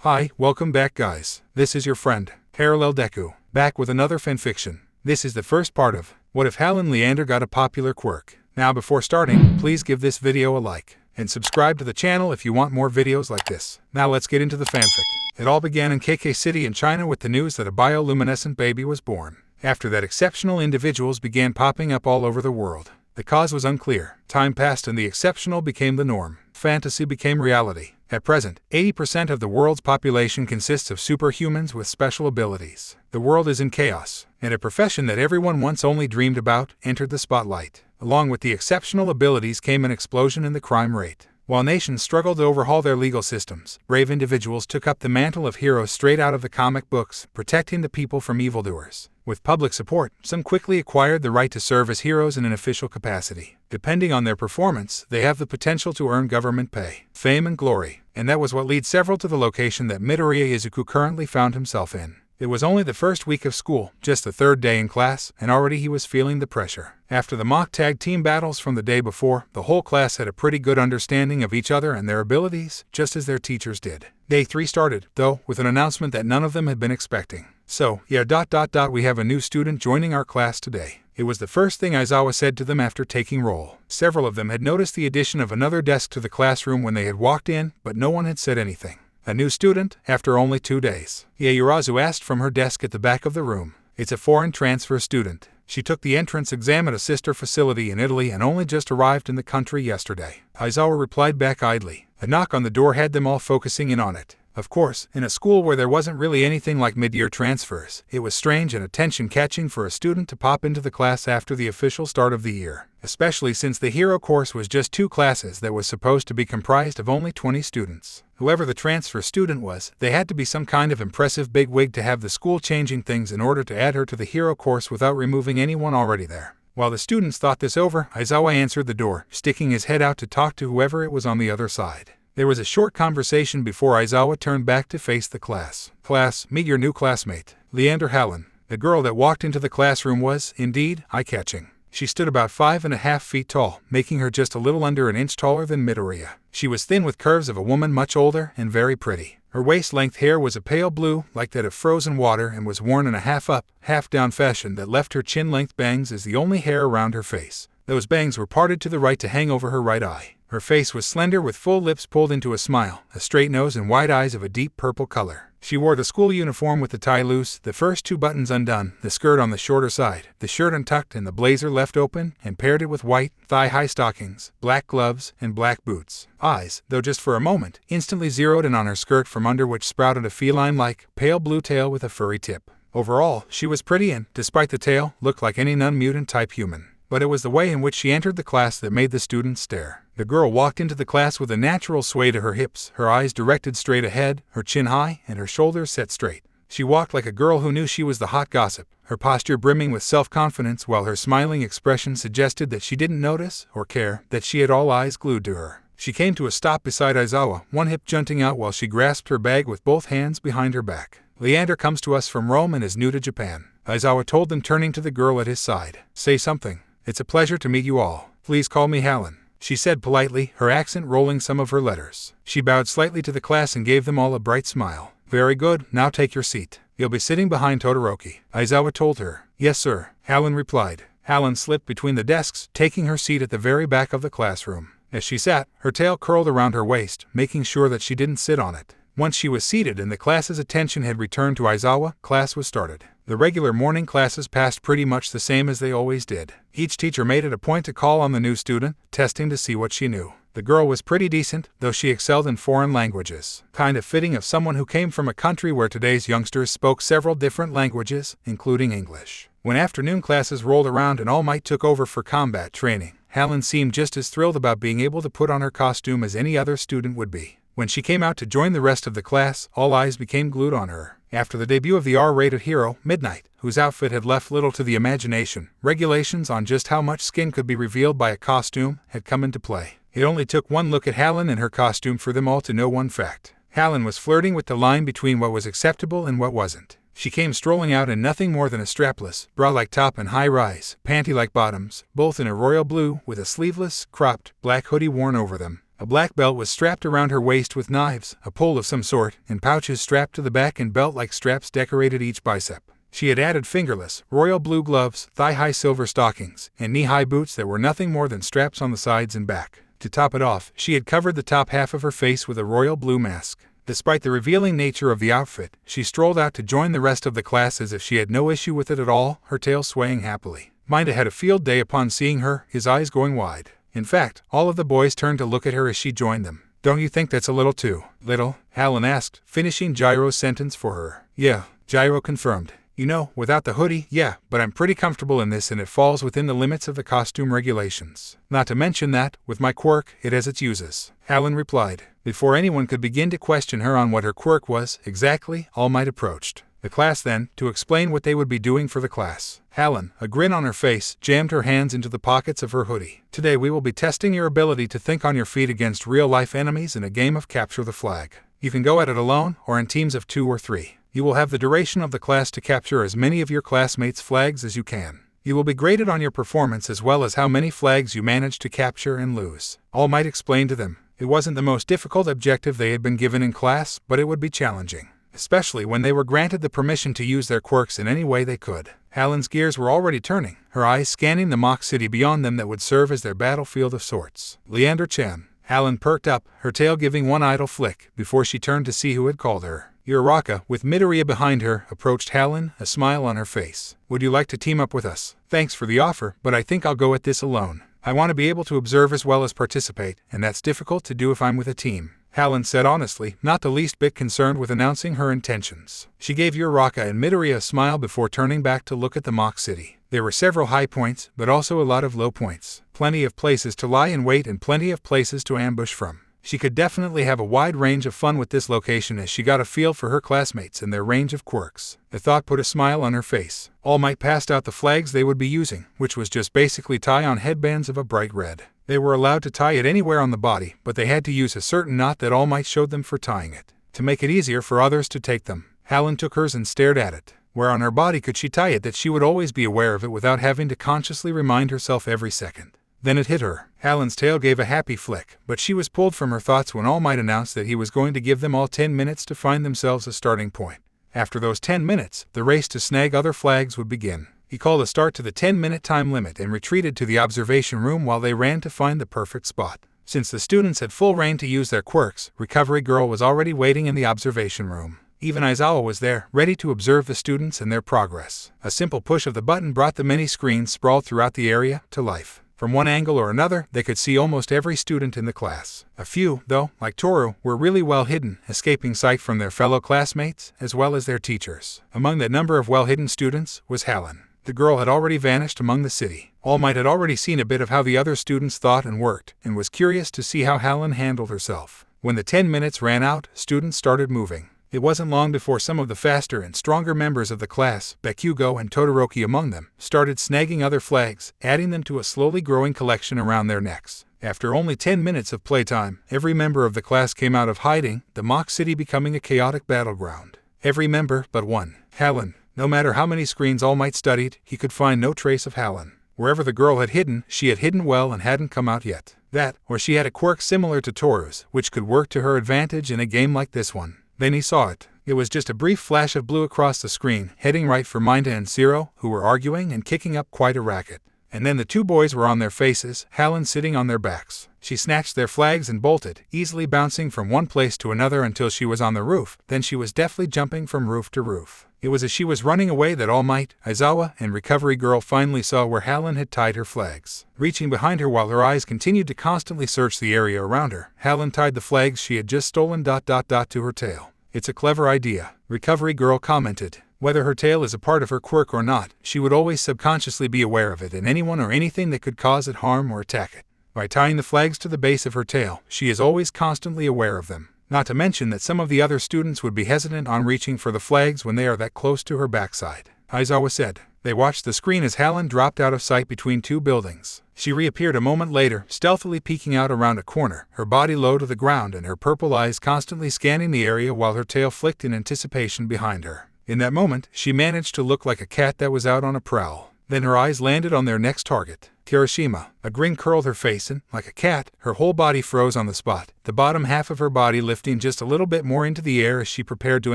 Hi, welcome back guys. This is your friend, Parallel Deku, back with another fanfiction. This is the first part of What If Halyn Leander Got a Popular Quirk. Now before starting, please give this video a like, and subscribe to the channel if you want more videos like this. Now let's get into the fanfic. It all began in KK City in China with the news that a bioluminescent baby was born. After that, exceptional individuals began popping up all over the world. The cause was unclear. Time passed and the exceptional became the norm. Fantasy became reality. At present, 80% of the world's population consists of superhumans with special abilities. The world is in chaos, and a profession that everyone once only dreamed about entered the spotlight. Along with the exceptional abilities came an explosion in the crime rate. While nations struggled to overhaul their legal systems, brave individuals took up the mantle of heroes straight out of the comic books, protecting the people from evildoers. With public support, some quickly acquired the right to serve as heroes in an official capacity. Depending on their performance, they have the potential to earn government pay, fame, and glory. And that was what led several to the location that Midoriya currently found himself in. It was only the first week of school, just the third day in class, and already he was feeling the pressure. After the mock tag team battles from the day before, the whole class had a pretty good understanding of each other and their abilities, just as their teachers did. Day 3 started, though, with an announcement that none of them had been expecting. So, we have a new student joining our class today. It was the first thing Aizawa said to them after taking roll. Several of them had noticed the addition of another desk to the classroom when they had walked in, but no one had said anything. A new student, after only 2 days. Yurazu asked from her desk at the back of the room. It's a foreign transfer student. She took the entrance exam at a sister facility in Italy and only just arrived in the country yesterday. Aizawa replied back idly. A knock on the door had them all focusing in on it. Of course, in a school where there wasn't really anything like mid-year transfers, it was strange and attention-catching for a student to pop into the class after the official start of the year, especially since the hero course was just 2 classes that was supposed to be comprised of only 20 students. Whoever the transfer student was, they had to be some kind of impressive bigwig to have the school changing things in order to add her to the hero course without removing anyone already there. While the students thought this over, Aizawa answered the door, sticking his head out to talk to whoever it was on the other side. There was a short conversation before Aizawa turned back to face the class. Class, meet your new classmate, Leander Halyn. The girl that walked into the classroom was, indeed, eye-catching. She stood about 5.5 feet tall, making her just a little under an inch taller than Midoriya. She was thin with curves of a woman much older and very pretty. Her waist-length hair was a pale blue, like that of frozen water, and was worn in a half-up, half-down fashion that left her chin-length bangs as the only hair around her face. Those bangs were parted to the right to hang over her right eye. Her face was slender with full lips pulled into a smile, a straight nose and wide eyes of a deep purple color. She wore the school uniform with the tie loose, the first 2 buttons undone, the skirt on the shorter side, the shirt untucked and the blazer left open, and paired it with white, thigh-high stockings, black gloves, and black boots. Eyes, though just for a moment, instantly zeroed in on her skirt from under which sprouted a feline-like, pale blue tail with a furry tip. Overall, she was pretty and, despite the tail, looked like any non-mutant type human. But it was the way in which she entered the class that made the students stare. The girl walked into the class with a natural sway to her hips, her eyes directed straight ahead, her chin high, and her shoulders set straight. She walked like a girl who knew she was the hot gossip, her posture brimming with self-confidence while her smiling expression suggested that she didn't notice, or care, that she had all eyes glued to her. She came to a stop beside Aizawa, one hip jutting out while she grasped her bag with both hands behind her back. Leander comes to us from Rome and is new to Japan, Aizawa told them, turning to the girl at his side. Say something. It's a pleasure to meet you all. Please call me Halyn, she said politely, her accent rolling some of her letters. She bowed slightly to the class and gave them all a bright smile. Very good, now take your seat. You'll be sitting behind Todoroki, Aizawa told her. Yes, sir, Halyn replied. Halyn slipped between the desks, taking her seat at the very back of the classroom. As she sat, her tail curled around her waist, making sure that she didn't sit on it. Once she was seated and the class's attention had returned to Aizawa, class was started. The regular morning classes passed pretty much the same as they always did. Each teacher made it a point to call on the new student, testing to see what she knew. The girl was pretty decent, though she excelled in foreign languages. Kind of fitting of someone who came from a country where today's youngsters spoke several different languages, including English. When afternoon classes rolled around and All Might took over for combat training, Halyn seemed just as thrilled about being able to put on her costume as any other student would be. When she came out to join the rest of the class, all eyes became glued on her. After the debut of the R-rated hero, Midnight, whose outfit had left little to the imagination, regulations on just how much skin could be revealed by a costume had come into play. It only took one look at Halyn and her costume for them all to know one fact. Halyn was flirting with the line between what was acceptable and what wasn't. She came strolling out in nothing more than a strapless, bra-like top and high-rise, panty-like bottoms, both in a royal blue with a sleeveless, cropped, black hoodie worn over them. A black belt was strapped around her waist with knives, a pole of some sort, and pouches strapped to the back and belt-like straps decorated each bicep. She had added fingerless, royal blue gloves, thigh-high silver stockings, and knee-high boots that were nothing more than straps on the sides and back. To top it off, she had covered the top half of her face with a royal blue mask. Despite the revealing nature of the outfit, she strolled out to join the rest of the class as if she had no issue with it at all, her tail swaying happily. Minda had a field day upon seeing her, his eyes going wide. In fact, all of the boys turned to look at her as she joined them. "Don't you think that's a little too little?" Halyn asked, finishing Gyro's sentence for her. "Yeah," Gyro confirmed. "You know, without the hoodie, yeah, but I'm pretty comfortable in this and it falls within the limits of the costume regulations. Not to mention that, with my quirk, it has its uses," Halyn replied. Before anyone could begin to question her on what her quirk was exactly, All Might approached the class then, to explain what they would be doing for the class. Halyn, a grin on her face, jammed her hands into the pockets of her hoodie. "Today we will be testing your ability to think on your feet against real-life enemies in a game of Capture the Flag. You can go at it alone, or in teams of 2 or 3. You will have the duration of the class to capture as many of your classmates' flags as you can. You will be graded on your performance as well as how many flags you manage to capture and lose." All Might explained to them. It wasn't the most difficult objective they had been given in class, but it would be challenging, especially when they were granted the permission to use their quirks in any way they could. Halyn's gears were already turning, her eyes scanning the mock city beyond them that would serve as their battlefield of sorts. "Leander-chan." Halyn perked up, her tail giving one idle flick, before she turned to see who had called her. Uraraka, with Midoriya behind her, approached Halyn, a smile on her face. "Would you like to team up with us? Thanks for the offer, but I think I'll go at this alone. I want to be able to observe as well as participate, and that's difficult to do if I'm with a team," Halyn said honestly, not the least bit concerned with announcing her intentions. She gave Uraraka and Midoriya a smile before turning back to look at the mock city. There were several high points, but also a lot of low points. Plenty of places to lie in wait and plenty of places to ambush from. She could definitely have a wide range of fun with this location as she got a feel for her classmates and their range of quirks. The thought put a smile on her face. All Might passed out the flags they would be using, which was just basically tie-on headbands of a bright red. They were allowed to tie it anywhere on the body, but they had to use a certain knot that All Might showed them for tying it. To make it easier for others to take them, Halyn took hers and stared at it. Where on her body could she tie it that she would always be aware of it without having to consciously remind herself every second? Then it hit her. Halyn's tail gave a happy flick, but she was pulled from her thoughts when All Might announced that he was going to give them all 10 minutes to find themselves a starting point. After those 10 minutes, the race to snag other flags would begin. He called a start to the 10-minute time limit and retreated to the observation room while they ran to find the perfect spot. Since the students had full reign to use their quirks, Recovery Girl was already waiting in the observation room. Even Aizawa was there, ready to observe the students and their progress. A simple push of the button brought the many screens sprawled throughout the area to life. From one angle or another, they could see almost every student in the class. A few, though, like Toru, were really well hidden, escaping sight from their fellow classmates, as well as their teachers. Among that number of well-hidden students was Halyn. The girl had already vanished among the city. All Might had already seen a bit of how the other students thought and worked, and was curious to see how Halyn handled herself. When the 10 minutes ran out, students started moving. It wasn't long before some of the faster and stronger members of the class, Bakugo and Todoroki among them, started snagging other flags, adding them to a slowly growing collection around their necks. After only 10 minutes of playtime, every member of the class came out of hiding, the mock city becoming a chaotic battleground. Every member but one, Halyn. No matter how many screens All Might studied, he could find no trace of Halyn. Wherever the girl had hidden, she had hidden well and hadn't come out yet. That, or she had a quirk similar to Toru's, which could work to her advantage in a game like this one. Then he saw it. It was just a brief flash of blue across the screen, heading right for Minda and Zero, who were arguing and kicking up quite a racket. And then the two boys were on their faces, Halyn sitting on their backs. She snatched their flags and bolted, easily bouncing from one place to another until she was on the roof. Then she was deftly jumping from roof to roof. It was as she was running away that All Might, Aizawa, and Recovery Girl finally saw where Halyn had tied her flags. Reaching behind her while her eyes continued to constantly search the area around her, Halyn tied the flags she had just stolen ... to her tail. "It's a clever idea," Recovery Girl commented. Whether her tail is a part of her quirk or not, she would always subconsciously be aware of it and anyone or anything that could cause it harm or attack it. By tying the flags to the base of her tail, she is always constantly aware of them. Not to mention that some of the other students would be hesitant on reaching for the flags when they are that close to her backside. Aizawa said. They watched the screen as Halyn dropped out of sight between two buildings. She reappeared a moment later, stealthily peeking out around a corner, her body low to the ground and her purple eyes constantly scanning the area while her tail flicked in anticipation behind her. In that moment, she managed to look like a cat that was out on a prowl. Then her eyes landed on their next target. Kirishima. A grin curled her face and, like a cat, her whole body froze on the spot, the bottom half of her body lifting just a little bit more into the air as she prepared to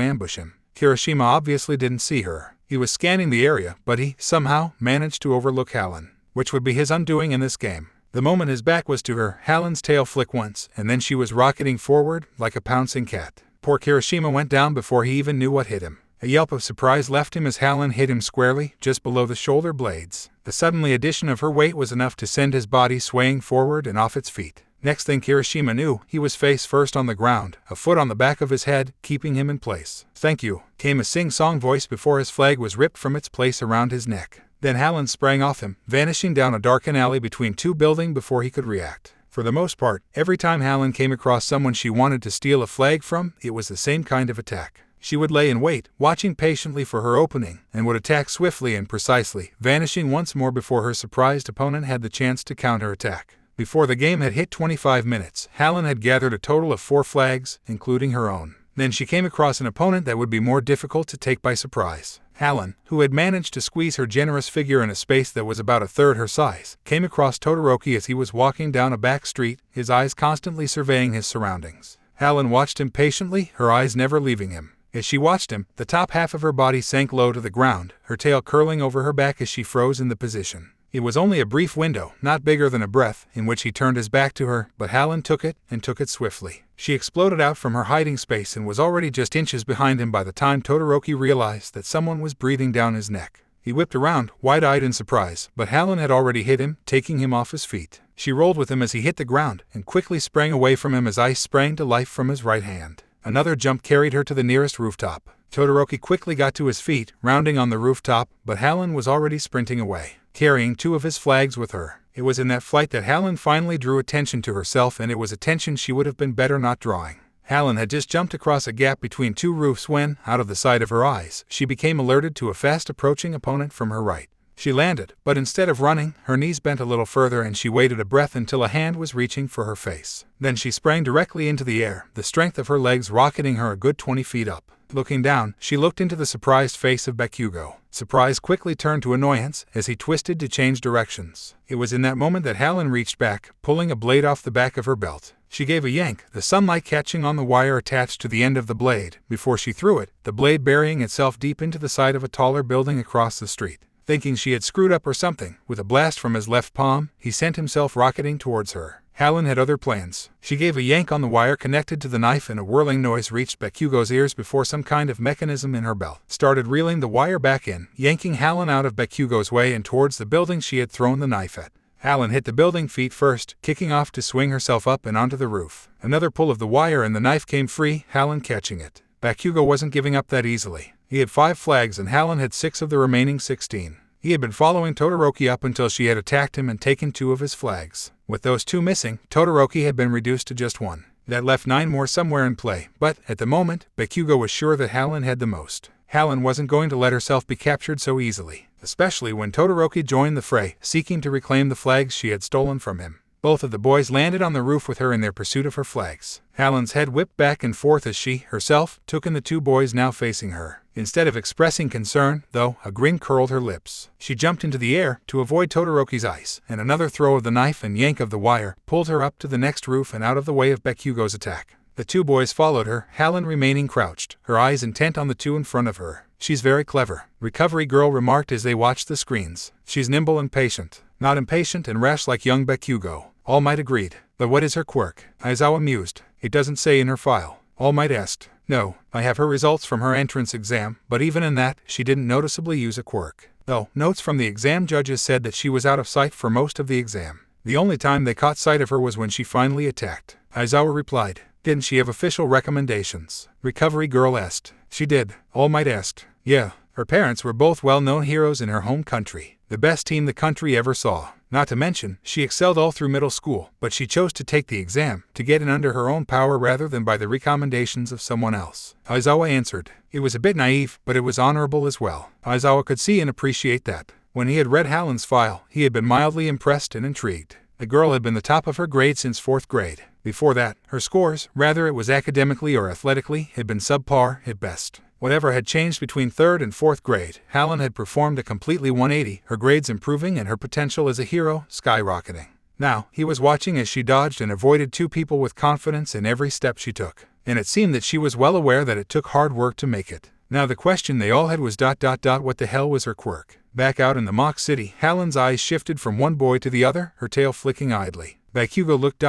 ambush him. Kirishima obviously didn't see her. He was scanning the area, but he, somehow, managed to overlook Halyn, which would be his undoing in this game. The moment his back was to her, Halyn's tail flicked once, and then she was rocketing forward like a pouncing cat. Poor Kirishima went down before he even knew what hit him. A yelp of surprise left him as Halyn hit him squarely, just below the shoulder blades. The suddenly addition of her weight was enough to send his body swaying forward and off its feet. Next thing Kirishima knew, he was face first on the ground, a foot on the back of his head, keeping him in place. "Thank you," came a sing-song voice before his flag was ripped from its place around his neck. Then Halyn sprang off him, vanishing down a darkened alley between two buildings before he could react. For the most part, every time Halyn came across someone she wanted to steal a flag from, it was the same kind of attack. She would lay in wait, watching patiently for her opening, and would attack swiftly and precisely, vanishing once more before her surprised opponent had the chance to counterattack. Before the game had hit 25 minutes, Halyn had gathered a total of 4 flags, including her own. Then she came across an opponent that would be more difficult to take by surprise. Halyn, who had managed to squeeze her generous figure in a space that was about a third her size, came across Todoroki as he was walking down a back street, his eyes constantly surveying his surroundings. Halyn watched him patiently, her eyes never leaving him. As she watched him, the top half of her body sank low to the ground, her tail curling over her back as she froze in the position. It was only a brief window, not bigger than a breath, in which he turned his back to her, but Halyn took it, and took it swiftly. She exploded out from her hiding space and was already just inches behind him by the time Todoroki realized that someone was breathing down his neck. He whipped around, wide-eyed in surprise, but Halyn had already hit him, taking him off his feet. She rolled with him as he hit the ground, and quickly sprang away from him as ice sprang to life from his right hand. Another jump carried her to the nearest rooftop. Todoroki quickly got to his feet, rounding on the rooftop, but Halyn was already sprinting away, carrying 2 of his flags with her. It was in that flight that Halyn finally drew attention to herself, and it was attention she would have been better not drawing. Halyn had just jumped across a gap between 2 roofs when, out of the sight of her eyes, she became alerted to a fast-approaching opponent from her right. She landed, but instead of running, her knees bent a little further and she waited a breath until a hand was reaching for her face. Then she sprang directly into the air, the strength of her legs rocketing her a good 20 feet up. Looking down, she looked into the surprised face of Bakugo. Surprise quickly turned to annoyance as he twisted to change directions. It was in that moment that Halyn reached back, pulling a blade off the back of her belt. She gave a yank, the sunlight catching on the wire attached to the end of the blade, before she threw it, the blade burying itself deep into the side of a taller building across the street. Thinking she had screwed up or something, with a blast from his left palm, he sent himself rocketing towards her. Halyn had other plans. She gave a yank on the wire connected to the knife and a whirling noise reached Bakugo's ears before some kind of mechanism in her belt started reeling the wire back in, yanking Halyn out of Bakugo's way and towards the building she had thrown the knife at. Halyn hit the building feet first, kicking off to swing herself up and onto the roof. Another pull of the wire and the knife came free, Halyn catching it. Bakugo wasn't giving up that easily. He had 5 flags and Halyn had 6 of the remaining 16. He had been following Todoroki up until she had attacked him and taken 2 of his flags. With those 2 missing, Todoroki had been reduced to just 1. That left 9 more somewhere in play, but, at the moment, Bakugo was sure that Halyn had the most. Halyn wasn't going to let herself be captured so easily, especially when Todoroki joined the fray, seeking to reclaim the flags she had stolen from him. Both of the boys landed on the roof with her in their pursuit of her flags. Halyn's head whipped back and forth as she, herself, took in the 2 boys now facing her. Instead of expressing concern, though, a grin curled her lips. She jumped into the air to avoid Todoroki's ice, and another throw of the knife and yank of the wire pulled her up to the next roof and out of the way of Bakugo's attack. The 2 boys followed her, Halyn remaining crouched, her eyes intent on the 2 in front of her. "She's very clever," Recovery Girl remarked as they watched the screens. "She's nimble and patient. Not impatient and rash like young Bakugo." All Might agreed. "But what is her quirk?" Aizawa mused. "It doesn't say in her file." All Might asked. "No, I have her results from her entrance exam, but even in that, she didn't noticeably use a quirk. Though, notes from the exam judges said that she was out of sight for most of the exam. The only time they caught sight of her was when she finally attacked." Aizawa replied. "Didn't she have official recommendations?" Recovery Girl asked. "She did." All Might asked. "Yeah. Her parents were both well-known heroes in her home country. The best team the country ever saw. Not to mention, she excelled all through middle school, but she chose to take the exam, to get in under her own power rather than by the recommendations of someone else." Aizawa answered. It was a bit naive, but it was honorable as well. Aizawa could see and appreciate that. When he had read Halyn's file, he had been mildly impressed and intrigued. The girl had been the top of her grade since 4th grade. Before that, her scores, rather it was academically or athletically, had been subpar at best. Whatever had changed between 3rd and 4th grade, Halyn had performed a completely 180, her grades improving and her potential as a hero skyrocketing. Now, he was watching as she dodged and avoided 2 people with confidence in every step she took. And it seemed that she was well aware that it took hard work to make it. Now the question they all had was ... what the hell was her quirk? Back out in the mock city, Halyn's eyes shifted from one boy to the other, her tail flicking idly. Bakugo looked ...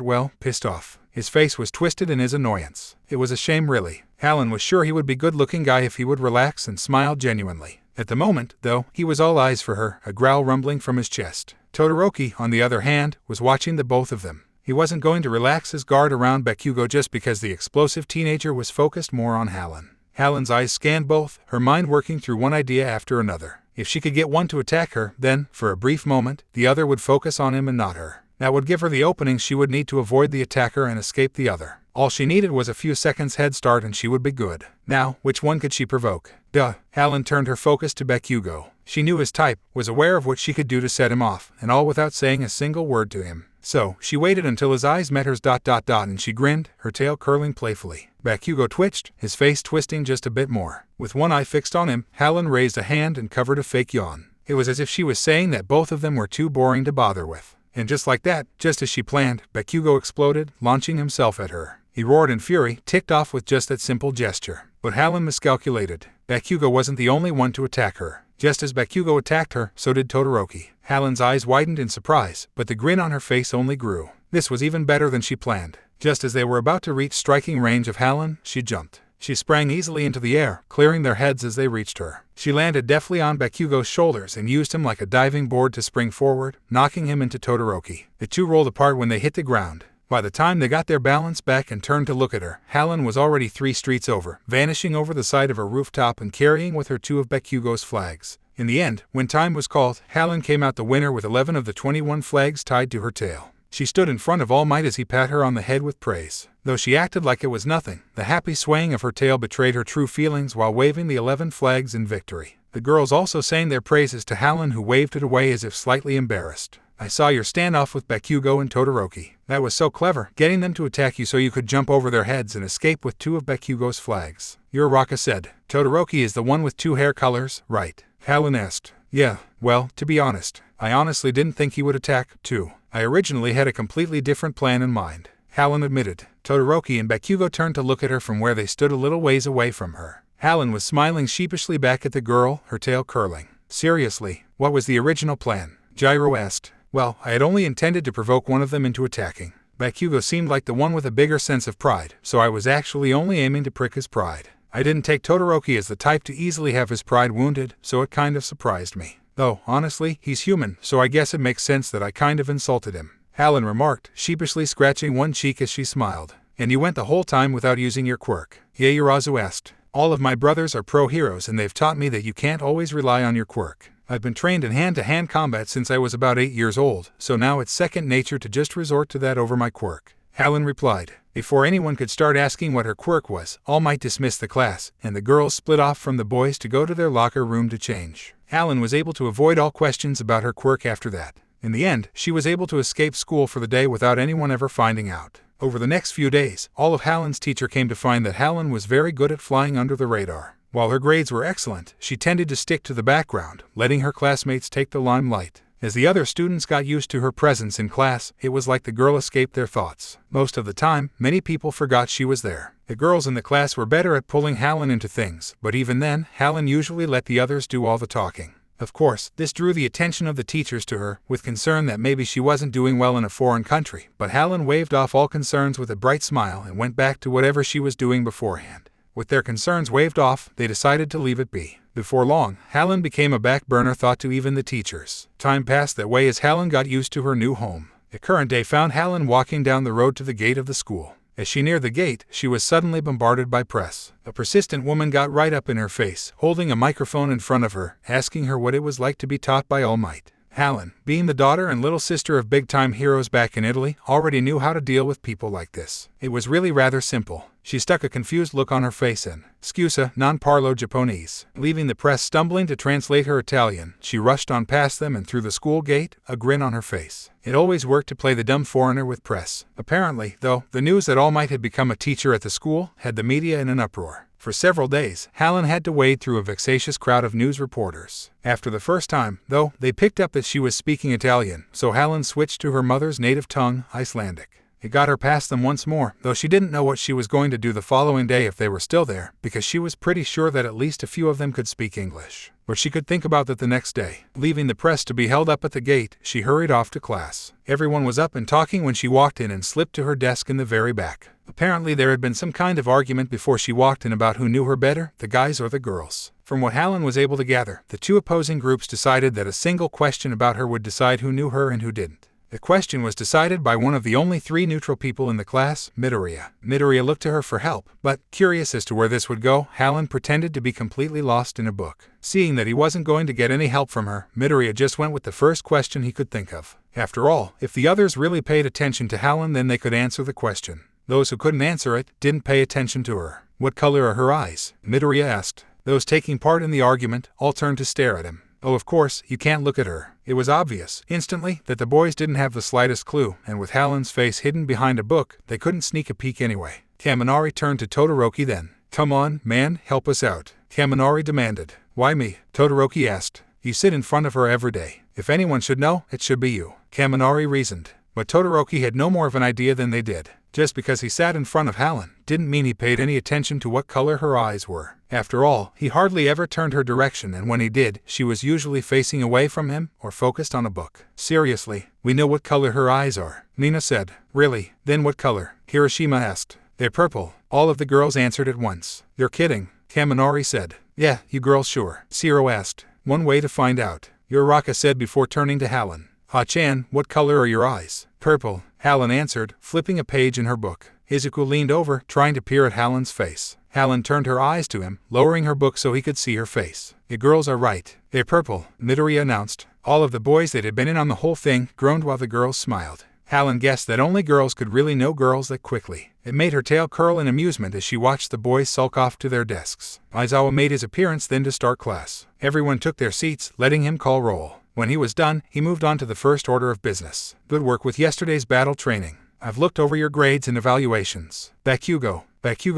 well, pissed off. His face was twisted in his annoyance. It was a shame really. Halyn was sure he would be a good-looking guy if he would relax and smile genuinely. At the moment, though, he was all eyes for her, a growl rumbling from his chest. Todoroki, on the other hand, was watching the both of them. He wasn't going to relax his guard around Bakugo just because the explosive teenager was focused more on Halyn. Halyn's eyes scanned both, her mind working through one idea after another. If she could get one to attack her, then, for a brief moment, the other would focus on him and not her. That would give her the opening she would need to avoid the attacker and escape the other. All she needed was a few seconds head start and she would be good. Now, which one could she provoke? Halyn turned her focus to Bakugo. She knew his type, was aware of what she could do to set him off, and all without saying a single word to him. So, she waited until his eyes met hers ... and she grinned, her tail curling playfully. Bakugo twitched, his face twisting just a bit more. With one eye fixed on him, Halyn raised a hand and covered a fake yawn. It was as if she was saying that both of them were too boring to bother with. And just like that, just as she planned, Bakugo exploded, launching himself at her. He roared in fury, ticked off with just that simple gesture. But Halyn miscalculated. Bakugo wasn't the only one to attack her. Just as Bakugo attacked her, so did Todoroki. Halyn's eyes widened in surprise, but the grin on her face only grew. This was even better than she planned. Just as they were about to reach striking range of Halyn, she jumped. She sprang easily into the air, clearing their heads as they reached her. She landed deftly on Bakugo's shoulders and used him like a diving board to spring forward, knocking him into Todoroki. The two rolled apart when they hit the ground. By the time they got their balance back and turned to look at her, Halyn was already 3 streets over, vanishing over the side of a rooftop and carrying with her 2 of Bakugo's flags. In the end, when time was called, Halyn came out the winner with 11 of the 21 flags tied to her tail. She stood in front of All Might as he pat her on the head with praise. Though she acted like it was nothing, the happy swaying of her tail betrayed her true feelings while waving the 11 flags in victory. The girls also sang their praises to Halyn, who waved it away as if slightly embarrassed. I saw your standoff with Bakugo and Todoroki. That was so clever, getting them to attack you so you could jump over their heads and escape with 2 of Bakugo's flags. You're Raka said. Todoroki is the one with 2 hair colors, right? Halyn asked. Yeah, well, to be honest, I honestly didn't think he would attack, too. I originally had a completely different plan in mind, Halyn admitted. Todoroki and Bakugo turned to look at her from where they stood a little ways away from her. Halyn was smiling sheepishly back at the girl, her tail curling. Seriously, what was the original plan? Gyro asked. Well, I had only intended to provoke one of them into attacking. Bakugo seemed like the one with a bigger sense of pride, so I was actually only aiming to prick his pride. I didn't take Todoroki as the type to easily have his pride wounded, so it kind of surprised me. Though, honestly, he's human, so I guess it makes sense that I kind of insulted him. Halyn remarked, sheepishly scratching one cheek as she smiled. And you went the whole time without using your quirk? Yaoyorozu asked. All of my brothers are pro heroes and they've taught me that you can't always rely on your quirk. I've been trained in hand-to-hand combat since I was about 8 years old, so now it's second nature to just resort to that over my quirk. Halyn replied. Before anyone could start asking what her quirk was, All Might dismissed the class, and the girls split off from the boys to go to their locker room to change. Halyn was able to avoid all questions about her quirk after that. In the end, she was able to escape school for the day without anyone ever finding out. Over the next few days, all of Halyn's teacher came to find that Halyn was very good at flying under the radar. While her grades were excellent, she tended to stick to the background, letting her classmates take the limelight. As the other students got used to her presence in class, it was like the girl escaped their thoughts. Most of the time, many people forgot she was there. The girls in the class were better at pulling Halyn into things, but even then, Halyn usually let the others do all the talking. Of course, this drew the attention of the teachers to her, with concern that maybe she wasn't doing well in a foreign country, but Halyn waved off all concerns with a bright smile and went back to whatever she was doing beforehand. With their concerns waved off, they decided to leave it be. Before long, Halyn became a back burner thought to even the teachers. Time passed that way as Halyn got used to her new home. The current day found Halyn walking down the road to the gate of the school. As she neared the gate, she was suddenly bombarded by press. A persistent woman got right up in her face, holding a microphone in front of her, asking her what it was like to be taught by All Might. Halyn, being the daughter and little sister of big-time heroes back in Italy, already knew how to deal with people like this. It was really rather simple. She stuck a confused look on her face and, "Scusa, non parlo Japonese." Leaving the press stumbling to translate her Italian, she rushed on past them and through the school gate, a grin on her face. It always worked to play the dumb foreigner with press. Apparently, though, the news that All Might had become a teacher at the school had the media in an uproar. For several days, Halyn had to wade through a vexatious crowd of news reporters. After the first time, though, they picked up that she was speaking Italian, so Halyn switched to her mother's native tongue, Icelandic. It got her past them once more, though she didn't know what she was going to do the following day if they were still there, because she was pretty sure that at least a few of them could speak English. But she could think about that the next day. Leaving the press to be held up at the gate, she hurried off to class. Everyone was up and talking when she walked in and slipped to her desk in the very back. Apparently there had been some kind of argument before she walked in about who knew her better, the guys or the girls. From what Halyn was able to gather, the two opposing groups decided that a single question about her would decide who knew her and who didn't. The question was decided by one of the only 3 neutral people in the class, Midoriya. Midoriya looked to her for help, but, curious as to where this would go, Halyn pretended to be completely lost in a book. Seeing that he wasn't going to get any help from her, Midoriya just went with the first question he could think of. After all, if the others really paid attention to Halyn, then they could answer the question. Those who couldn't answer it didn't pay attention to her. "What color are her eyes?" Midoriya asked. Those taking part in the argument all turned to stare at him. Oh, of course, you can't look at her. It was obvious, instantly, that the boys didn't have the slightest clue, and with Halyn's face hidden behind a book, they couldn't sneak a peek anyway. Kaminari turned to Todoroki then. "Come on, man, help us out," Kaminari demanded. "Why me?" Todoroki asked. "You sit in front of her every day. If anyone should know, it should be you," Kaminari reasoned. But Todoroki had no more of an idea than they did. Just because he sat in front of Halyn didn't mean he paid any attention to what color her eyes were. After all, he hardly ever turned her direction, and when he did, she was usually facing away from him or focused on a book. "Seriously, we know what color her eyes are," Nina said. "Really? Then what color?" Hiroshima asked. "They're purple," all of the girls answered at once. "You're kidding," Kaminari said. "Yeah, you girls sure?" Zero asked. "One way to find out," Uraraka said before turning to Halyn. "Ha-chan, what color are your eyes?" "Purple," Halyn answered, flipping a page in her book. Izuku leaned over, trying to peer at Halyn's face. Halyn turned her eyes to him, lowering her book so he could see her face. "The girls are right. They're purple," Midoriya announced. All of the boys that had been in on the whole thing groaned while the girls smiled. Halyn guessed that only girls could really know girls that quickly. It made her tail curl in amusement as she watched the boys sulk off to their desks. Aizawa made his appearance then to start class. Everyone took their seats, letting him call roll. When he was done, he moved on to the first order of business. "Good work with yesterday's battle training. I've looked over your grades and evaluations." Bakugo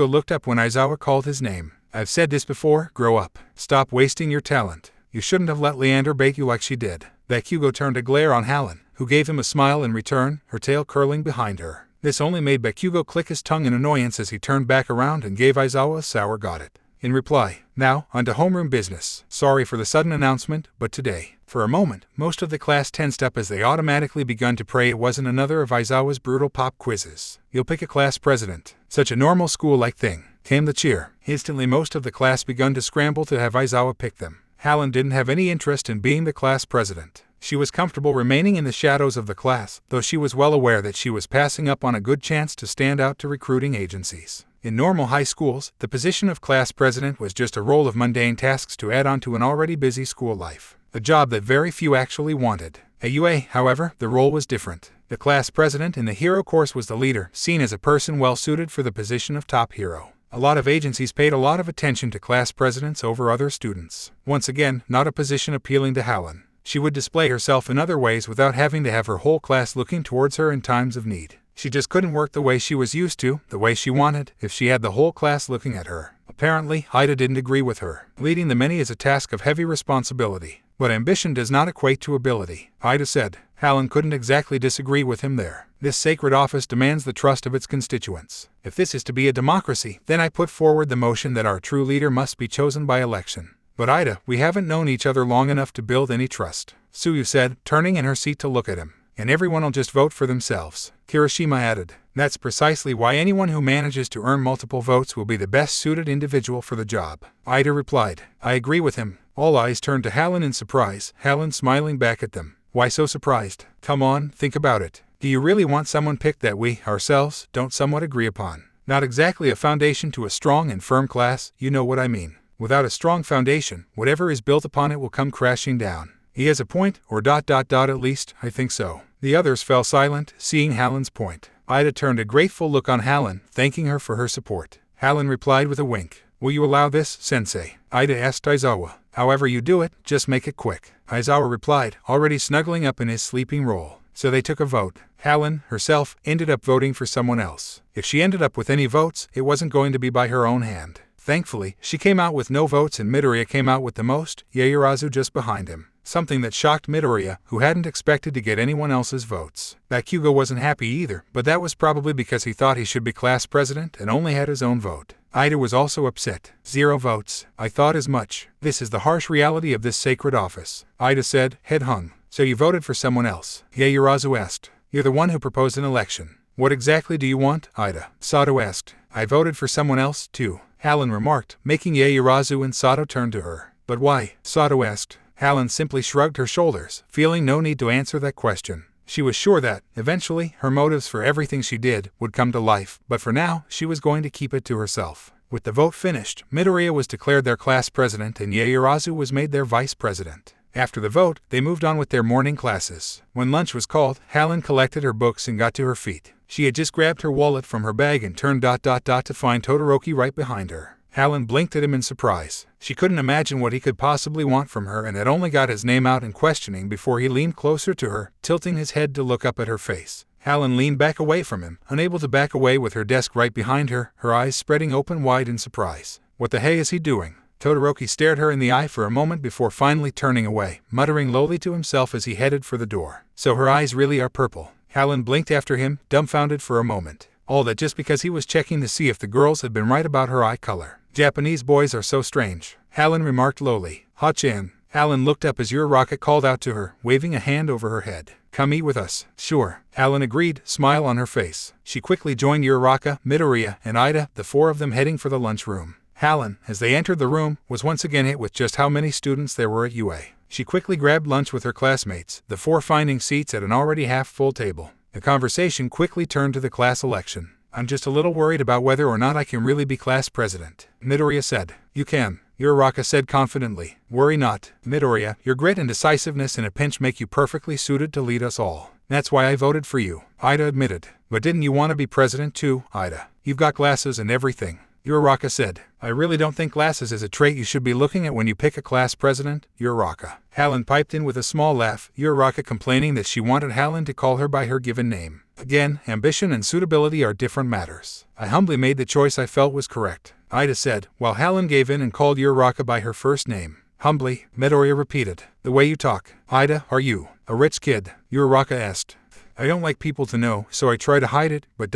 looked up when Aizawa called his name. "I've said this before, grow up. Stop wasting your talent. You shouldn't have let Leander bait you like she did." Bakugo turned a glare on Halyn, who gave him a smile in return, her tail curling behind her. This only made Bakugo click his tongue in annoyance as he turned back around and gave Aizawa a sour got it. In reply, "Now, on to homeroom business. Sorry for the sudden announcement, but today." For a moment, most of the class tensed up as they automatically begun to pray it wasn't another of Aizawa's brutal pop quizzes. "You'll pick a class president. Such a normal school-like thing," came the cheer. Instantly most of the class begun to scramble to have Aizawa pick them. Halyn didn't have any interest in being the class president. She was comfortable remaining in the shadows of the class, though she was well aware that she was passing up on a good chance to stand out to recruiting agencies. In normal high schools, the position of class president was just a roll of mundane tasks to add on to an already busy school life. A job that very few actually wanted. At UA, however, the role was different. The class president in the hero course was the leader, seen as a person well suited for the position of top hero. A lot of agencies paid a lot of attention to class presidents over other students. Once again, not a position appealing to Halyn. She would display herself in other ways without having to have her whole class looking towards her in times of need. She just couldn't work the way she was used to, the way she wanted, if she had the whole class looking at her. Apparently, Ida didn't agree with her. Leading the many is a task of heavy responsibility. But ambition does not equate to ability, Ida said. Halyn couldn't exactly disagree with him there. This sacred office demands the trust of its constituents. If this is to be a democracy, then I put forward the motion that our true leader must be chosen by election. But Ida, we haven't known each other long enough to build any trust, Tsuyu said, turning in her seat to look at him. And everyone will just vote for themselves, Kirishima added. That's precisely why anyone who manages to earn multiple votes will be the best suited individual for the job, Ida replied. I agree with him. All eyes turned to Halyn in surprise, Halyn smiling back at them. Why so surprised? Come on, think about it. Do you really want someone picked that we, ourselves, don't somewhat agree upon? Not exactly a foundation to a strong and firm class, you know what I mean. Without a strong foundation, whatever is built upon it will come crashing down. He has a point, or ... at least, I think so. The others fell silent, seeing Halyn's point. Ida turned a grateful look on Halyn, thanking her for her support. Halyn replied with a wink. Will you allow this, sensei? Ida asked Aizawa. However you do it, just make it quick. Aizawa replied, already snuggling up in his sleeping roll. So they took a vote. Halyn, herself, ended up voting for someone else. If she ended up with any votes, it wasn't going to be by her own hand. Thankfully, she came out with no votes and Midoriya came out with the most, Yaoyorozu just behind him. Something that shocked Midoriya, who hadn't expected to get anyone else's votes. Bakugo wasn't happy either, but that was probably because he thought he should be class president and only had his own vote. Ida was also upset. 0 votes. I thought as much. This is the harsh reality of this sacred office. Ida said, head hung. So you voted for someone else? Yaoyorozu asked. You're the one who proposed an election. What exactly do you want, Ida? Sato asked. I voted for someone else, too, Halyn remarked, making Yaoyorozu and Sato turn to her. But why? Sato asked. Halyn simply shrugged her shoulders, feeling no need to answer that question. She was sure that, eventually, her motives for everything she did would come to life, but for now, she was going to keep it to herself. With the vote finished, Midoriya was declared their class president and Yaoyorozu was made their vice president. After the vote, they moved on with their morning classes. When lunch was called, Halyn collected her books and got to her feet. She had just grabbed her wallet from her bag and turned ... to find Todoroki right behind her. Halyn blinked at him in surprise. She couldn't imagine what he could possibly want from her and had only got his name out in questioning before he leaned closer to her, tilting his head to look up at her face. Halyn leaned back away from him, unable to back away with her desk right behind her, her eyes spreading open wide in surprise. What the hey is he doing? Todoroki stared her in the eye for a moment before finally turning away, muttering lowly to himself as he headed for the door. So her eyes really are purple. Halyn blinked after him, dumbfounded for a moment. All that just because he was checking to see if the girls had been right about her eye color. Japanese boys are so strange, Halyn remarked lowly. Ha-chan. Halyn looked up as Uraraka called out to her, waving a hand over her head. Come eat with us. Sure. Halyn agreed, smile on her face. She quickly joined Uraraka, Midoriya, and Ida, the 4 of them heading for the lunchroom. Halyn, as they entered the room, was once again hit with just how many students there were at UA. She quickly grabbed lunch with her classmates, the 4 finding seats at an already half-full table. The conversation quickly turned to the class election. I'm just a little worried about whether or not I can really be class president, Midoriya said. You can, Uraraka said confidently. Worry not, Midoriya, your grit and decisiveness in a pinch make you perfectly suited to lead us all. That's why I voted for you, Ida admitted. But didn't you want to be president too, Ida? You've got glasses and everything. Uraraka said. I really don't think glasses is a trait you should be looking at when you pick a class president, Uraraka. Halyn piped in with a small laugh, Uraraka complaining that she wanted Halyn to call her by her given name. Again, ambition and suitability are different matters. I humbly made the choice I felt was correct, Ida said, while Halyn gave in and called Uraraka by her first name. Humbly, Midoriya repeated. The way you talk. Ida, are you a rich kid? Uraraka asked. I don't like people to know, so I try to hide it, but ...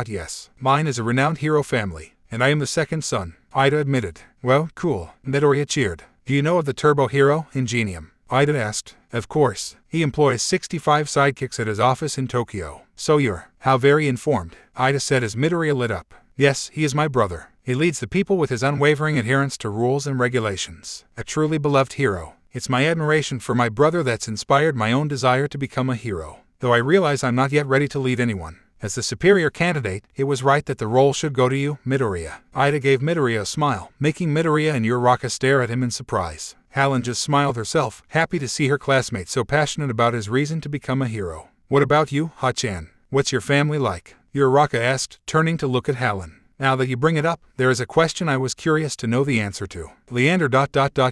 yes. Mine is a renowned hero family, and I am the second son, Ida admitted. Well, cool, Midoriya cheered. Do you know of the turbo hero, Ingenium? Ida asked. Of course. He employs 65 sidekicks at his office in Tokyo. So you're, how very informed, Ida said as Midoriya lit up. Yes, he is my brother. He leads the people with his unwavering adherence to rules and regulations. A truly beloved hero. It's my admiration for my brother that's inspired my own desire to become a hero. Though I realize I'm not yet ready to lead anyone. As the superior candidate, it was right that the role should go to you, Midoriya. Ida gave Midoriya a smile, making Midoriya and Uraraka stare at him in surprise. Halyn just smiled herself, happy to see her classmate so passionate about his reason to become a hero. What about you, Ha-chan? What's your family like? Uraraka asked, turning to look at Halyn. Now that you bring it up, there is a question I was curious to know the answer to. Leander ...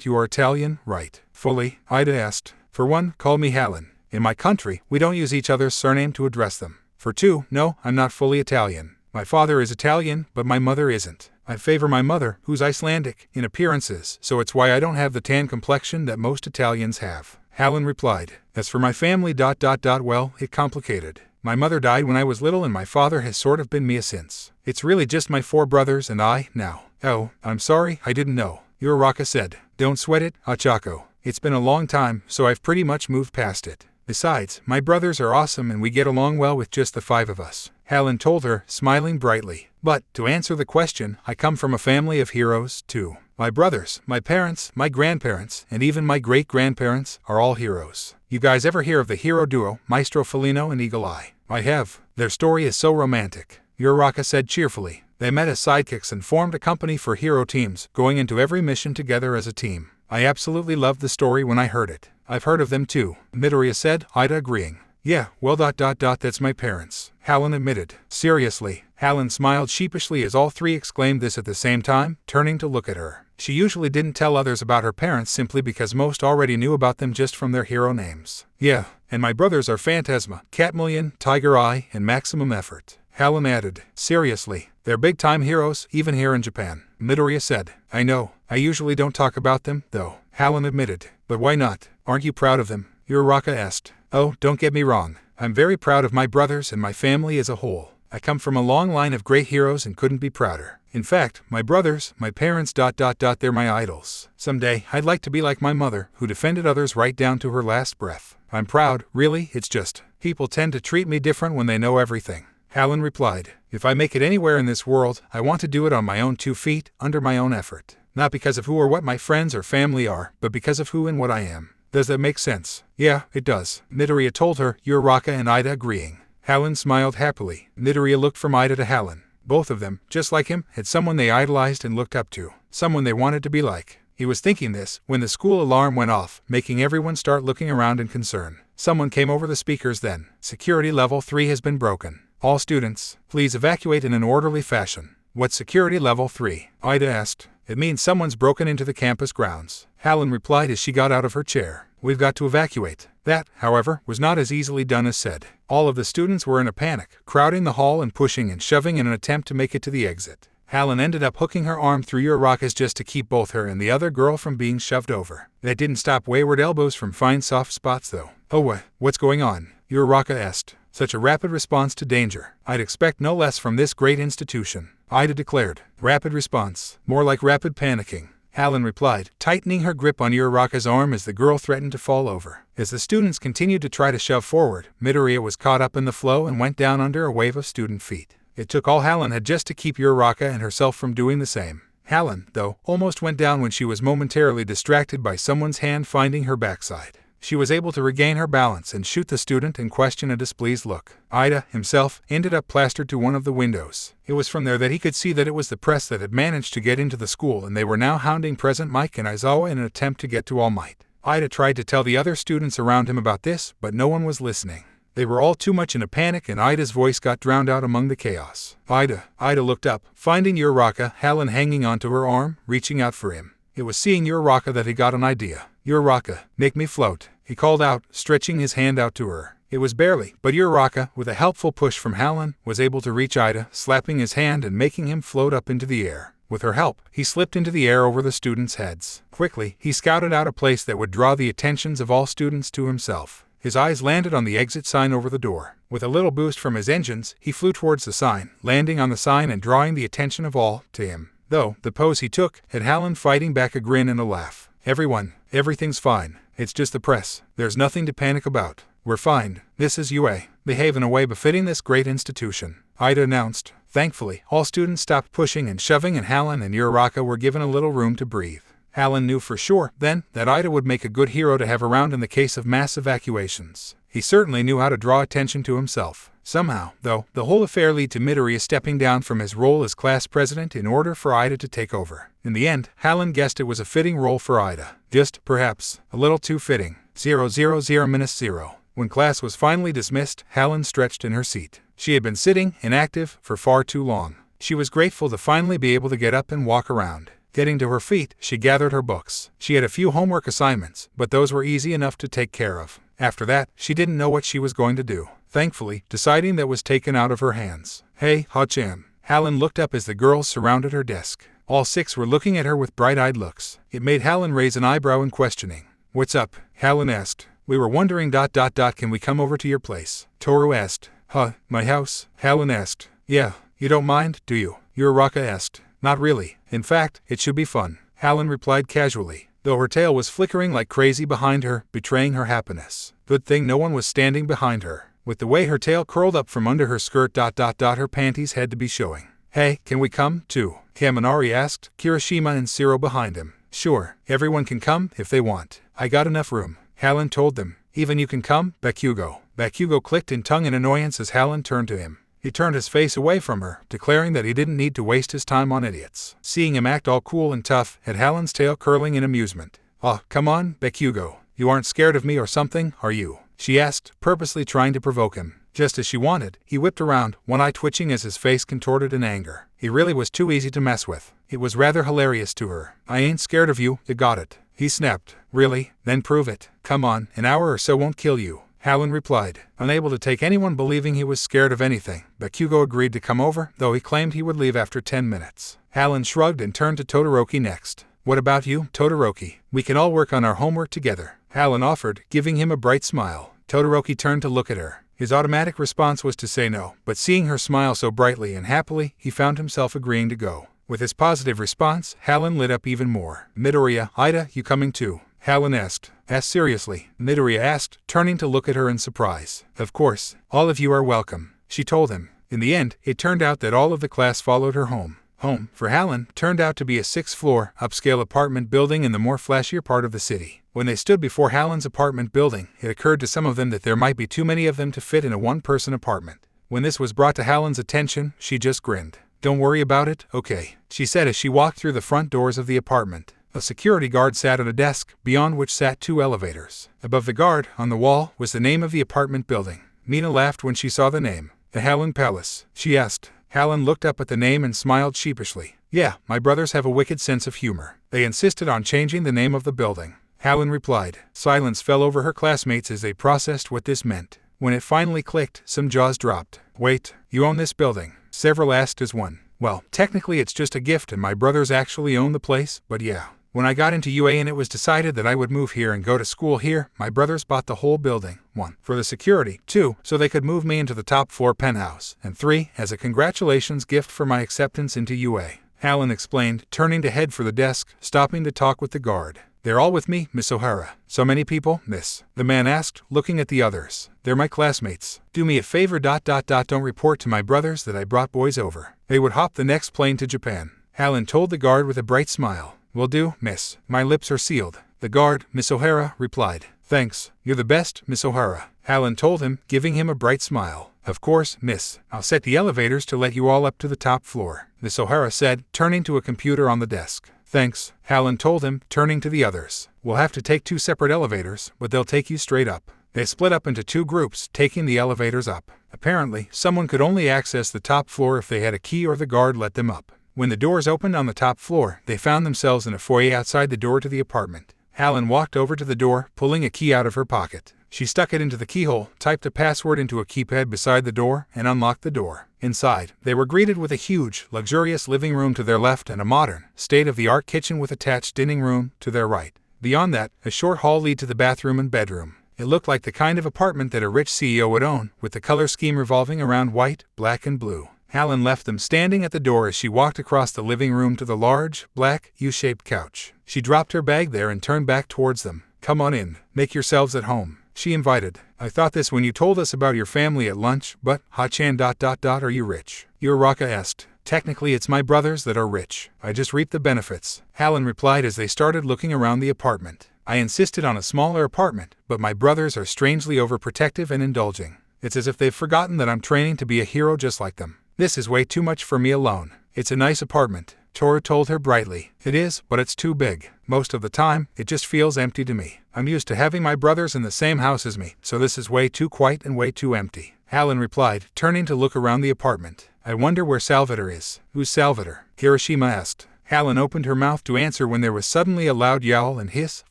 You are Italian, right? Fully, Ida asked. For one, call me Halyn. In my country, we don't use each other's surname to address them. For two, no, I'm not fully Italian. My father is Italian, but my mother isn't. I favor my mother, who's Icelandic, in appearances, so it's why I don't have the tan complexion that most Italians have. Halyn replied. As for my family ... well, it's complicated. My mother died when I was little and my father has sort of been me since. It's really just my 4 brothers and I, now. Oh, I'm sorry, I didn't know, Uraraka said. Don't sweat it, Achako. It's been a long time, so I've pretty much moved past it. Besides, my brothers are awesome and we get along well with just the 5 of us, Halyn told her, smiling brightly. But, to answer the question, I come from a family of heroes, too. My brothers, my parents, my grandparents, and even my great-grandparents are all heroes. You guys ever hear of the hero duo, Maestro Felino and Eagle Eye? I have. Their story is so romantic, Uraraka said cheerfully. They met as sidekicks and formed a company for hero teams, going into every mission together as a team. I absolutely loved the story when I heard it. I've heard of them too, Midoriya said, Ida agreeing. Yeah, well ... that's my parents, Halyn admitted. Seriously, Halyn smiled sheepishly as all 3 exclaimed this at the same time, turning to look at her. She usually didn't tell others about her parents simply because most already knew about them just from their hero names. Yeah, and my brothers are Phantasma, Catmillion, Tiger Eye, and Maximum Effort, Halyn added. Seriously, they're big-time heroes, even here in Japan. Midoriya said. I know, I usually don't talk about them, though, Halyn admitted. But why not? Aren't you proud of them? Uraraka asked. Oh, don't get me wrong. I'm very proud of my brothers and my family as a whole. I come from a long line of great heroes and couldn't be prouder. In fact, my brothers, my parents, they're my idols. Someday, I'd like to be like my mother, who defended others right down to her last breath. I'm proud, really, it's just, people tend to treat me different when they know everything. Halyn replied. If I make it anywhere in this world, I want to do it on my own 2 feet, under my own effort. Not because of who or what my friends or family are, but because of who and what I am. Does that make sense? Yeah, it does, Midoriya told her, Uraraka and Ida agreeing. Halyn smiled happily. Midoriya looked from Ida to Halyn. Both of them, just like him, had someone they idolized and looked up to. Someone they wanted to be like. He was thinking this when the school alarm went off, making everyone start looking around in concern. Someone came over the speakers then. Security level 3 has been broken. All students, please evacuate in an orderly fashion. What's security level 3? Ida asked. It means someone's broken into the campus grounds. Halyn replied as she got out of her chair. We've got to evacuate. That, however, was not as easily done as said. All of the students were in a panic, crowding the hall and pushing and shoving in an attempt to make it to the exit. Halyn ended up hooking her arm through Uraraka's just to keep both her and the other girl from being shoved over. That didn't stop wayward elbows from finding soft spots though. Oh, what's going on? Uraraka asked. Such a rapid response to danger. I'd expect no less from this great institution. Ida declared. Rapid response. More like rapid panicking. Halyn replied, tightening her grip on Uraraka's arm as the girl threatened to fall over. As the students continued to try to shove forward, Midoriya was caught up in the flow and went down under a wave of student feet. It took all Halyn had just to keep Uraraka and herself from doing the same. Halyn, though, almost went down when she was momentarily distracted by someone's hand finding her backside. She was able to regain her balance and shoot the student in question a displeased look. Ida, himself, ended up plastered to one of the windows. It was from there that he could see that it was the press that had managed to get into the school and they were now hounding Present Mike and Aizawa in an attempt to get to All Might. Ida tried to tell the other students around him about this, but no one was listening. They were all too much in a panic and Ida's voice got drowned out among the chaos. Ida looked up, finding Uraraka, Halyn hanging onto her arm, reaching out for him. It was seeing Uraraka that he got an idea. Uraraka, make me float, he called out, stretching his hand out to her. It was barely, but Uraraka, with a helpful push from Halyn, was able to reach Ida, slapping his hand and making him float up into the air. With her help, he slipped into the air over the students' heads. Quickly, he scouted out a place that would draw the attentions of all students to himself. His eyes landed on the exit sign over the door. With a little boost from his engines, he flew towards the sign, landing on the sign and drawing the attention of all to him. Though, the pose he took had Halyn fighting back a grin and a laugh. Everything's fine. It's just the press. There's nothing to panic about. We're fine. This is UA. Behave in a way befitting this great institution, Ida announced. Thankfully, all students stopped pushing and shoving and Halyn and Uraraka were given a little room to breathe. Halyn knew for sure, then, that Ida would make a good hero to have around in the case of mass evacuations. He certainly knew how to draw attention to himself. Somehow, though, the whole affair led to Midoriya stepping down from his role as class president in order for Ida to take over. In the end, Halyn guessed it was a fitting role for Ida. Just, perhaps, a little too fitting. 0:00-0. When class was finally dismissed, Halyn stretched in her seat. She had been sitting, inactive, for far too long. She was grateful to finally be able to get up and walk around. Getting to her feet, she gathered her books. She had a few homework assignments, but those were easy enough to take care of. After that, she didn't know what she was going to do. Thankfully, deciding that was taken out of her hands. Hey, Ha-chan. Halyn looked up as the girls surrounded her desk. All 6 were looking at her with bright-eyed looks. It made Halyn raise an eyebrow in questioning. What's up? Halyn asked. We were wondering ... Can we come over to your place? Toru asked. Huh, my house? Halyn asked. Yeah, you don't mind, do you? Uraraka asked. Not really. In fact, it should be fun. Halyn replied casually, though her tail was flickering like crazy behind her, betraying her happiness. Good thing no one was standing behind her. With the way her tail curled up from under her skirt ... her panties had to be showing. Hey, can we come, too? Kaminari asked, Kirishima and Siro behind him. Sure, everyone can come, if they want. I got enough room. Halyn told them. Even you can come, Bakugo. Bakugo clicked in tongue in annoyance as Halyn turned to him. He turned his face away from her, declaring that he didn't need to waste his time on idiots. Seeing him act all cool and tough, had Halyn's tail curling in amusement. Come on, Bakugo. You aren't scared of me or something, are you? She asked, purposely trying to provoke him. Just as she wanted, he whipped around, one eye twitching as his face contorted in anger. He really was too easy to mess with. It was rather hilarious to her. I ain't scared of you, you got it. He snapped. Really? Then prove it. Come on, an hour or so won't kill you. Halyn replied, unable to take anyone believing he was scared of anything. Bakugo agreed to come over, though he claimed he would leave after 10 minutes. Halyn shrugged and turned to Todoroki next. What about you, Todoroki? We can all work on our homework together, Halyn offered, giving him a bright smile. Todoroki turned to look at her. His automatic response was to say no, but seeing her smile so brightly and happily, he found himself agreeing to go. With his positive response, Halyn lit up even more. Midoriya, Ida, you coming too? Halyn asked. Seriously, Midoriya asked, turning to look at her in surprise. Of course, all of you are welcome, she told him. In the end, it turned out that all of the class followed her home. Home, for Halyn, turned out to be a 6th-floor, upscale apartment building in the more flashier part of the city. When they stood before Halyn's apartment building, it occurred to some of them that there might be too many of them to fit in a one-person apartment. When this was brought to Halyn's attention, she just grinned. Don't worry about it, okay, she said as she walked through the front doors of the apartment. A security guard sat at a desk, beyond which sat 2 elevators. Above the guard, on the wall, was the name of the apartment building. Mina laughed when she saw the name. The Halyn Palace, she asked. Halyn looked up at the name and smiled sheepishly. Yeah, my brothers have a wicked sense of humor. They insisted on changing the name of the building. Halyn replied. Silence fell over her classmates as they processed what this meant. When it finally clicked, some jaws dropped. Wait, you own this building? Several asked as one. Well, technically it's just a gift and my brothers actually own the place, but yeah. When I got into UA and it was decided that I would move here and go to school here, my brothers bought the whole building. 1. For the security. 2. So they could move me into the top-floor penthouse. And 3. As a congratulations gift for my acceptance into UA. Halyn explained, turning to head for the desk, stopping to talk with the guard. They're all with me, Miss O'Hara. So many people, miss? The man asked, looking at the others. They're my classmates. Do me a favor. Don't report to my brothers that I brought boys over. They would hop the next plane to Japan. Halyn told the guard with a bright smile. Will do, miss. My lips are sealed. The guard, Miss O'Hara, replied. Thanks. You're the best, Miss O'Hara. Halyn told him, giving him a bright smile. Of course, miss. I'll set the elevators to let you all up to the top floor, Miss O'Hara said, turning to a computer on the desk. Thanks, Halyn told him, turning to the others. We'll have to take 2 separate elevators, but they'll take you straight up. They split up into 2 groups, taking the elevators up. Apparently, someone could only access the top floor if they had a key or the guard let them up. When the doors opened on the top floor, they found themselves in a foyer outside the door to the apartment. Halyn walked over to the door, pulling a key out of her pocket. She stuck it into the keyhole, typed a password into a keypad beside the door, and unlocked the door. Inside, they were greeted with a huge, luxurious living room to their left and a modern, state-of-the-art kitchen with attached dining room to their right. Beyond that, a short hall led to the bathroom and bedroom. It looked like the kind of apartment that a rich CEO would own, with the color scheme revolving around white, black, and blue. Halyn left them standing at the door as she walked across the living room to the large, black, U-shaped couch. She dropped her bag there and turned back towards them. Come on in. Make yourselves at home, she invited. I thought this when you told us about your family at lunch, but, Ha-chan ... Are you rich? Uraraka asked. Technically it's my brothers that are rich. I just reap the benefits, Halyn replied as they started looking around the apartment. I insisted on a smaller apartment, but my brothers are strangely overprotective and indulging. It's as if they've forgotten that I'm training to be a hero just like them. This is way too much for me alone. It's a nice apartment, Toru told her brightly. It is, but it's too big. Most of the time, it just feels empty to me. I'm used to having my brothers in the same house as me, so this is way too quiet and way too empty, Halyn replied, turning to look around the apartment. I wonder where Salvador is. Who's Salvador? Hiroshima asked. Halyn opened her mouth to answer when there was suddenly a loud yowl and hiss,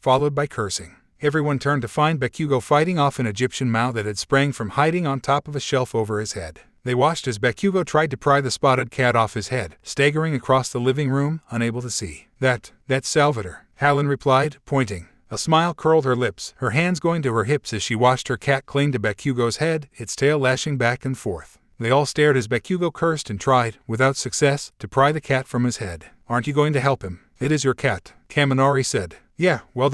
followed by cursing. Everyone turned to find Bakugo fighting off an Egyptian Mao that had sprang from hiding on top of a shelf over his head. They watched as Bakugo tried to pry the spotted cat off his head, staggering across the living room, unable to see. That's Salvador, Halyn replied, pointing. A smile curled her lips, her hands going to her hips as she watched her cat cling to Bakugo's head, its tail lashing back and forth. They all stared as Bakugo cursed and tried, without success, to pry the cat from his head. Aren't you going to help him? It is your cat, Kaminari said. Yeah, well ...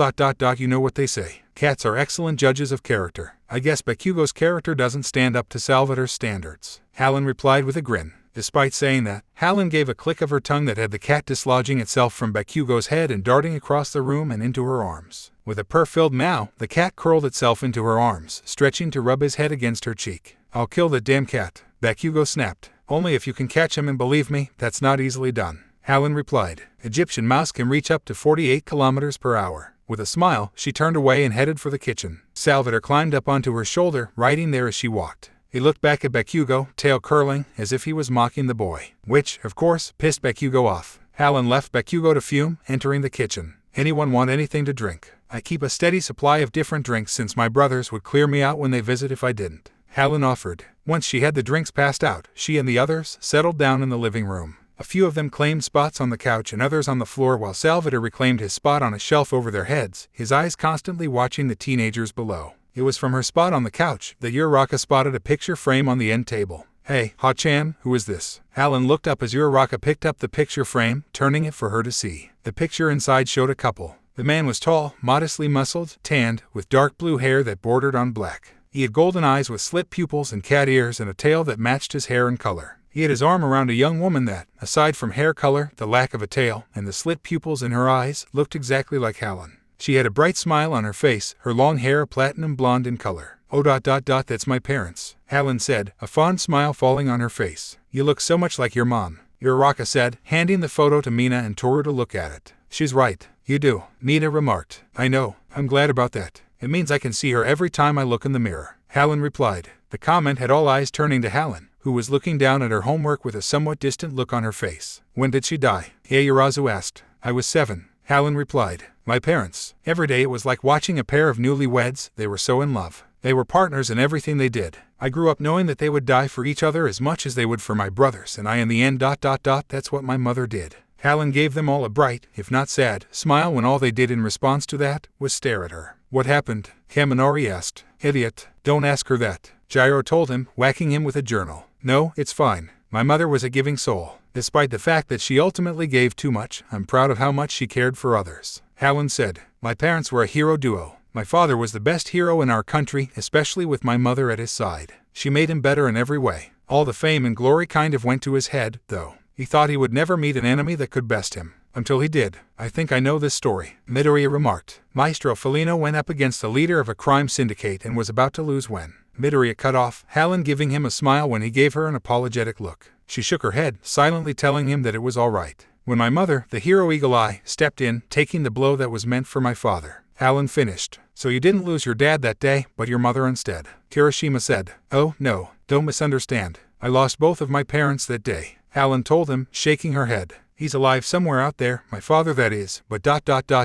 You know what they say. Cats are excellent judges of character. I guess Bakugo's character doesn't stand up to Salvador's standards, Halyn replied with a grin. Despite saying that, Halyn gave a click of her tongue that had the cat dislodging itself from Bakugo's head and darting across the room and into her arms. With a purr-filled meow, the cat curled itself into her arms, stretching to rub his head against her cheek. I'll kill the damn cat, Bakugo snapped. Only if you can catch him, and believe me, that's not easily done, Halyn replied. Egyptian mouse can reach up to 48 kilometers per hour. With a smile, she turned away and headed for the kitchen. Salvador climbed up onto her shoulder, riding there as she walked. He looked back at Bakugo, tail curling, as if he was mocking the boy, which, of course, pissed Bakugo off. Halyn left Bakugo to fume, entering the kitchen. Anyone want anything to drink? I keep a steady supply of different drinks since my brothers would clear me out when they visit if I didn't," Halyn offered. Once she had the drinks passed out, she and the others settled down in the living room. A few of them claimed spots on the couch and others on the floor while Salvador reclaimed his spot on a shelf over their heads, his eyes constantly watching the teenagers below. It was from her spot on the couch that Uraraka spotted a picture frame on the end table. "Hey, Ha-chan, who is this?" Halyn looked up as Uraraka picked up the picture frame, turning it for her to see. The picture inside showed a couple. The man was tall, modestly muscled, tanned, with dark blue hair that bordered on black. He had golden eyes with slit pupils and cat ears and a tail that matched his hair and color. He had his arm around a young woman that, aside from hair color, the lack of a tail, and the slit pupils in her eyes, looked exactly like Halyn. She had a bright smile on her face, her long hair platinum blonde in color. "Oh, that's my parents," Halyn said, a fond smile falling on her face. "You look so much like your mom," Uraraka said, handing the photo to Mina and Toru to look at it. "She's right. You do," Mina remarked. "I know. I'm glad about that. It means I can see her every time I look in the mirror," Halyn replied. The comment had all eyes turning to Halyn, who was looking down at her homework with a somewhat distant look on her face. "When did she die?" Ieyasu asked. "I was 7, Halyn replied. "My parents. Every day it was like watching a pair of newlyweds, they were so in love. They were partners in everything they did. I grew up knowing that they would die for each other as much as they would for my brothers, and I in the end that's what my mother did." Halyn gave them all a bright, if not sad, smile when all they did in response to that was stare at her. "What happened?" Kaminari asked. "Idiot, don't ask her that," Gyro told him, whacking him with a journal. "No, it's fine. My mother was a giving soul. Despite the fact that she ultimately gave too much, I'm proud of how much she cared for others," Halyn said. "My parents were a hero duo. My father was the best hero in our country, especially with my mother at his side. She made him better in every way. All the fame and glory kind of went to his head, though. He thought he would never meet an enemy that could best him. Until he did. I think I know this story," Midoriya remarked. Maestro Felino went up against the leader of a crime syndicate and was about to lose when Midoriya cut off, Halyn giving him a smile when he gave her an apologetic look. She shook her head, silently telling him that it was all right. "When my mother, the hero Eagle Eye, stepped in, taking the blow that was meant for my father," Halyn finished. "So you didn't lose your dad that day, but your mother instead," Kirishima said. "Oh, no, don't misunderstand. I lost both of my parents that day," Halyn told him, shaking her head. "He's alive somewhere out there, my father that is, but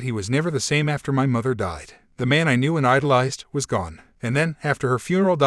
he was never the same after my mother died. The man I knew and idolized was gone. And then, after her funeral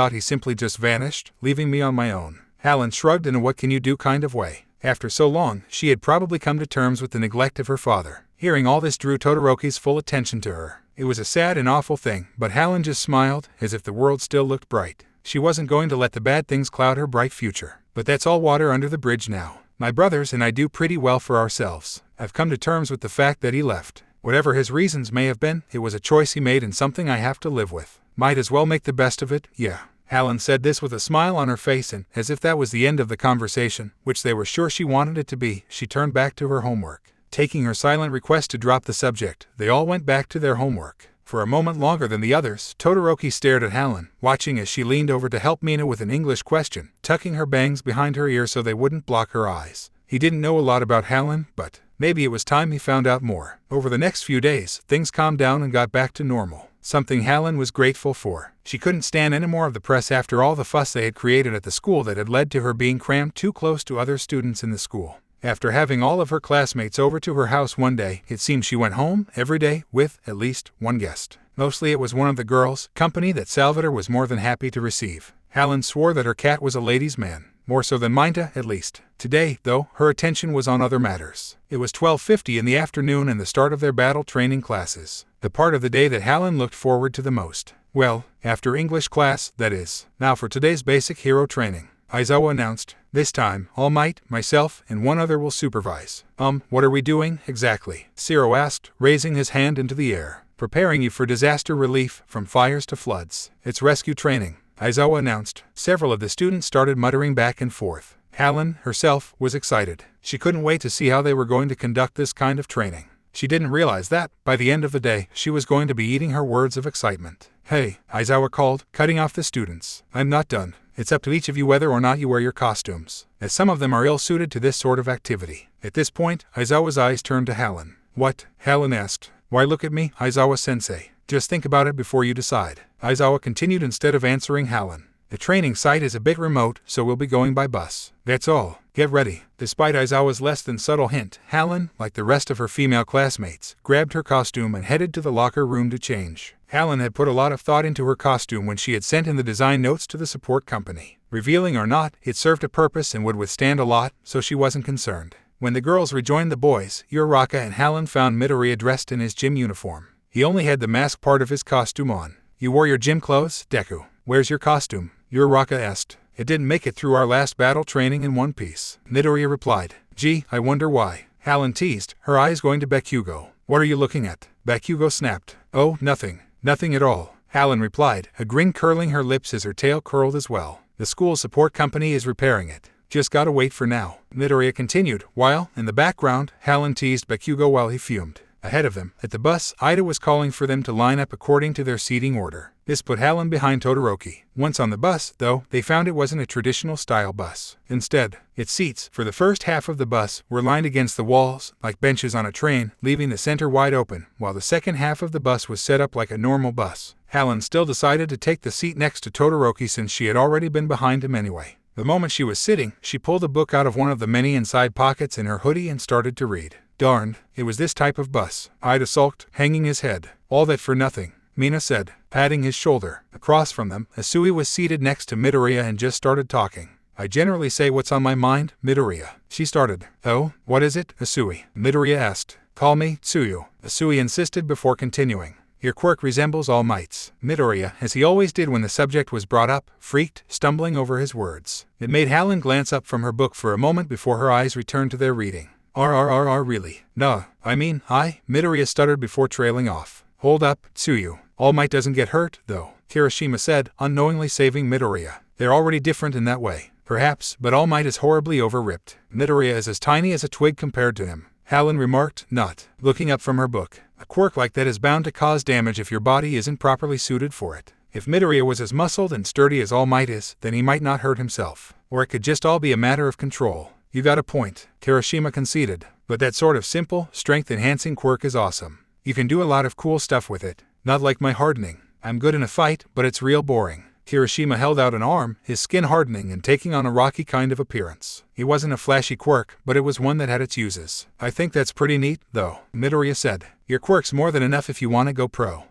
he simply just vanished, leaving me on my own." Halyn shrugged in a what can you do kind of way. After so long, she had probably come to terms with the neglect of her father. Hearing all this drew Todoroki's full attention to her. It was a sad and awful thing, but Halyn just smiled, as if the world still looked bright. She wasn't going to let the bad things cloud her bright future. "But that's all water under the bridge now. My brothers and I do pretty well for ourselves. I've come to terms with the fact that he left. Whatever his reasons may have been, it was a choice he made and something I have to live with. Might as well make the best of it, yeah." Halyn said this with a smile on her face and, as if that was the end of the conversation, which they were sure she wanted it to be, she turned back to her homework. Taking her silent request to drop the subject, they all went back to their homework. For a moment longer than the others, Todoroki stared at Halyn, watching as she leaned over to help Mina with an English question, tucking her bangs behind her ear so they wouldn't block her eyes. He didn't know a lot about Halyn, but maybe it was time he found out more. Over the next few days, things calmed down and got back to normal. Something Halyn was grateful for. She couldn't stand any more of the press after all the fuss they had created at the school that had led to her being crammed too close to other students in the school. After having all of her classmates over to her house one day, it seemed she went home every day with, at least, one guest. Mostly it was one of the girls' company that Salvador was more than happy to receive. Halyn swore that her cat was a ladies' man. More so than Minta, at least. Today, though, her attention was on other matters. It was 12:50 in the afternoon and the start of their battle training classes. The part of the day that Halyn looked forward to the most. Well, after English class, that is. Now for today's basic hero training, Aizawa announced. This time, All Might, myself, and one other will supervise. What are we doing, exactly? Zero asked, raising his hand into the air. Preparing you for disaster relief, from fires to floods. It's rescue training, Aizawa announced. Several of the students started muttering back and forth. Halyn, herself, was excited. She couldn't wait to see how they were going to conduct this kind of training. She didn't realize that, by the end of the day, she was going to be eating her words of excitement. "Hey," Aizawa called, cutting off the students. "I'm not done. It's up to each of you whether or not you wear your costumes, as some of them are ill-suited to this sort of activity." At this point, Aizawa's eyes turned to Halyn. "What?" Halyn asked. "Why look at me, Aizawa-sensei? Just think about it before you decide," Aizawa continued instead of answering Halyn. "The training site is a bit remote, so we'll be going by bus. That's all. Get ready. Despite Aizawa's less than subtle hint, Halyn, like the rest of her female classmates, grabbed her costume and headed to the locker room to change. Halyn had put a lot of thought into her costume when she had sent in the design notes to the support company. Revealing or not, it served a purpose and would withstand a lot, so she wasn't concerned. When the girls rejoined the boys, Uraraka and Halyn found Midoriya dressed in his gym uniform. He only had the mask part of his costume on. You wore your gym clothes, Deku. Where's your costume? Uraraka asked. It didn't make it through our last battle training in one piece. Midoriya replied. Gee, I wonder why. Halyn teased, her eyes going to Bakugo. What are you looking at? Bakugo snapped. Oh, nothing. Nothing at all. Halyn replied, a grin curling her lips as her tail curled as well. The school support company is repairing it. Just gotta wait for now. Midoriya continued, while, in the background, Halyn teased Bakugo while he fumed. Ahead of them, at the bus, Ida was calling for them to line up according to their seating order. This put Halyn behind Todoroki. Once on the bus, though, they found it wasn't a traditional style bus. Instead, its seats, for the first half of the bus, were lined against the walls, like benches on a train, leaving the center wide open, while the second half of the bus was set up like a normal bus. Halyn still decided to take the seat next to Todoroki since she had already been behind him anyway. The moment she was sitting, she pulled a book out of one of the many inside pockets in her hoodie and started to read. Darned, it was this type of bus. Ida sulked, hanging his head. All that for nothing, Mina said, patting his shoulder. Across from them, Asui was seated next to Midoriya and just started talking. I generally say what's on my mind, Midoriya. She started. Oh, what is it, Asui? Midoriya asked. Call me Tsuyu, Asui insisted before continuing. Your quirk resembles All Might's. Midoriya, as he always did when the subject was brought up, freaked, stumbling over his words. It made Halyn glance up from her book for a moment before her eyes returned to their reading. Really? No, I mean, Midoriya stuttered before trailing off. Hold up, Tsuyu. All Might doesn't get hurt, though, Kirishima said, unknowingly saving Midoriya. They're already different in that way. Perhaps, but All Might is horribly overripped. Midoriya is as tiny as a twig compared to him. Halyn remarked, not looking up from her book. A quirk like that is bound to cause damage if your body isn't properly suited for it. If Midoriya was as muscled and sturdy as All Might is, then he might not hurt himself. Or it could just all be a matter of control. You got a point, Kirishima conceded. But that sort of simple, strength-enhancing quirk is awesome. You can do a lot of cool stuff with it. Not like my hardening. I'm good in a fight, but it's real boring. Kirishima held out an arm, his skin hardening and taking on a rocky kind of appearance. It wasn't a flashy quirk, but it was one that had its uses. I think that's pretty neat, though, Midoriya said. Your quirk's more than enough if you want to go pro.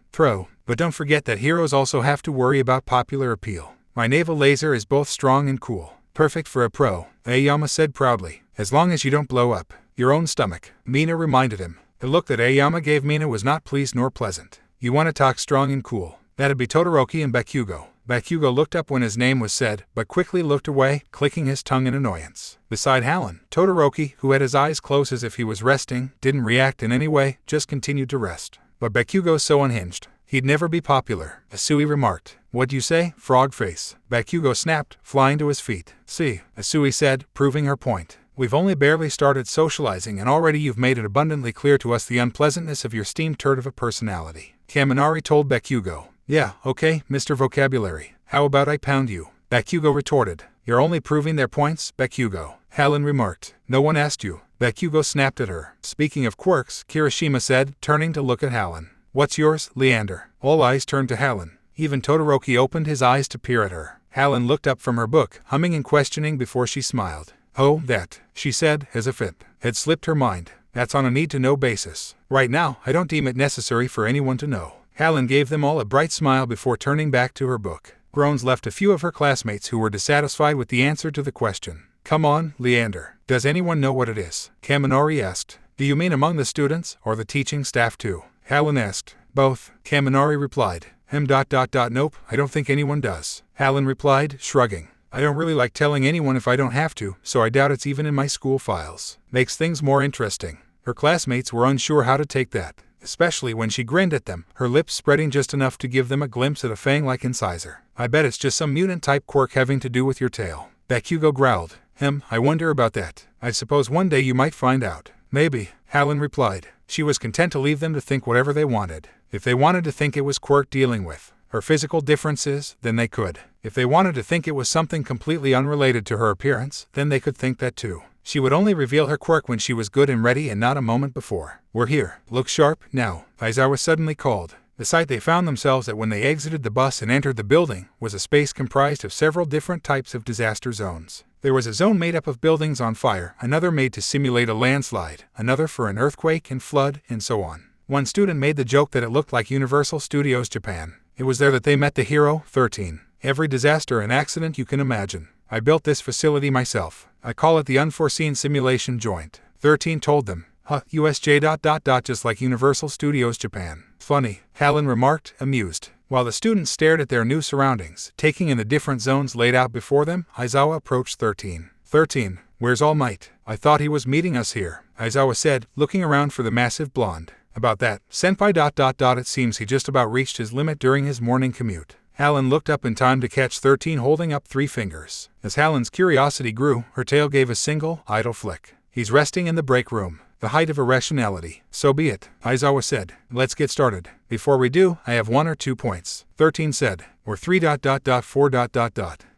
But don't forget that heroes also have to worry about popular appeal. My naval laser is both strong and cool. Perfect for a pro, Aoyama said proudly. As long as you don't blow up your own stomach, Mina reminded him. The look that Aoyama gave Mina was not pleased nor pleasant. You want to talk strong and cool. That'd be Todoroki and Bakugo. Bakugo looked up when his name was said, but quickly looked away, clicking his tongue in annoyance. Beside Halyn, Todoroki, who had his eyes closed as if he was resting, didn't react in any way, just continued to rest. But Bakugo's so unhinged. He'd never be popular, Asui remarked. What'd you say, frog face? Bakugo snapped, flying to his feet. See, Asui said, proving her point. We've only barely started socializing and already you've made it abundantly clear to us the unpleasantness of your steamed turd of a personality. Kaminari told Bakugo. Yeah, okay, Mr. Vocabulary. How about I pound you? Bakugo retorted. You're only proving their points, Bakugo. Halyn remarked. No one asked you. Bakugo snapped at her. Speaking of quirks, Kirishima said, turning to look at Halyn. What's yours, Leander? All eyes turned to Halyn. Even Todoroki opened his eyes to peer at her. Halyn looked up from her book, humming and questioning before she smiled. Oh, that, she said, as if it had slipped her mind. That's on a need-to-know basis. Right now, I don't deem it necessary for anyone to know. Halyn gave them all a bright smile before turning back to her book. Groans left a few of her classmates who were dissatisfied with the answer to the question. Come on, Leander. Does anyone know what it is? Kaminari asked. Do you mean among the students, or the teaching staff too? Halyn asked. Both, Kaminari replied. Nope, I don't think anyone does. Halyn replied, shrugging. I don't really like telling anyone if I don't have to, so I doubt it's even in my school files. Makes things more interesting. Her classmates were unsure how to take that, especially when she grinned at them, her lips spreading just enough to give them a glimpse at a fang-like incisor. I bet it's just some mutant-type quirk having to do with your tail. Bakugo growled. I wonder about that. I suppose one day you might find out. Maybe, Halyn replied. She was content to leave them to think whatever they wanted. If they wanted to think it was Quirk dealing with her physical differences, then they could. If they wanted to think it was something completely unrelated to her appearance, then they could think that too. She would only reveal her quirk when she was good and ready and not a moment before. We're here. Look sharp, now, Aizawa suddenly called. The site they found themselves at when they exited the bus and entered the building was a space comprised of several different types of disaster zones. There was a zone made up of buildings on fire, another made to simulate a landslide, another for an earthquake and flood, and so on. One student made the joke that it looked like Universal Studios Japan. It was there that they met the hero, 13. Every disaster and accident you can imagine. I built this facility myself. I call it the Unforeseen Simulation Joint. 13 told them. USJ ... just like Universal Studios Japan. Funny, Halyn remarked, amused. While the students stared at their new surroundings, taking in the different zones laid out before them, Aizawa approached 13. 13, where's All Might? I thought he was meeting us here, Aizawa said, looking around for the massive blonde. About that, Senpai ... it seems he just about reached his limit during his morning commute. Halyn looked up in time to catch 13 holding up 3 fingers. As Halyn's curiosity grew, her tail gave a single, idle flick. He's resting in the break room. The height of irrationality. So be it, Aizawa said. Let's get started. Before we do, I have 1 or 2 points. 13 said. Or 3 ... 4 ...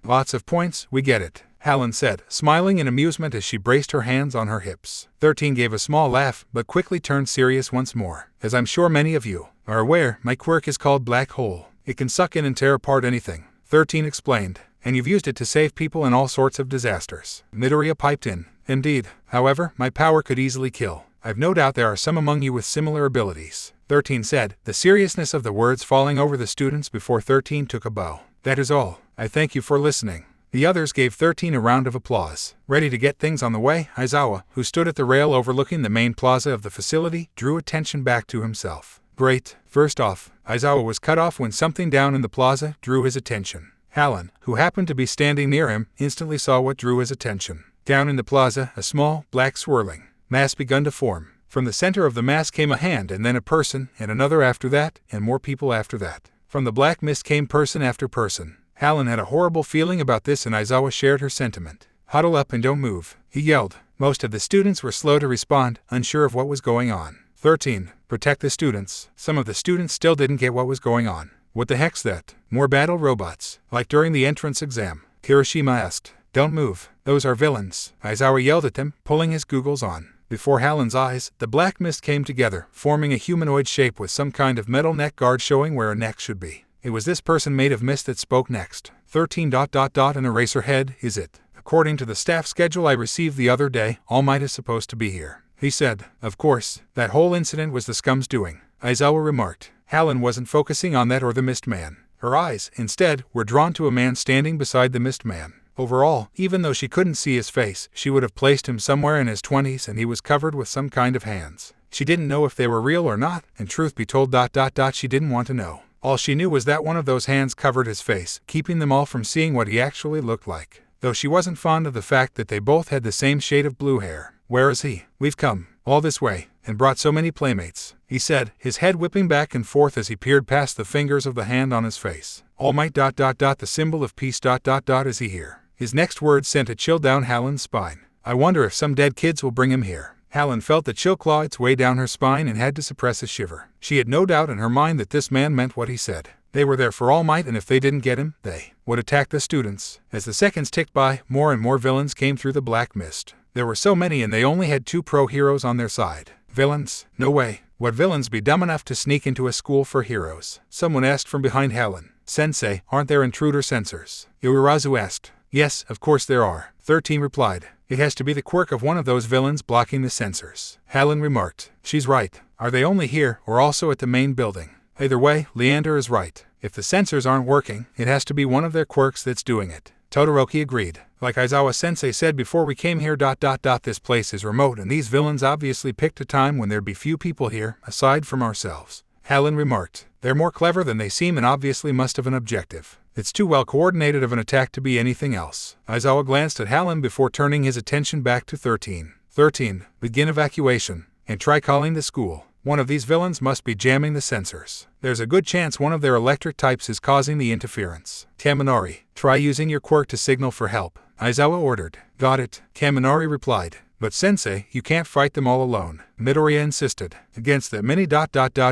Lots of points, we get it, Halyn said, smiling in amusement as she braced her hands on her hips. 13 gave a small laugh, but quickly turned serious once more. As I'm sure many of you are aware, my quirk is called Black Hole. It can suck in and tear apart anything, 13 explained. And you've used it to save people in all sorts of disasters. Midoriya piped in. Indeed. However, my power could easily kill. I've no doubt there are some among you with similar abilities, 13 said, the seriousness of the words falling over the students before 13 took a bow. That is all. I thank you for listening. The others gave 13 a round of applause. Ready to get things on the way, Aizawa, who stood at the rail overlooking the main plaza of the facility, drew attention back to himself. Great. First off, Aizawa was cut off when something down in the plaza drew his attention. Halyn, who happened to be standing near him, instantly saw what drew his attention. Down in the plaza, a small, black swirling mass begun to form. From the center of the mass came a hand and then a person, and another after that, and more people after that. From the black mist came person after person. Halyn had a horrible feeling about this and Aizawa shared her sentiment. Huddle up and don't move, he yelled. Most of the students were slow to respond, unsure of what was going on. 13. Protect the students. Some of the students still didn't get what was going on. What the heck's that? More battle robots, like during the entrance exam. Kirishima asked. Don't move. Those are villains. Aizawa yelled at them, pulling his goggles on. Before Halyn's eyes, the black mist came together, forming a humanoid shape with some kind of metal neck guard showing where a neck should be. It was this person made of mist that spoke next. 13. An eraser head, is it? According to the staff schedule I received the other day, All Might is supposed to be here, he said. Of course, that whole incident was the scum's doing, Aizawa remarked. Halyn wasn't focusing on that or the mist man. Her eyes, instead, were drawn to a man standing beside the mist man. Overall, even though she couldn't see his face, she would have placed him somewhere in his 20s and he was covered with some kind of hands. She didn't know if they were real or not, and truth be told ... she didn't want to know. All she knew was that one of those hands covered his face, keeping them all from seeing what he actually looked like. Though she wasn't fond of the fact that they both had the same shade of blue hair. Where is he? We've come all this way, and brought so many playmates, he said, his head whipping back and forth as he peered past the fingers of the hand on his face. All Might ... the symbol of peace ... is he here? His next words sent a chill down Halyn's spine. I wonder if some dead kids will bring him here. Halyn felt the chill claw its way down her spine and had to suppress a shiver. She had no doubt in her mind that this man meant what he said. They were there for All Might, and if they didn't get him, they would attack the students. As the seconds ticked by, more and more villains came through the black mist. There were so many and they only had 2 pro heroes on their side. Villains? No way. Would villains be dumb enough to sneak into a school for heroes? Someone asked from behind Halyn. Sensei, aren't there intruder sensors? Iwarazu asked. Yes, of course there are, 13 replied. It has to be the quirk of one of those villains blocking the sensors. Halyn remarked. She's right. Are they only here or also at the main building? Either way, Leander is right. If the sensors aren't working, it has to be one of their quirks that's doing it. Todoroki agreed. Like Aizawa-sensei said before we came here ... this place is remote and these villains obviously picked a time when there'd be few people here, aside from ourselves. Halyn remarked. They're more clever than they seem and obviously must have an objective. It's too well coordinated of an attack to be anything else. Aizawa glanced at Halyn before turning his attention back to 13. 13. Begin evacuation. And try calling the school. One of these villains must be jamming the sensors. There's a good chance one of their electric types is causing the interference. Kaminari, try using your quirk to signal for help, Aizawa ordered. Got it, Kaminari replied. But sensei, you can't fight them all alone, Midoriya insisted. Against the many ...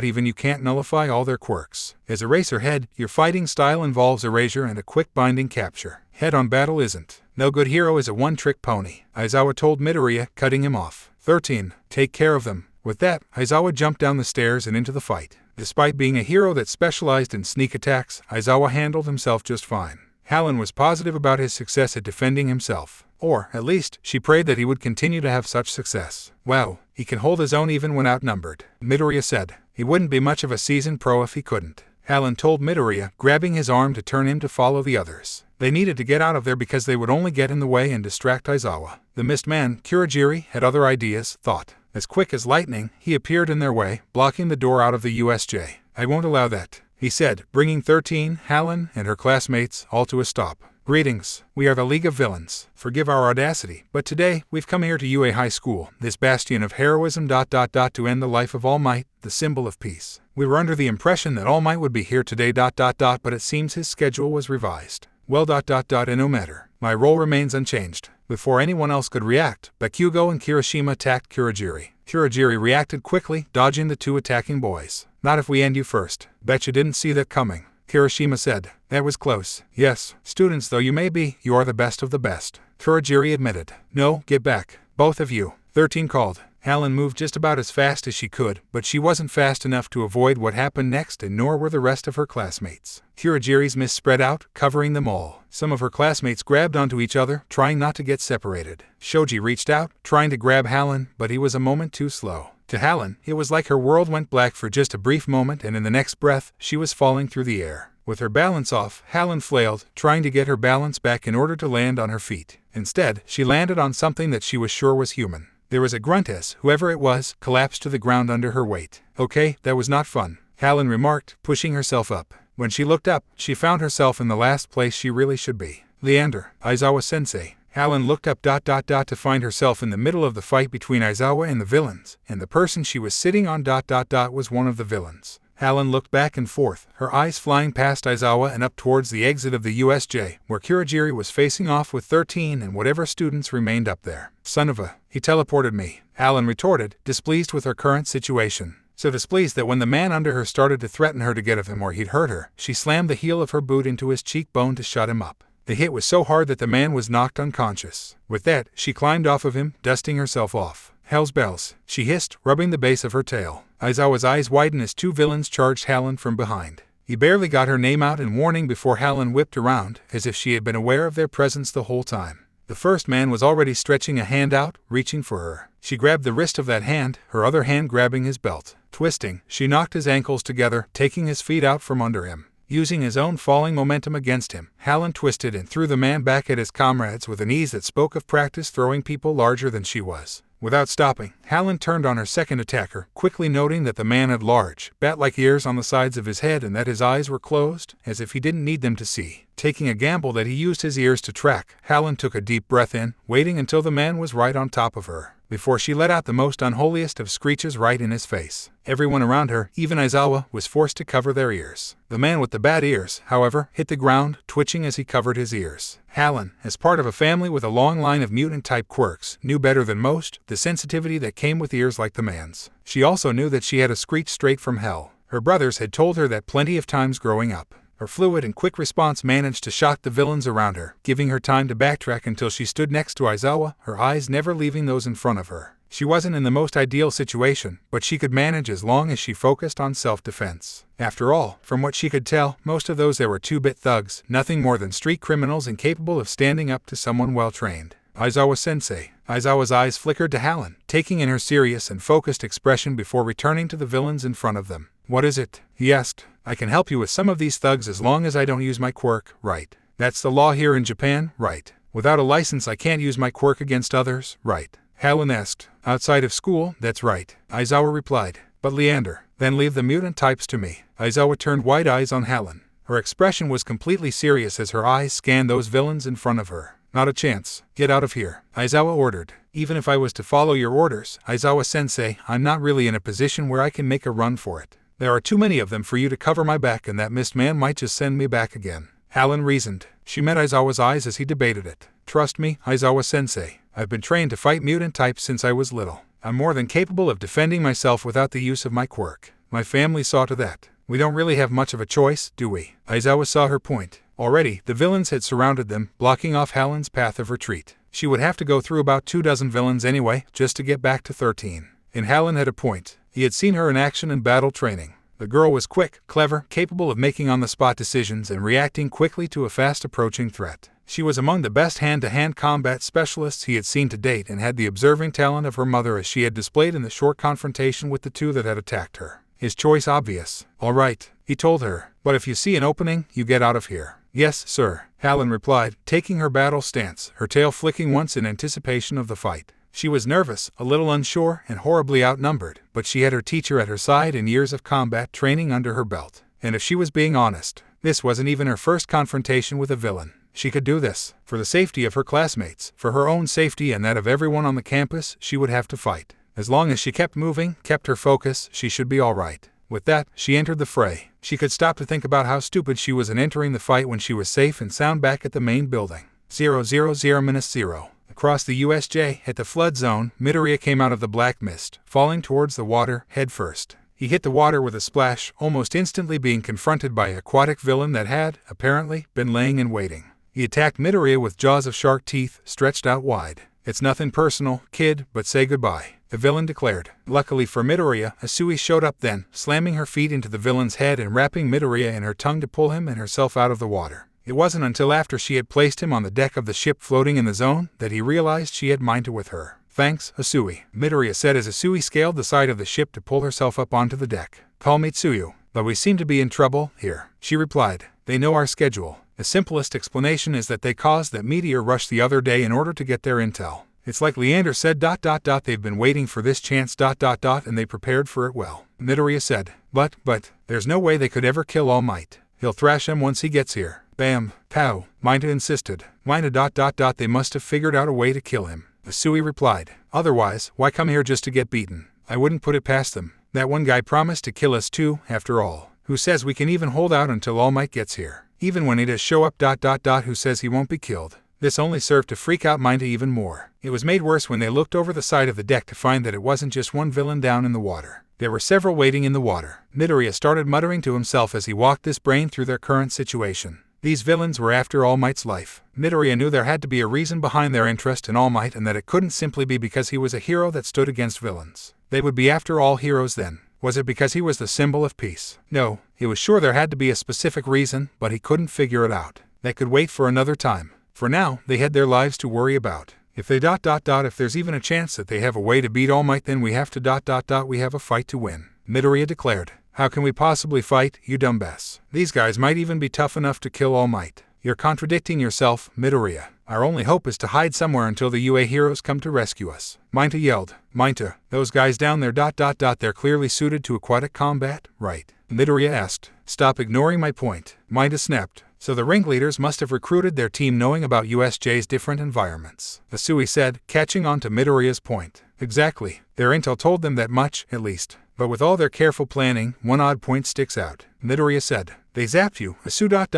even you can't nullify all their quirks. As Eraserhead, your fighting style involves erasure and a quick binding capture. Head-on battle isn't. No good hero is a one-trick pony, Aizawa told Midoriya, cutting him off. 13. Take care of them. With that, Aizawa jumped down the stairs and into the fight. Despite being a hero that specialized in sneak attacks, Aizawa handled himself just fine. Halyn was positive about his success at defending himself. Or, at least, she prayed that he would continue to have such success. Well, he can hold his own even when outnumbered, Midoriya said. He wouldn't be much of a seasoned pro if he couldn't. Halyn told Midoriya, grabbing his arm to turn him to follow the others. They needed to get out of there because they would only get in the way and distract Aizawa. The mist man, Kurogiri, had other ideas, thought. As quick as lightning, he appeared in their way, blocking the door out of the USJ. I won't allow that, he said, bringing 13, Halyn, and her classmates, all to a stop. Greetings, we are the League of Villains. Forgive our audacity, but today, we've come here to UA High School, this bastion of heroism ... to end the life of All Might, the symbol of peace. We were under the impression that All Might would be here today ... but it seems his schedule was revised. Well ... and no matter. My role remains unchanged. Before anyone else could react, Bakugo and Kirishima attacked Kurogiri. Kurogiri reacted quickly, dodging the two attacking boys. Not if we end you first. Bet you didn't see that coming, Kirishima said. That was close. Yes, students though you may be, you are the best of the best, Kurogiri admitted. No, get back. Both of you. 13 called. Halyn moved just about as fast as she could, but she wasn't fast enough to avoid what happened next, and nor were the rest of her classmates. Kurogiri's mist spread out, covering them all. Some of her classmates grabbed onto each other, trying not to get separated. Shoji reached out, trying to grab Halyn, but he was a moment too slow. To Halyn, it was like her world went black for just a brief moment, and in the next breath, she was falling through the air. With her balance off, Halyn flailed, trying to get her balance back in order to land on her feet. Instead, she landed on something that she was sure was human. There was a grunt as whoever it was collapsed to the ground under her weight. Okay, that was not fun, Halyn remarked, pushing herself up. When she looked up, she found herself in the last place she really should be. Leander, Aizawa-sensei. Halyn looked up ... to find herself in the middle of the fight between Aizawa and the villains, and the person she was sitting on ... was one of the villains. Halyn looked back and forth, her eyes flying past Aizawa and up towards the exit of the USJ, where Kurogiri was facing off with 13 and whatever students remained up there. Son of a, he teleported me, Halyn retorted, displeased with her current situation. So displeased that when the man under her started to threaten her to get of him or he'd hurt her, she slammed the heel of her boot into his cheekbone to shut him up. The hit was so hard that the man was knocked unconscious. With that, she climbed off of him, dusting herself off. Hell's bells, she hissed, rubbing the base of her tail. Aizawa's eyes widened as two villains charged Halyn from behind. He barely got her name out in warning before Halyn whipped around, as if she had been aware of their presence the whole time. The first man was already stretching a hand out, reaching for her. She grabbed the wrist of that hand, her other hand grabbing his belt. Twisting, she knocked his ankles together, taking his feet out from under him. Using his own falling momentum against him, Halyn twisted and threw the man back at his comrades with an ease that spoke of practice throwing people larger than she was. Without stopping, Halyn turned on her second attacker, quickly noting that the man had large, bat-like ears on the sides of his head and that his eyes were closed, as if he didn't need them to see. Taking a gamble that he used his ears to track, Halyn took a deep breath in, waiting until the man was right on top of her, before she let out the most unholiest of screeches right in his face. Everyone around her, even Aizawa, was forced to cover their ears. The man with the bad ears, however, hit the ground, twitching as he covered his ears. Halyn, as part of a family with a long line of mutant-type quirks, knew better than most the sensitivity that came with ears like the man's. She also knew that she had a screech straight from hell. Her brothers had told her that plenty of times growing up. Her fluid and quick response managed to shock the villains around her, giving her time to backtrack until she stood next to Aizawa, her eyes never leaving those in front of her. She wasn't in the most ideal situation, but she could manage as long as she focused on self-defense. After all, from what she could tell, most of those there were 2-bit thugs, nothing more than street criminals incapable of standing up to someone well-trained. Aizawa-sensei. Aizawa's eyes flickered to Halyn, taking in her serious and focused expression before returning to the villains in front of them. What is it? He asked. I can help you with some of these thugs as long as I don't use my quirk, right? That's the law here in Japan, right? Without a license I can't use my quirk against others, right? Halyn asked. Outside of school, that's right, Aizawa replied. But Leander, then leave the mutant types to me. Aizawa turned wide eyes on Halyn. Her expression was completely serious as her eyes scanned those villains in front of her. Not a chance. Get out of here, Aizawa ordered. Even if I was to follow your orders, Aizawa-sensei, I'm not really in a position where I can make a run for it. There are too many of them for you to cover my back, and that mist man might just send me back again. Halyn reasoned. She met Aizawa's eyes as he debated it. Trust me, Aizawa-sensei. I've been trained to fight mutant types since I was little. I'm more than capable of defending myself without the use of my quirk. My family saw to that. We don't really have much of a choice, do we? Aizawa saw her point. Already, the villains had surrounded them, blocking off Halyn's path of retreat. She would have to go through about 24 villains anyway, just to get back to 13. And Halyn had a point. He had seen her in action in battle training. The girl was quick, clever, capable of making on-the-spot decisions and reacting quickly to a fast-approaching threat. She was among the best hand-to-hand combat specialists he had seen to date and had the observing talent of her mother as she had displayed in the short confrontation with the two that had attacked her. His choice obvious. "All right," he told her, "but if you see an opening, you get out of here." "Yes, sir," Halyn replied, taking her battle stance, her tail flicking once in anticipation of the fight. She was nervous, a little unsure, and horribly outnumbered, but she had her teacher at her side and years of combat training under her belt. And if she was being honest, this wasn't even her first confrontation with a villain. She could do this. For the safety of her classmates, for her own safety and that of everyone on the campus, she would have to fight. As long as she kept moving, kept her focus, she should be all right. With that, she entered the fray. She could stop to think about how stupid she was in entering the fight when she was safe and sound back at the main building. 000-0. Across the USJ, at the flood zone, Midoriya came out of the black mist, falling towards the water, head first. He hit the water with a splash, almost instantly being confronted by an aquatic villain that had, apparently, been laying in waiting. He attacked Midoriya with jaws of shark teeth, stretched out wide. "It's nothing personal, kid, but say goodbye," the villain declared. Luckily for Midoriya, Asui showed up then, slamming her feet into the villain's head and wrapping Midoriya in her tongue to pull him and herself out of the water. It wasn't until after she had placed him on the deck of the ship floating in the zone that he realized she had Mineta with her. "Thanks, Asui," Midoriya said as Asui scaled the side of the ship to pull herself up onto the deck. "Call me Tsuyu, but we seem to be in trouble here," she replied. "They know our schedule. The simplest explanation is that they caused that meteor rush the other day in order to get their intel. It's like Leander said ... they've been waiting for this chance ... and they prepared for it well," Midoriya said. But, there's no way they could ever kill All Might. He'll thrash him once he gets here." "Bam, pow," Mineta insisted. "Mineta ... they must have figured out a way to kill him," Asui replied. "Otherwise, why come here just to get beaten? I wouldn't put it past them. That one guy promised to kill us too, after all. Who says we can even hold out until All Might gets here? Even when he does show up ... who says he won't be killed?" This only served to freak out Mineta even more. It was made worse when they looked over the side of the deck to find that it wasn't just one villain down in the water. There were several waiting in the water. Midoriya started muttering to himself as he walked his brain through their current situation. These villains were after All Might's life. Midoriya knew there had to be a reason behind their interest in All Might and that it couldn't simply be because he was a hero that stood against villains. They would be after all heroes then. Was it because he was the symbol of peace? No, he was sure there had to be a specific reason, but he couldn't figure it out. That could wait for another time. For now, they had their lives to worry about. If they ... if there's even a chance that they have a way to beat All Might, then we have to ... we have a fight to win, Midoriya declared. "How can we possibly fight, you dumbass? These guys might even be tough enough to kill All Might." "You're contradicting yourself, Midoriya. Our only hope is to hide somewhere until the UA heroes come to rescue us," Mineta yelled. "Mineta, those guys down there ... they're clearly suited to aquatic combat, right?" Midoriya asked. "Stop ignoring my point," Mineta snapped. "So the ringleaders must have recruited their team knowing about USJ's different environments," Asui said, catching on to Midoriya's point. "Exactly. Their intel told them that much, at least. But with all their careful planning, one odd point sticks out," Midoriya said. "They zapped you, Asu ... tsuyu ...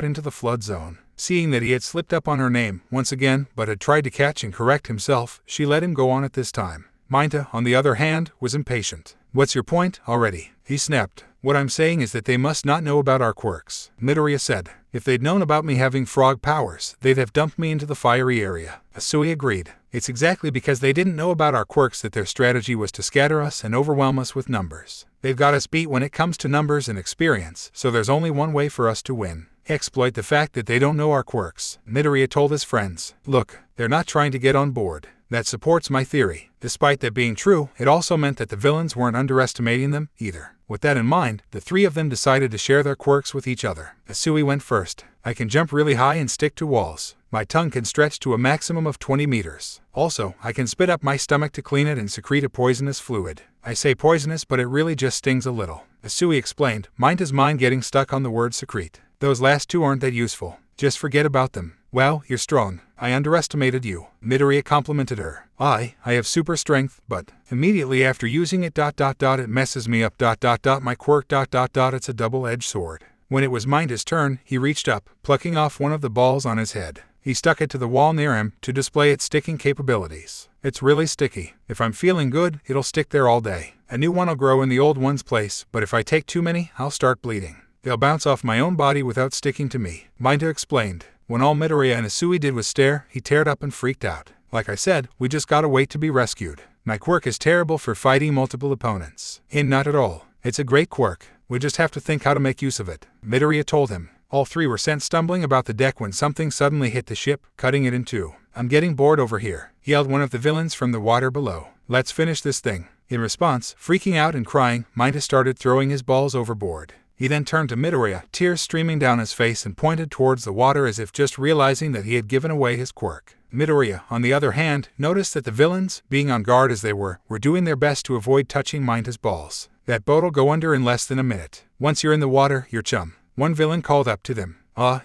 into the flood zone." Seeing that he had slipped up on her name, once again, but had tried to catch and correct himself, she let him go on at this time. Mineta, on the other hand, was impatient. "What's your point, already?" he snapped. "What I'm saying is that they must not know about our quirks," Midoriya said. "If they'd known about me having frog powers, they'd have dumped me into the fiery area," Asui agreed. "It's exactly because they didn't know about our quirks that their strategy was to scatter us and overwhelm us with numbers. They've got us beat when it comes to numbers and experience, so there's only one way for us to win. Exploit the fact that they don't know our quirks," Midoriya told his friends. "Look, they're not trying to get on board. That supports my theory." Despite that being true, it also meant that the villains weren't underestimating them, either. With that in mind, the three of them decided to share their quirks with each other. Asui went first. "I can jump really high and stick to walls. My tongue can stretch to a maximum of 20 meters. Also, I can spit up my stomach to clean it and secrete a poisonous fluid. I say poisonous, but it really just stings a little," Asui explained, Mineta's mind getting stuck on the word secrete. "Those last two aren't that useful. Just forget about them." "Well, you're strong. I underestimated you," Midoriya complimented her. I have super strength, but immediately after using it ... it messes me up ... my quirk ... it's a double-edged sword." When it was Mineta's turn, he reached up, plucking off one of the balls on his head. He stuck it to the wall near him to display its sticking capabilities. "It's really sticky. If I'm feeling good, it'll stick there all day. A new one'll grow in the old one's place, but if I take too many, I'll start bleeding. They'll bounce off my own body without sticking to me," Mineta explained. When all Midoriya and Asui did was stare, he teared up and freaked out. "Like I said, we just gotta wait to be rescued. My quirk is terrible for fighting multiple opponents." "Not at all. It's a great quirk. We just have to think how to make use of it," Midoriya told him. All three were sent stumbling about the deck when something suddenly hit the ship, cutting it in two. "I'm getting bored over here," yelled one of the villains from the water below. "Let's finish this thing." In response, freaking out and crying, Minefield started throwing his balls overboard. He then turned to Midoriya, tears streaming down his face, and pointed towards the water as if just realizing that he had given away his quirk. Midoriya, on the other hand, noticed that the villains, being on guard as they were doing their best to avoid touching Mineta's balls. "That boat'll go under in less than a minute. Once you're in the water, you're chum," one villain called up to them.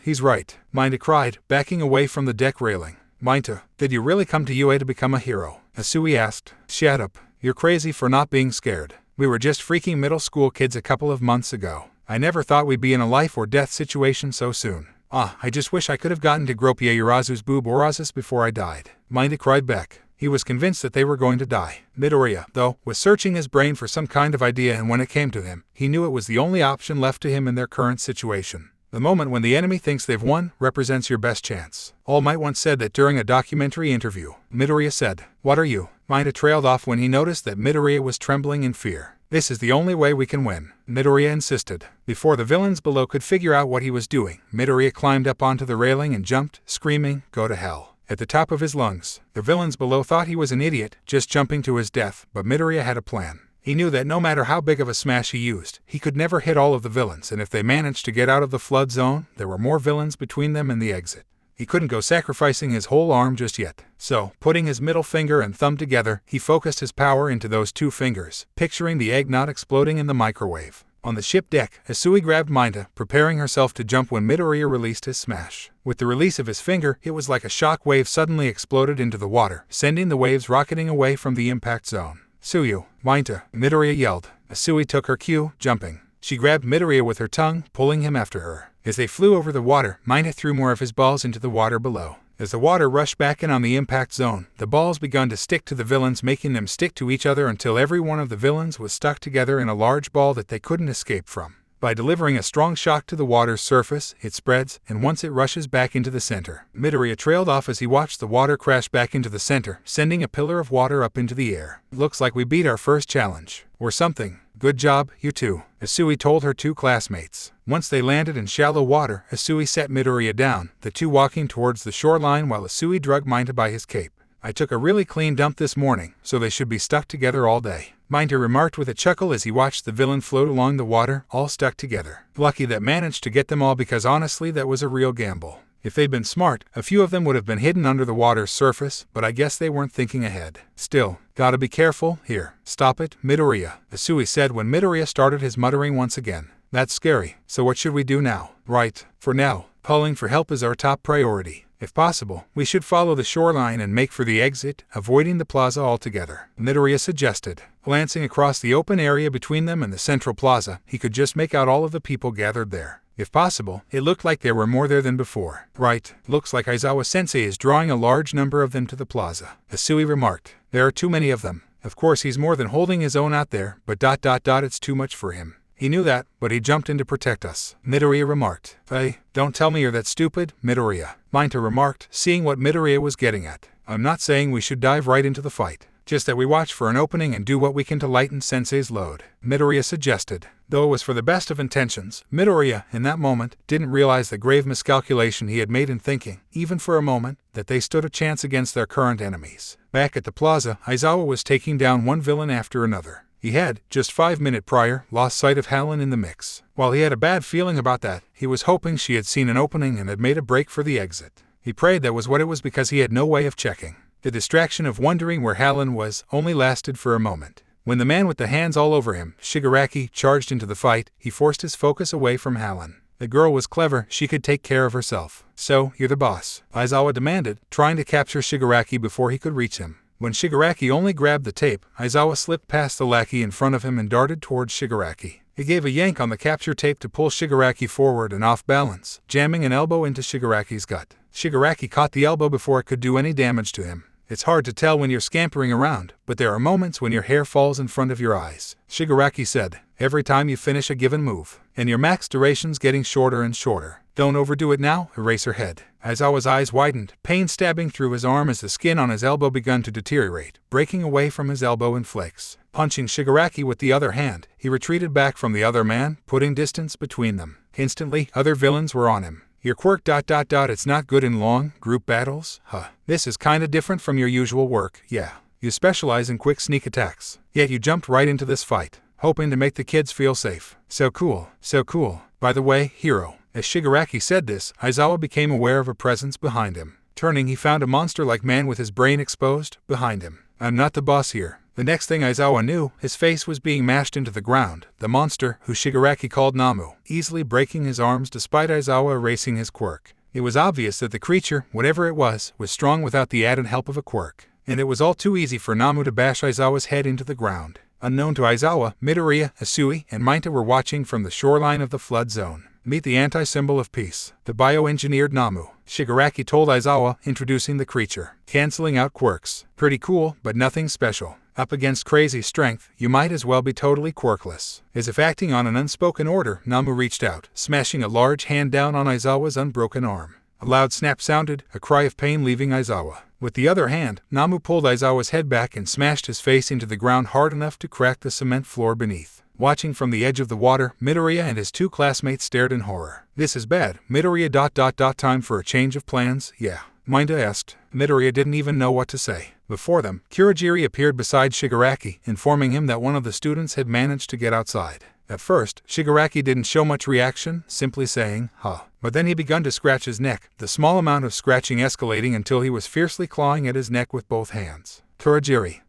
He's right," Mineta cried, backing away from the deck railing. "Mineta, did you really come to UA to become a hero?" Asui asked. "Shut up. You're crazy for not being scared. We were just freaking middle school kids a couple of months ago. I never thought we'd be in a life or death situation so soon. I just wish I could have gotten to Gropia Urazu's boob Orazis before I died," Mineta cried back. He was convinced that they were going to die. Midoriya, though, was searching his brain for some kind of idea, and when it came to him, he knew it was the only option left to him in their current situation. The moment when the enemy thinks they've won represents your best chance. All Might once said that during a documentary interview. Midoriya said, "What are you?" Mineta trailed off when he noticed that Midoriya was trembling in fear. "This is the only way we can win," Midoriya insisted. Before the villains below could figure out what he was doing, Midoriya climbed up onto the railing and jumped, screaming, "Go to hell," at the top of his lungs. The villains below thought he was an idiot, just jumping to his death, but Midoriya had a plan. He knew that no matter how big of a smash he used, he could never hit all of the villains, and if they managed to get out of the flood zone, there were more villains between them and the exit. He couldn't go sacrificing his whole arm just yet. So, putting his middle finger and thumb together, he focused his power into those two fingers, picturing the egg not exploding in the microwave. On the ship deck, Asui grabbed Mineta, preparing herself to jump when Midoriya released his smash. With the release of his finger, it was like a shock wave suddenly exploded into the water, sending the waves rocketing away from the impact zone. "Suyu, Mineta," Midoriya yelled. Asui took her cue, jumping. She grabbed Midoriya with her tongue, pulling him after her. As they flew over the water, Mineta threw more of his balls into the water below. As the water rushed back in on the impact zone, the balls began to stick to the villains, making them stick to each other until every one of the villains was stuck together in a large ball that they couldn't escape from. By delivering a strong shock to the water's surface, it spreads, and once it rushes back into the center. Midoriya trailed off as he watched the water crash back into the center, sending a pillar of water up into the air. "Looks like we beat our first challenge. Or something. Good job, you two," Asui told her two classmates. Once they landed in shallow water, Asui set Midoriya down, the two walking towards the shoreline while Asui dragged Mineta by his cape. "I took a really clean dump this morning, so they should be stuck together all day," Mineta remarked with a chuckle as he watched the villain float along the water, all stuck together. Lucky that managed to get them all, because honestly that was a real gamble. If they'd been smart, a few of them would have been hidden under the water's surface, but I guess they weren't thinking ahead. "Still, gotta be careful. Here, stop it, Midoriya," Asui said when Midoriya started his muttering once again. "That's scary. So what should we do now?" "Right. For now, calling for help is our top priority. If possible, we should follow the shoreline and make for the exit, avoiding the plaza altogether," Midoriya suggested. Glancing across the open area between them and the central plaza, he could just make out all of the people gathered there. If possible, it looked like there were more there than before. "Right, looks like Aizawa-sensei is drawing a large number of them to the plaza," Asui remarked. "There are too many of them. Of course he's more than holding his own out there, but it's too much for him. He knew that, but he jumped in to protect us," Midoriya remarked. "Hey, don't tell me you're that stupid, Midoriya," Mineta remarked, seeing what Midoriya was getting at. "I'm not saying we should dive right into the fight. Just that we watch for an opening and do what we can to lighten Sensei's load," Midoriya suggested. Though it was for the best of intentions, Midoriya, in that moment, didn't realize the grave miscalculation he had made in thinking, even for a moment, that they stood a chance against their current enemies. Back at the plaza, Aizawa was taking down one villain after another. He had, just 5 minutes prior, lost sight of Halyn in the mix. While he had a bad feeling about that, he was hoping she had seen an opening and had made a break for the exit. He prayed that was what it was, because he had no way of checking. The distraction of wondering where Halyn was only lasted for a moment. When the man with the hands all over him, Shigaraki, charged into the fight, he forced his focus away from Halyn. The girl was clever, she could take care of herself. "So, you're the boss?" Aizawa demanded, trying to capture Shigaraki before he could reach him. When Shigaraki only grabbed the tape, Aizawa slipped past the lackey in front of him and darted towards Shigaraki. He gave a yank on the capture tape to pull Shigaraki forward and off balance, jamming an elbow into Shigaraki's gut. Shigaraki caught the elbow before it could do any damage to him. It's hard to tell when you're scampering around, but there are moments when your hair falls in front of your eyes, Shigaraki said, every time you finish a given move. And your max duration's getting shorter and shorter. Don't overdo it now, Eraserhead. Aizawa's eyes widened, pain stabbing through his arm as the skin on his elbow began to deteriorate, breaking away from his elbow in flakes. Punching Shigaraki with the other hand, he retreated back from the other man, putting distance between them. Instantly, other villains were on him. Your quirk ... It's not good in long, group battles? Huh. This is kinda different from your usual work, yeah. You specialize in quick sneak attacks. Yet you jumped right into this fight, hoping to make the kids feel safe. So cool, so cool. By the way, hero. As Shigaraki said this, Aizawa became aware of a presence behind him. Turning, he found a monster-like man with his brain exposed, behind him. I'm not the boss here. The next thing Aizawa knew, his face was being mashed into the ground, the monster, who Shigaraki called Nomu, easily breaking his arms despite Aizawa erasing his quirk. It was obvious that the creature, whatever it was strong without the added help of a quirk. And it was all too easy for Nomu to bash Aizawa's head into the ground. Unknown to Aizawa, Midoriya, Asui, and Mainta were watching from the shoreline of the flood zone. Meet the anti-symbol of peace, the bioengineered Nomu, Shigaraki told Aizawa, introducing the creature. Canceling out quirks. Pretty cool, but nothing special. Up against crazy strength, you might as well be totally quirkless. As if acting on an unspoken order, Nomu reached out, smashing a large hand down on Aizawa's unbroken arm. A loud snap sounded, a cry of pain leaving Aizawa. With the other hand, Nomu pulled Aizawa's head back and smashed his face into the ground hard enough to crack the cement floor beneath. Watching from the edge of the water, Midoriya and his two classmates stared in horror. This is bad. Midoriya ... Time for a change of plans, yeah. Mainta asked. Midoriya didn't even know what to say. Before them, Kurogiri appeared beside Shigaraki, informing him that one of the students had managed to get outside. At first, Shigaraki didn't show much reaction, simply saying, huh. But then he began to scratch his neck, the small amount of scratching escalating until he was fiercely clawing at his neck with both hands. Kurogiri,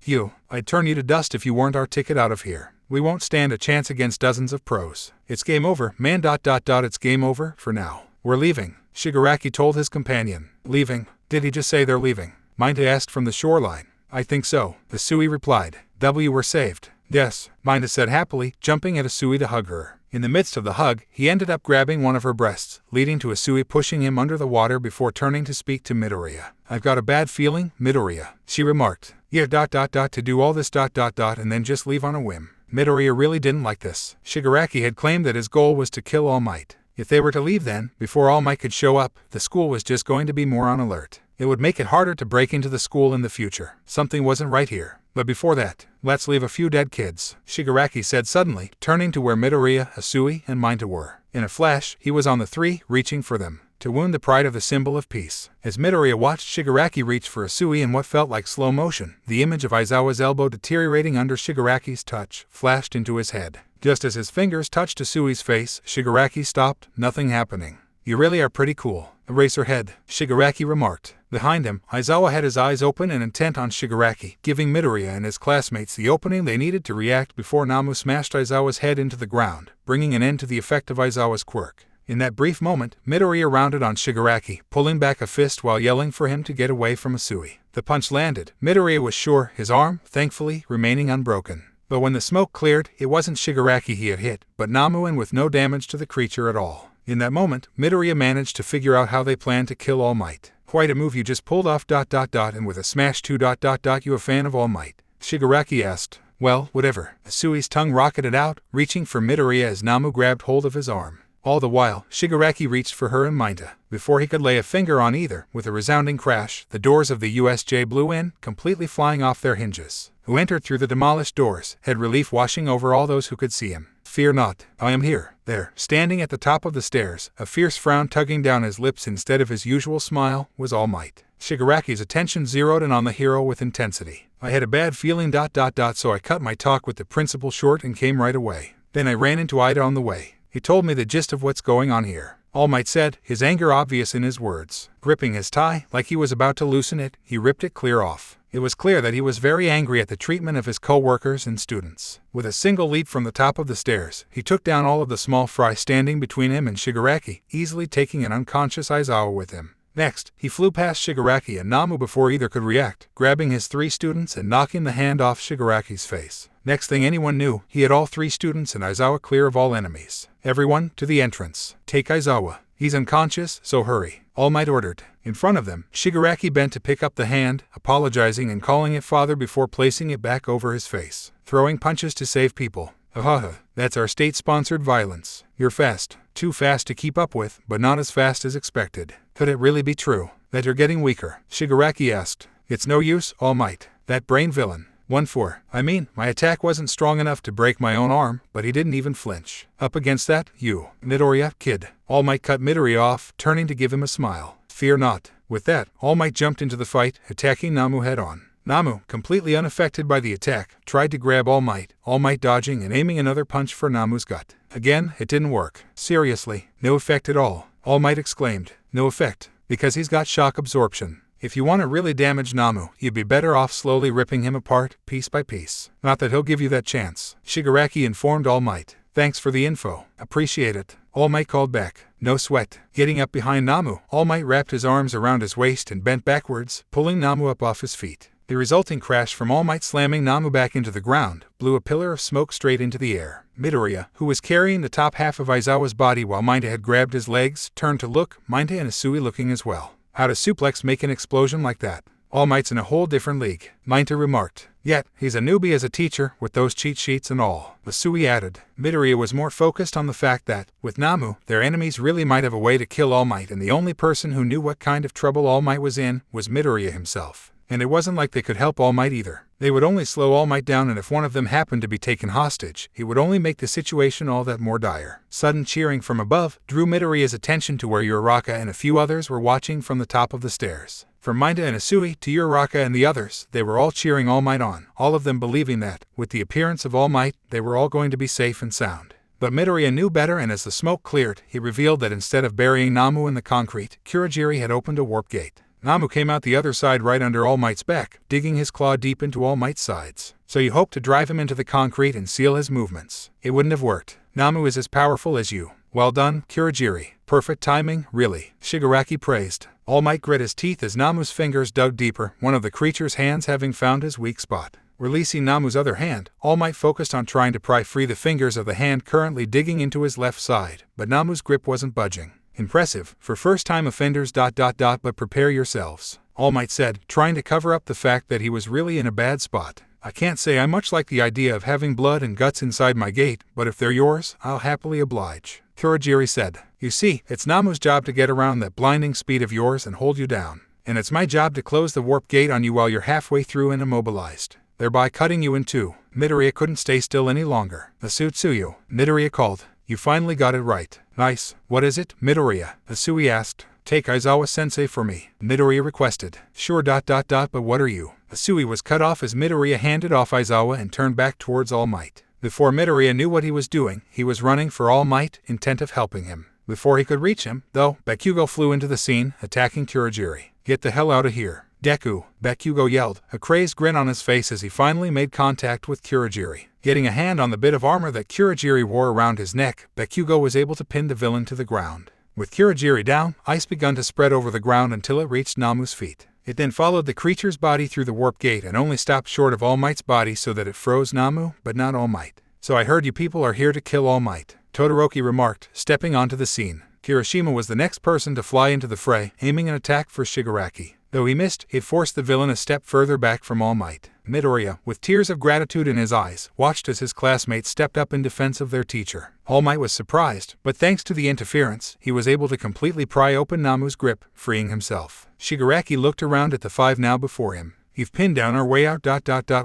I'd turn you to dust if you weren't our ticket out of here. We won't stand a chance against dozens of pros. It's game over, man ... It's game over, for now. We're leaving, Shigaraki told his companion. Leaving? Did he just say they're leaving? Mainta asked from the shoreline. I think so, Asui replied. We're saved. Yes, Mainta said happily, jumping at Asui to hug her. In the midst of the hug, he ended up grabbing one of her breasts, leading to Asui pushing him under the water before turning to speak to Midoriya. I've got a bad feeling, Midoriya, she remarked. Yeah ... To do all this ... And then just leave on a whim. Midoriya really didn't like this. Shigaraki had claimed that his goal was to kill All Might. If they were to leave then, before All Might could show up, the school was just going to be more on alert. It would make it harder to break into the school in the future. Something wasn't right here. But before that, let's leave a few dead kids, Shigaraki said suddenly, turning to where Midoriya, Asui, and Mainta were. In a flash, he was on the three, reaching for them, to wound the pride of the symbol of peace. As Midoriya watched Shigaraki reach for Asui in what felt like slow motion, the image of Aizawa's elbow deteriorating under Shigaraki's touch flashed into his head. Just as his fingers touched Asui's face, Shigaraki stopped, nothing happening. You really are pretty cool. Erase her head, Shigaraki remarked. Behind him, Aizawa had his eyes open and intent on Shigaraki, giving Midoriya and his classmates the opening they needed to react before Nomu smashed Aizawa's head into the ground, bringing an end to the effect of Aizawa's quirk. In that brief moment, Midoriya rounded on Shigaraki, pulling back a fist while yelling for him to get away from Asui. The punch landed. Midoriya was sure, his arm, thankfully, remaining unbroken. But when the smoke cleared, it wasn't Shigaraki he had hit, but Nomu, and with no damage to the creature at all. In that moment, Midoriya managed to figure out how they planned to kill All Might. Quite a move you just pulled off ... And with a smash 2 ... You a fan of All Might? Shigaraki asked. Well, whatever. Asui's tongue rocketed out, reaching for Midoriya as Nomu grabbed hold of his arm. All the while, Shigaraki reached for her and Mainta. Before he could lay a finger on either, with a resounding crash, the doors of the USJ blew in, completely flying off their hinges. Who entered through the demolished doors, had relief washing over all those who could see him. Fear not, I am here. There, standing at the top of the stairs, a fierce frown tugging down his lips instead of his usual smile, was All Might. Shigaraki's attention zeroed in on the hero with intensity. I had a bad feeling ... So I cut my talk with the principal short and came right away. Then I ran into Ida on the way. He told me the gist of what's going on here. All Might said, his anger obvious in his words. Gripping his tie, like he was about to loosen it, he ripped it clear off. It was clear that he was very angry at the treatment of his co-workers and students. With a single leap from the top of the stairs, he took down all of the small fry standing between him and Shigaraki, easily taking an unconscious Aizawa with him. Next, he flew past Shigaraki and Nomu before either could react, grabbing his three students and knocking the hand off Shigaraki's face. Next thing anyone knew, he had all three students and Aizawa clear of all enemies. Everyone, to the entrance. Take Aizawa. He's unconscious, so hurry. All Might ordered. In front of them, Shigaraki bent to pick up the hand, apologizing and calling it father before placing it back over his face. Throwing punches to save people. That's our state-sponsored violence. You're fast. Too fast to keep up with, but not as fast as expected. Could it really be true that you're getting weaker? Shigaraki asked. It's no use, All Might. That brain villain. 1-4. I mean, my attack wasn't strong enough to break my own arm, but he didn't even flinch. Up against that, you, Midoriya, kid. All Might cut Midoriya off, turning to give him a smile. Fear not. With that, All Might jumped into the fight, attacking Nomu head-on. Nomu, completely unaffected by the attack, tried to grab All Might dodging and aiming another punch for Namu's gut. Again, it didn't work. Seriously, no effect at all. All Might exclaimed. No effect, because he's got shock absorption. If you want to really damage Nomu, you'd be better off slowly ripping him apart, piece by piece. Not that he'll give you that chance. Shigaraki informed All Might. Thanks for the info. Appreciate it. All Might called back. No sweat. Getting up behind Nomu, All Might wrapped his arms around his waist and bent backwards, pulling Nomu up off his feet. The resulting crash from All Might slamming Nomu back into the ground blew a pillar of smoke straight into the air. Midoriya, who was carrying the top half of Aizawa's body while Mineta had grabbed his legs, turned to look, Mineta and Asui looking as well. How'd a suplex make an explosion like that? All Might's in a whole different league, Mineta remarked. Yet, he's a newbie as a teacher, with those cheat sheets and all. Asui added. Midoriya was more focused on the fact that, with Nomu, their enemies really might have a way to kill All Might, and the only person who knew what kind of trouble All Might was in was Midoriya himself. And it wasn't like they could help All Might either. They would only slow All Might down, and if one of them happened to be taken hostage, it would only make the situation all that more dire. Sudden cheering from above drew Midoriya's attention to where Uraraka and a few others were watching from the top of the stairs. From Mineta and Asui to Uraraka and the others, they were all cheering All Might on, all of them believing that, with the appearance of All Might, they were all going to be safe and sound. But Midoriya knew better, and as the smoke cleared, he revealed that instead of burying Nomu in the concrete, Kurogiri had opened a warp gate. Nomu came out the other side right under All Might's back, digging his claw deep into All Might's sides. So you hoped to drive him into the concrete and seal his movements. It wouldn't have worked. Nomu is as powerful as you. Well done, Kurogiri. Perfect timing, really. Shigaraki praised. All Might grit his teeth as Namu's fingers dug deeper, one of the creature's hands having found his weak spot. Releasing Namu's other hand, All Might focused on trying to pry free the fingers of the hand currently digging into his left side, but Namu's grip wasn't budging. Impressive, for first-time offenders ... but prepare yourselves, All Might said, trying to cover up the fact that he was really in a bad spot. I can't say I much like the idea of having blood and guts inside my gate, but if they're yours, I'll happily oblige. Kurogiri said. You see, it's Namu's job to get around that blinding speed of yours and hold you down. And it's my job to close the warp gate on you while you're halfway through and immobilized, thereby cutting you in two. Midoriya couldn't stay still any longer. Asutsuyu, Midoriya called. You finally got it right. Nice. What is it, Midoriya? Asui asked. Take Aizawa-sensei for me, Midoriya requested. Sure ... but what are you? Asui was cut off as Midoriya handed off Aizawa and turned back towards All Might. Before Midoriya knew what he was doing, he was running for All Might, intent of helping him. Before he could reach him, though, Bakugo flew into the scene, attacking Kurogiri. Get the hell out of here. Deku, Bakugo yelled, a crazed grin on his face as he finally made contact with Kurogiri. Getting a hand on the bit of armor that Kurogiri wore around his neck, Bakugo was able to pin the villain to the ground. With Kurogiri down, ice began to spread over the ground until it reached Namu's feet. It then followed the creature's body through the warp gate and only stopped short of All Might's body so that it froze Nomu, but not All Might. So I heard you people are here to kill All Might, Todoroki remarked, stepping onto the scene. Kirishima was the next person to fly into the fray, aiming an attack for Shigaraki. Though he missed, it forced the villain a step further back from All Might. Midoriya, with tears of gratitude in his eyes, watched as his classmates stepped up in defense of their teacher. All Might was surprised, but thanks to the interference, he was able to completely pry open Namu's grip, freeing himself. Shigaraki looked around at the five now before him. You've pinned down our way out ...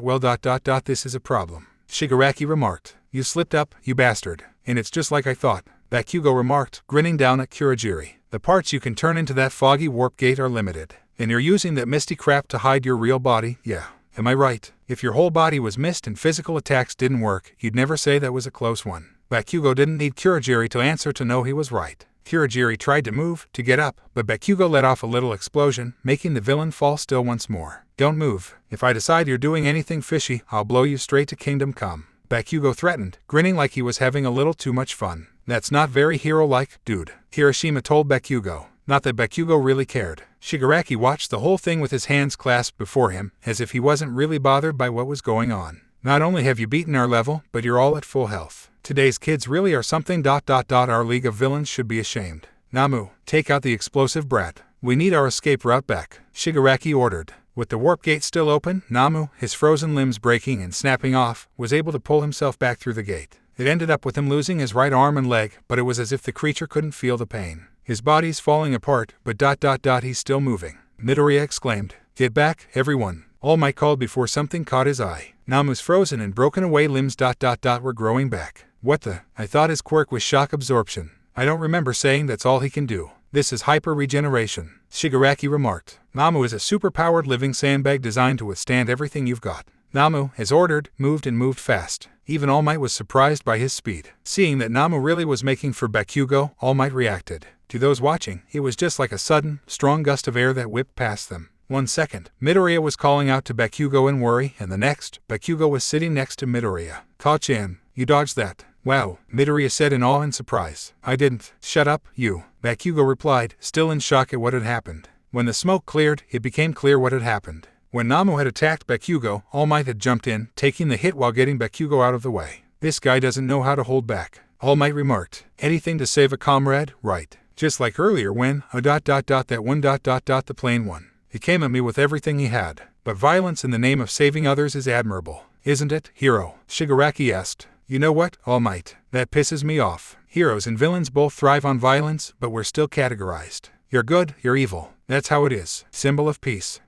well ... this is a problem, Shigaraki remarked. You slipped up, you bastard. And it's just like I thought, Bakugo remarked, grinning down at Kurogiri. The parts you can turn into that foggy warp gate are limited. And you're using that misty crap to hide your real body, yeah. Am I right? If your whole body was mist and physical attacks didn't work, you'd never say that was a close one. Bakugo didn't need Kurogiri to answer to know he was right. Kurogiri tried to move, to get up, but Bakugo let off a little explosion, making the villain fall still once more. Don't move. If I decide you're doing anything fishy, I'll blow you straight to Kingdom Come, Bakugo threatened, grinning like he was having a little too much fun. That's not very hero-like, dude, Kirishima told Bakugo. Not that Bakugo really cared. Shigaraki watched the whole thing with his hands clasped before him, as if he wasn't really bothered by what was going on. Not only have you beaten our level, but you're all at full health. Today's kids really are something ... Our League of Villains should be ashamed. Nomu, take out the explosive brat. We need our escape route back, Shigaraki ordered. With the warp gate still open, Nomu, his frozen limbs breaking and snapping off, was able to pull himself back through the gate. It ended up with him losing his right arm and leg, but it was as if the creature couldn't feel the pain. His body's falling apart, but ... he's still moving, Midoriya exclaimed. Get back, everyone. All Might called before something caught his eye. Nomu's frozen and broken away limbs ... were growing back. What the? I thought his quirk was shock absorption. I don't remember saying that's all he can do. This is hyper-regeneration, Shigaraki remarked. Nomu is a super-powered living sandbag designed to withstand everything you've got. Nomu, as ordered, moved and moved fast. Even All Might was surprised by his speed. Seeing that Nomu really was making for Bakugo, All Might reacted. To those watching, it was just like a sudden, strong gust of air that whipped past them. 1 second, Midoriya was calling out to Bakugo in worry, and the next, Bakugo was sitting next to Midoriya. Ka-chan, you dodged that. Wow, Midoriya said in awe and surprise. I didn't. Shut up, you. Bakugo replied, still in shock at what had happened. When the smoke cleared, it became clear what had happened. When Nomu had attacked Bakugo, All Might had jumped in, taking the hit while getting Bakugo out of the way. This guy doesn't know how to hold back, All Might remarked. Anything to save a comrade, right? Just like earlier when, that one ... the plain one. He came at me with everything he had. But violence in the name of saving others is admirable, isn't it, hero? Shigaraki asked. You know what, All Might? That pisses me off. Heroes and villains both thrive on violence, but we're still categorized. You're good, you're evil. That's how it is. Symbol of peace.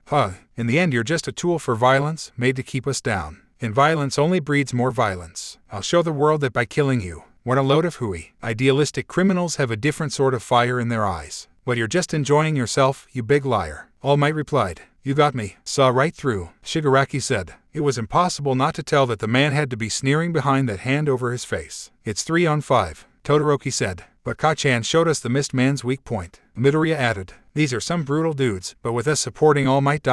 In the end you're just a tool for violence, made to keep us down. And violence only breeds more violence. I'll show the world that by killing you. What a load of hooey. Idealistic criminals have a different sort of fire in their eyes. But you're just enjoying yourself, you big liar. All Might replied. You got me. Saw right through, Shigaraki said. It was impossible not to tell that the man had to be sneering behind that hand over his face. It's 3 on 5, Todoroki said. But Ka-chan showed us the missed man's weak point. Midoriya added. These are some brutal dudes, but with us supporting All Might ...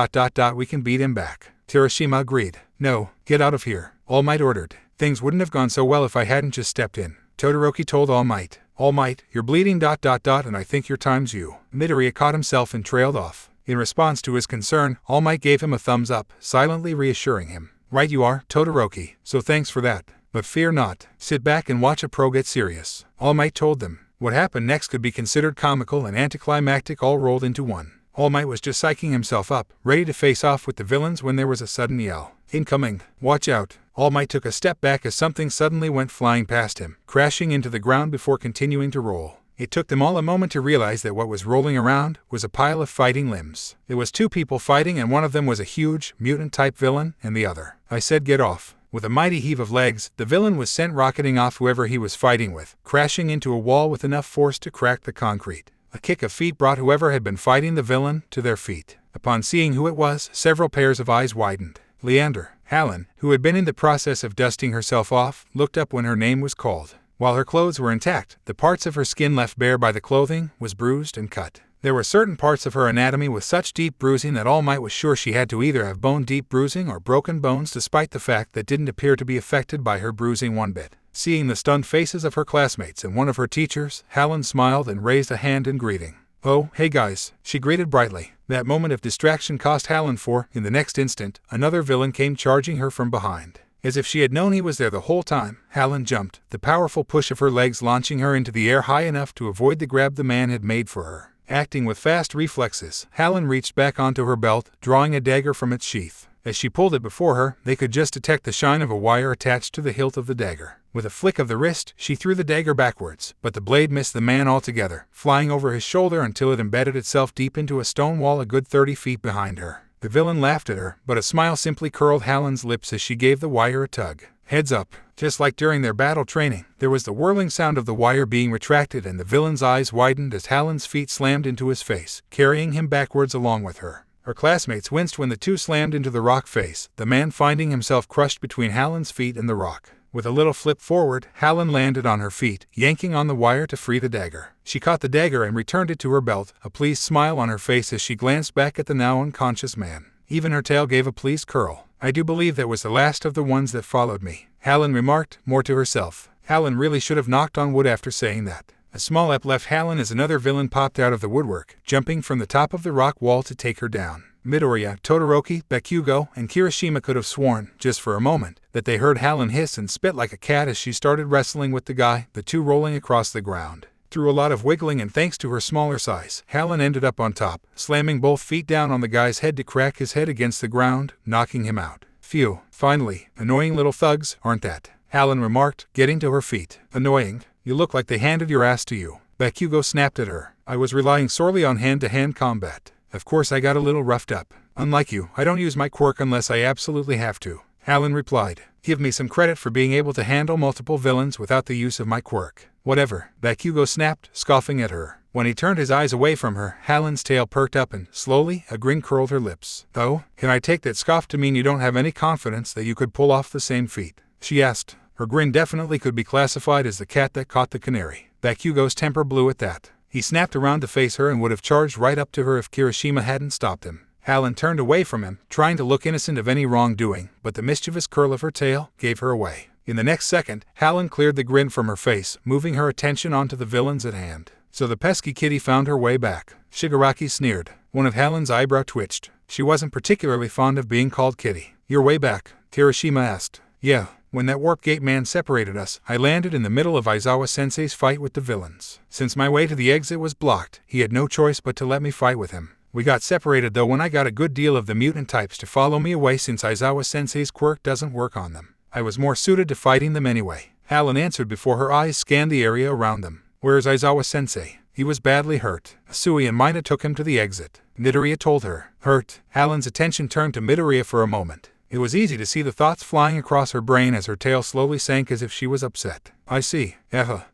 we can beat him back. Kirishima agreed. No, get out of here, All Might ordered. Things wouldn't have gone so well if I hadn't just stepped in. Todoroki told All Might. All Might, you're bleeding ... and I think your time's you. Midoriya caught himself and trailed off. In response to his concern, All Might gave him a thumbs up, silently reassuring him. Right you are, Todoroki, so thanks for that. But fear not. Sit back and watch a pro get serious. All Might told them. What happened next could be considered comical and anticlimactic all rolled into one. All Might was just psyching himself up, ready to face off with the villains when there was a sudden yell. Incoming. Watch out. All Might took a step back as something suddenly went flying past him, crashing into the ground before continuing to roll. It took them all a moment to realize that what was rolling around was a pile of fighting limbs. It was 2 people fighting, and one of them was a huge, mutant-type villain, and the other. I said get off. With a mighty heave of legs, the villain was sent rocketing off whoever he was fighting with, crashing into a wall with enough force to crack the concrete. A kick of feet brought whoever had been fighting the villain to their feet. Upon seeing who it was, several pairs of eyes widened. Leander, Halyn, who had been in the process of dusting herself off, looked up when her name was called. While her clothes were intact, the parts of her skin left bare by the clothing was bruised and cut. There were certain parts of her anatomy with such deep bruising that All Might was sure she had to either have bone-deep bruising or broken bones, despite the fact that didn't appear to be affected by her bruising one bit. Seeing the stunned faces of her classmates and one of her teachers, Halyn smiled and raised a hand in greeting. Oh, hey guys, she greeted brightly. That moment of distraction cost Halyn for, in the next instant, another villain came charging her from behind. As if she had known he was there the whole time, Halyn jumped, the powerful push of her legs launching her into the air high enough to avoid the grab the man had made for her. Acting with fast reflexes, Halyn reached back onto her belt, drawing a dagger from its sheath. As she pulled it before her, they could just detect the shine of a wire attached to the hilt of the dagger. With a flick of the wrist, she threw the dagger backwards, but the blade missed the man altogether, flying over his shoulder until it embedded itself deep into a stone wall a good 30 feet behind her. The villain laughed at her, but a smile simply curled Halyn's lips as she gave the wire a tug. Heads up. Just like during their battle training, there was the whirling sound of the wire being retracted, and the villain's eyes widened as Halyn's feet slammed into his face, carrying him backwards along with her. Her classmates winced when the two slammed into the rock face, the man finding himself crushed between Halyn's feet and the rock. With a little flip forward, Halyn landed on her feet, yanking on the wire to free the dagger. She caught the dagger and returned it to her belt, a pleased smile on her face as she glanced back at the now unconscious man. Even her tail gave a pleased curl. I do believe that was the last of the ones that followed me, Halyn remarked, more to herself. Halyn really should have knocked on wood after saying that. A small ep left Halyn as another villain popped out of the woodwork, jumping from the top of the rock wall to take her down. Midoriya, Todoroki, Bakugo, and Kirishima could have sworn, just for a moment, that they heard Halyn hiss and spit like a cat as she started wrestling with the guy, the two rolling across the ground. Through a lot of wiggling and thanks to her smaller size, Halyn ended up on top, slamming both feet down on the guy's head to crack his head against the ground, knocking him out. Phew, finally, annoying little thugs, aren't that? Halyn remarked, getting to her feet. Annoying? You look like they handed your ass to you. Bakugo snapped at her. I was relying sorely on hand-to-hand combat. Of course I got a little roughed up. Unlike you, I don't use my quirk unless I absolutely have to. Halyn replied. Give me some credit for being able to handle multiple villains without the use of my quirk. Whatever, Bakugo snapped, scoffing at her. When he turned his eyes away from her, Halyn's tail perked up and, slowly, a grin curled her lips. Oh, can I take that scoff to mean you don't have any confidence that you could pull off the same feat? She asked. Her grin definitely could be classified as the cat that caught the canary. Bakugo's temper blew at that. He snapped around to face her and would have charged right up to her if Kirishima hadn't stopped him. Halyn turned away from him, trying to look innocent of any wrongdoing, but the mischievous curl of her tail gave her away. In the next second, Halyn cleared the grin from her face, moving her attention onto the villains at hand. So the pesky kitty found her way back. Shigaraki sneered. One of Halyn's eyebrow twitched. She wasn't particularly fond of being called kitty. Your way back? Kirishima asked. Yeah. When that warp gate man separated us, I landed in the middle of Aizawa-sensei's fight with the villains. Since my way to the exit was blocked, he had no choice but to let me fight with him. We got separated though when I got a good deal of the mutant types to follow me away since Aizawa-sensei's quirk doesn't work on them. I was more suited to fighting them anyway. Halyn answered before her eyes scanned the area around them. Where's Aizawa-sensei? He was badly hurt. Asui and Mina took him to the exit. Midoriya told her. Hurt? Halyn's attention turned to Midoriya for a moment. It was easy to see the thoughts flying across her brain as her tail slowly sank as if she was upset. I see.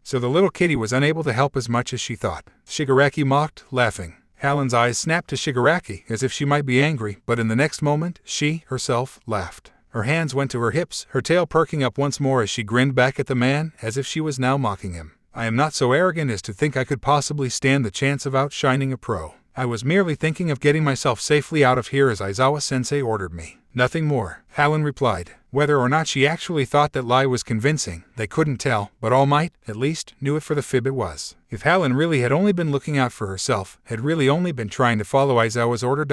So the little kitty was unable to help as much as she thought. Shigaraki mocked, laughing. Halyn's eyes snapped to Shigaraki as if she might be angry, but in the next moment, she, herself, laughed. Her hands went to her hips, her tail perking up once more as she grinned back at the man, as if she was now mocking him. I am not so arrogant as to think I could possibly stand the chance of outshining a pro. I was merely thinking of getting myself safely out of here as Aizawa-sensei ordered me. Nothing more, Halyn replied. Whether or not she actually thought that lie was convincing, they couldn't tell, but All Might, at least, knew it for the fib it was. If Halyn really had only been looking out for herself, had really only been trying to follow Aizawa's order ...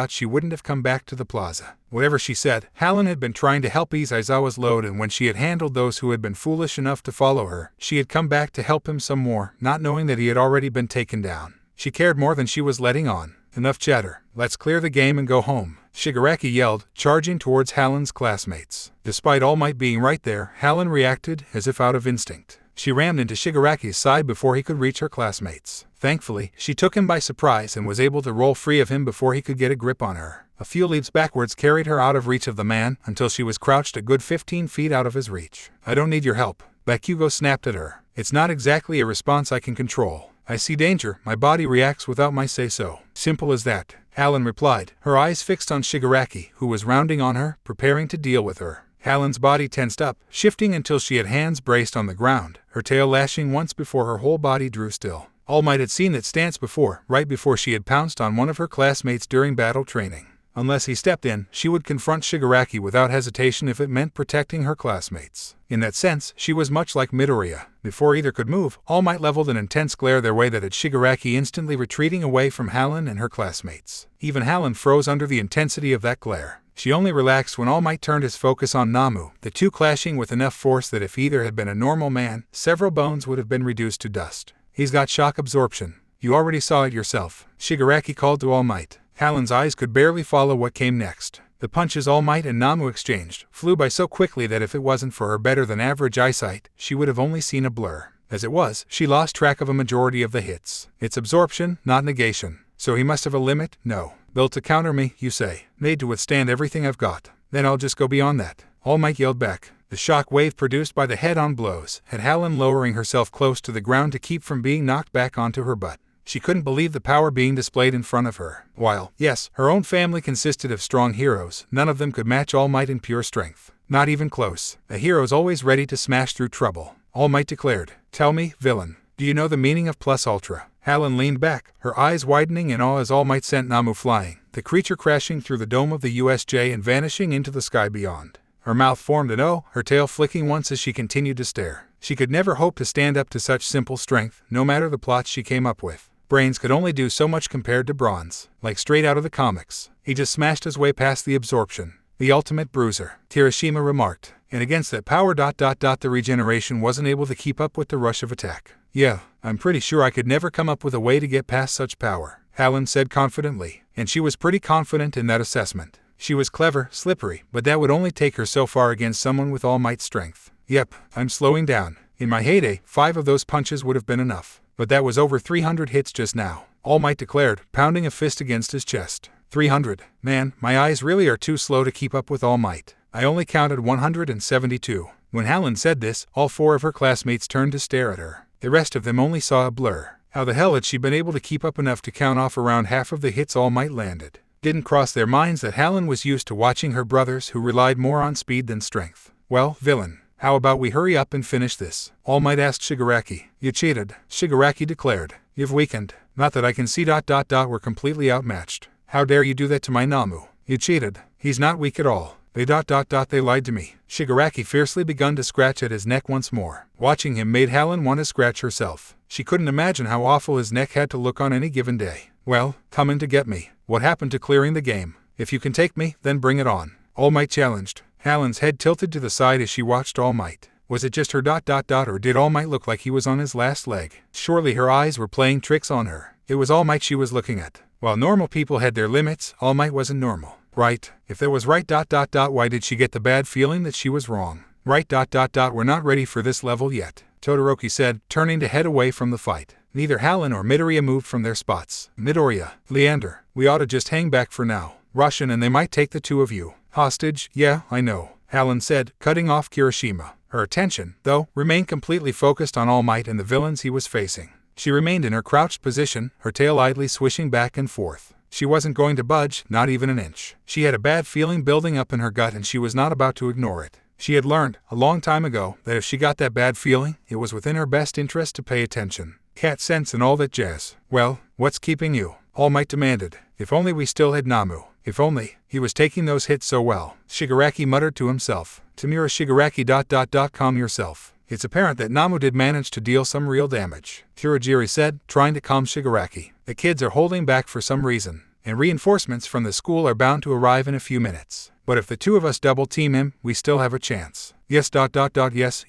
she wouldn't have come back to the plaza. Whatever she said, Halyn had been trying to help ease Aizawa's load, and when she had handled those who had been foolish enough to follow her, she had come back to help him some more, not knowing that he had already been taken down. She cared more than she was letting on. Enough chatter. Let's clear the game and go home, Shigaraki yelled, charging towards Halyn's classmates. Despite All Might being right there, Halyn reacted as if out of instinct. She rammed into Shigaraki's side before he could reach her classmates. Thankfully, she took him by surprise and was able to roll free of him before he could get a grip on her. A few leaps backwards carried her out of reach of the man until she was crouched a good 15 feet out of his reach. I don't need your help, Bakugo snapped at her. It's not exactly a response I can control. I see danger, my body reacts without my say-so. Simple as that, Halyn replied, her eyes fixed on Shigaraki, who was rounding on her, preparing to deal with her. Halyn's body tensed up, shifting until she had hands braced on the ground, her tail lashing once before her whole body drew still. All Might had seen that stance before, right before she had pounced on one of her classmates during battle training. Unless he stepped in, she would confront Shigaraki without hesitation if it meant protecting her classmates. In that sense, she was much like Midoriya. Before either could move, All Might leveled an intense glare their way that had Shigaraki instantly retreating away from Halyn and her classmates. Even Halyn froze under the intensity of that glare. She only relaxed when All Might turned his focus on Nomu, the two clashing with enough force that if either had been a normal man, several bones would have been reduced to dust. He's got shock absorption. You already saw it yourself, Shigaraki called to All Might. Halyn's eyes could barely follow what came next. The punches All Might and Nomu exchanged flew by so quickly that if it wasn't for her better-than-average eyesight, she would have only seen a blur. As it was, she lost track of a majority of the hits. It's absorption, not negation. So he must have a limit? No. Built to counter me, you say. Made to withstand everything I've got. Then I'll just go beyond that. All Might yelled back. The shock wave produced by the head-on blows had Halyn lowering herself close to the ground to keep from being knocked back onto her butt. She couldn't believe the power being displayed in front of her. While, yes, her own family consisted of strong heroes, none of them could match All Might in pure strength. Not even close. A hero's always ready to smash through trouble. All Might declared. Tell me, villain, do you know the meaning of plus ultra? Halyn leaned back, her eyes widening in awe as All Might sent Nomu flying, the creature crashing through the dome of the USJ and vanishing into the sky beyond. Her mouth formed an O, her tail flicking once as she continued to stare. She could never hope to stand up to such simple strength, no matter the plots she came up with. Brains could only do so much compared to Bronze. Like straight out of the comics. He just smashed his way past the absorption. The ultimate bruiser, Kirishima remarked. And against that power ... the regeneration wasn't able to keep up with the rush of attack. Yeah, I'm pretty sure I could never come up with a way to get past such power, Halyn said confidently. And she was pretty confident in that assessment. She was clever, slippery, but that would only take her so far against someone with All Might's strength. Yep, I'm slowing down. In my heyday, 5 of those punches would have been enough. But that was over 300 hits just now. All Might declared, pounding a fist against his chest. 300. Man, my eyes really are too slow to keep up with All Might. I only counted 172. When Halyn said this, all 4 of her classmates turned to stare at her. The rest of them only saw a blur. How the hell had she been able to keep up enough to count off around half of the hits All Might landed? Didn't cross their minds that Halyn was used to watching her brothers who relied more on speed than strength. Well, villain, how about we hurry up and finish this? All Might asked Shigaraki. You cheated, Shigaraki declared. You've weakened. Not that I can see. We're completely outmatched. How dare you do that to my Nomu? You cheated. He's not weak at all. They lied to me. Shigaraki fiercely begun to scratch at his neck once more. Watching him made Halyn want to scratch herself. She couldn't imagine how awful his neck had to look on any given day. Well, come in to get me. What happened to clearing the game? If you can take me, then bring it on. All Might challenged. Halyn's head tilted to the side as she watched All Might. Was it just her ... or did All Might look like he was on his last leg? Surely her eyes were playing tricks on her. It was All Might she was looking at. While normal people had their limits, All Might wasn't normal. Right. If there was right ... why did she get the bad feeling that she was wrong? Right ... we're not ready for this level yet, Todoroki said, turning to head away from the fight. Neither Halyn or Midoriya moved from their spots. Midoriya, Leander, we ought to just hang back for now. Russian and they might take the 2 of you hostage. Yeah, I know, Halyn said, cutting off Kirishima. Her attention, though, remained completely focused on All Might and the villains he was facing. She remained in her crouched position, her tail idly swishing back and forth. She wasn't going to budge, not even an inch. She had a bad feeling building up in her gut and she was not about to ignore it. She had learned, a long time ago, that if she got that bad feeling, it was within her best interest to pay attention. Cat sense and all that jazz. Well, what's keeping you? All Might demanded. If only we still had Nomu. If only. He was taking those hits so well. Shigaraki muttered to himself. Tamura Shigaraki ... calm yourself. It's apparent that Nomu did manage to deal some real damage, Kurogiri said, trying to calm Shigaraki. The kids are holding back for some reason, and reinforcements from the school are bound to arrive in a few minutes. But if the 2 of us double team him, we still have a chance. Yes ...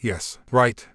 yes. Right.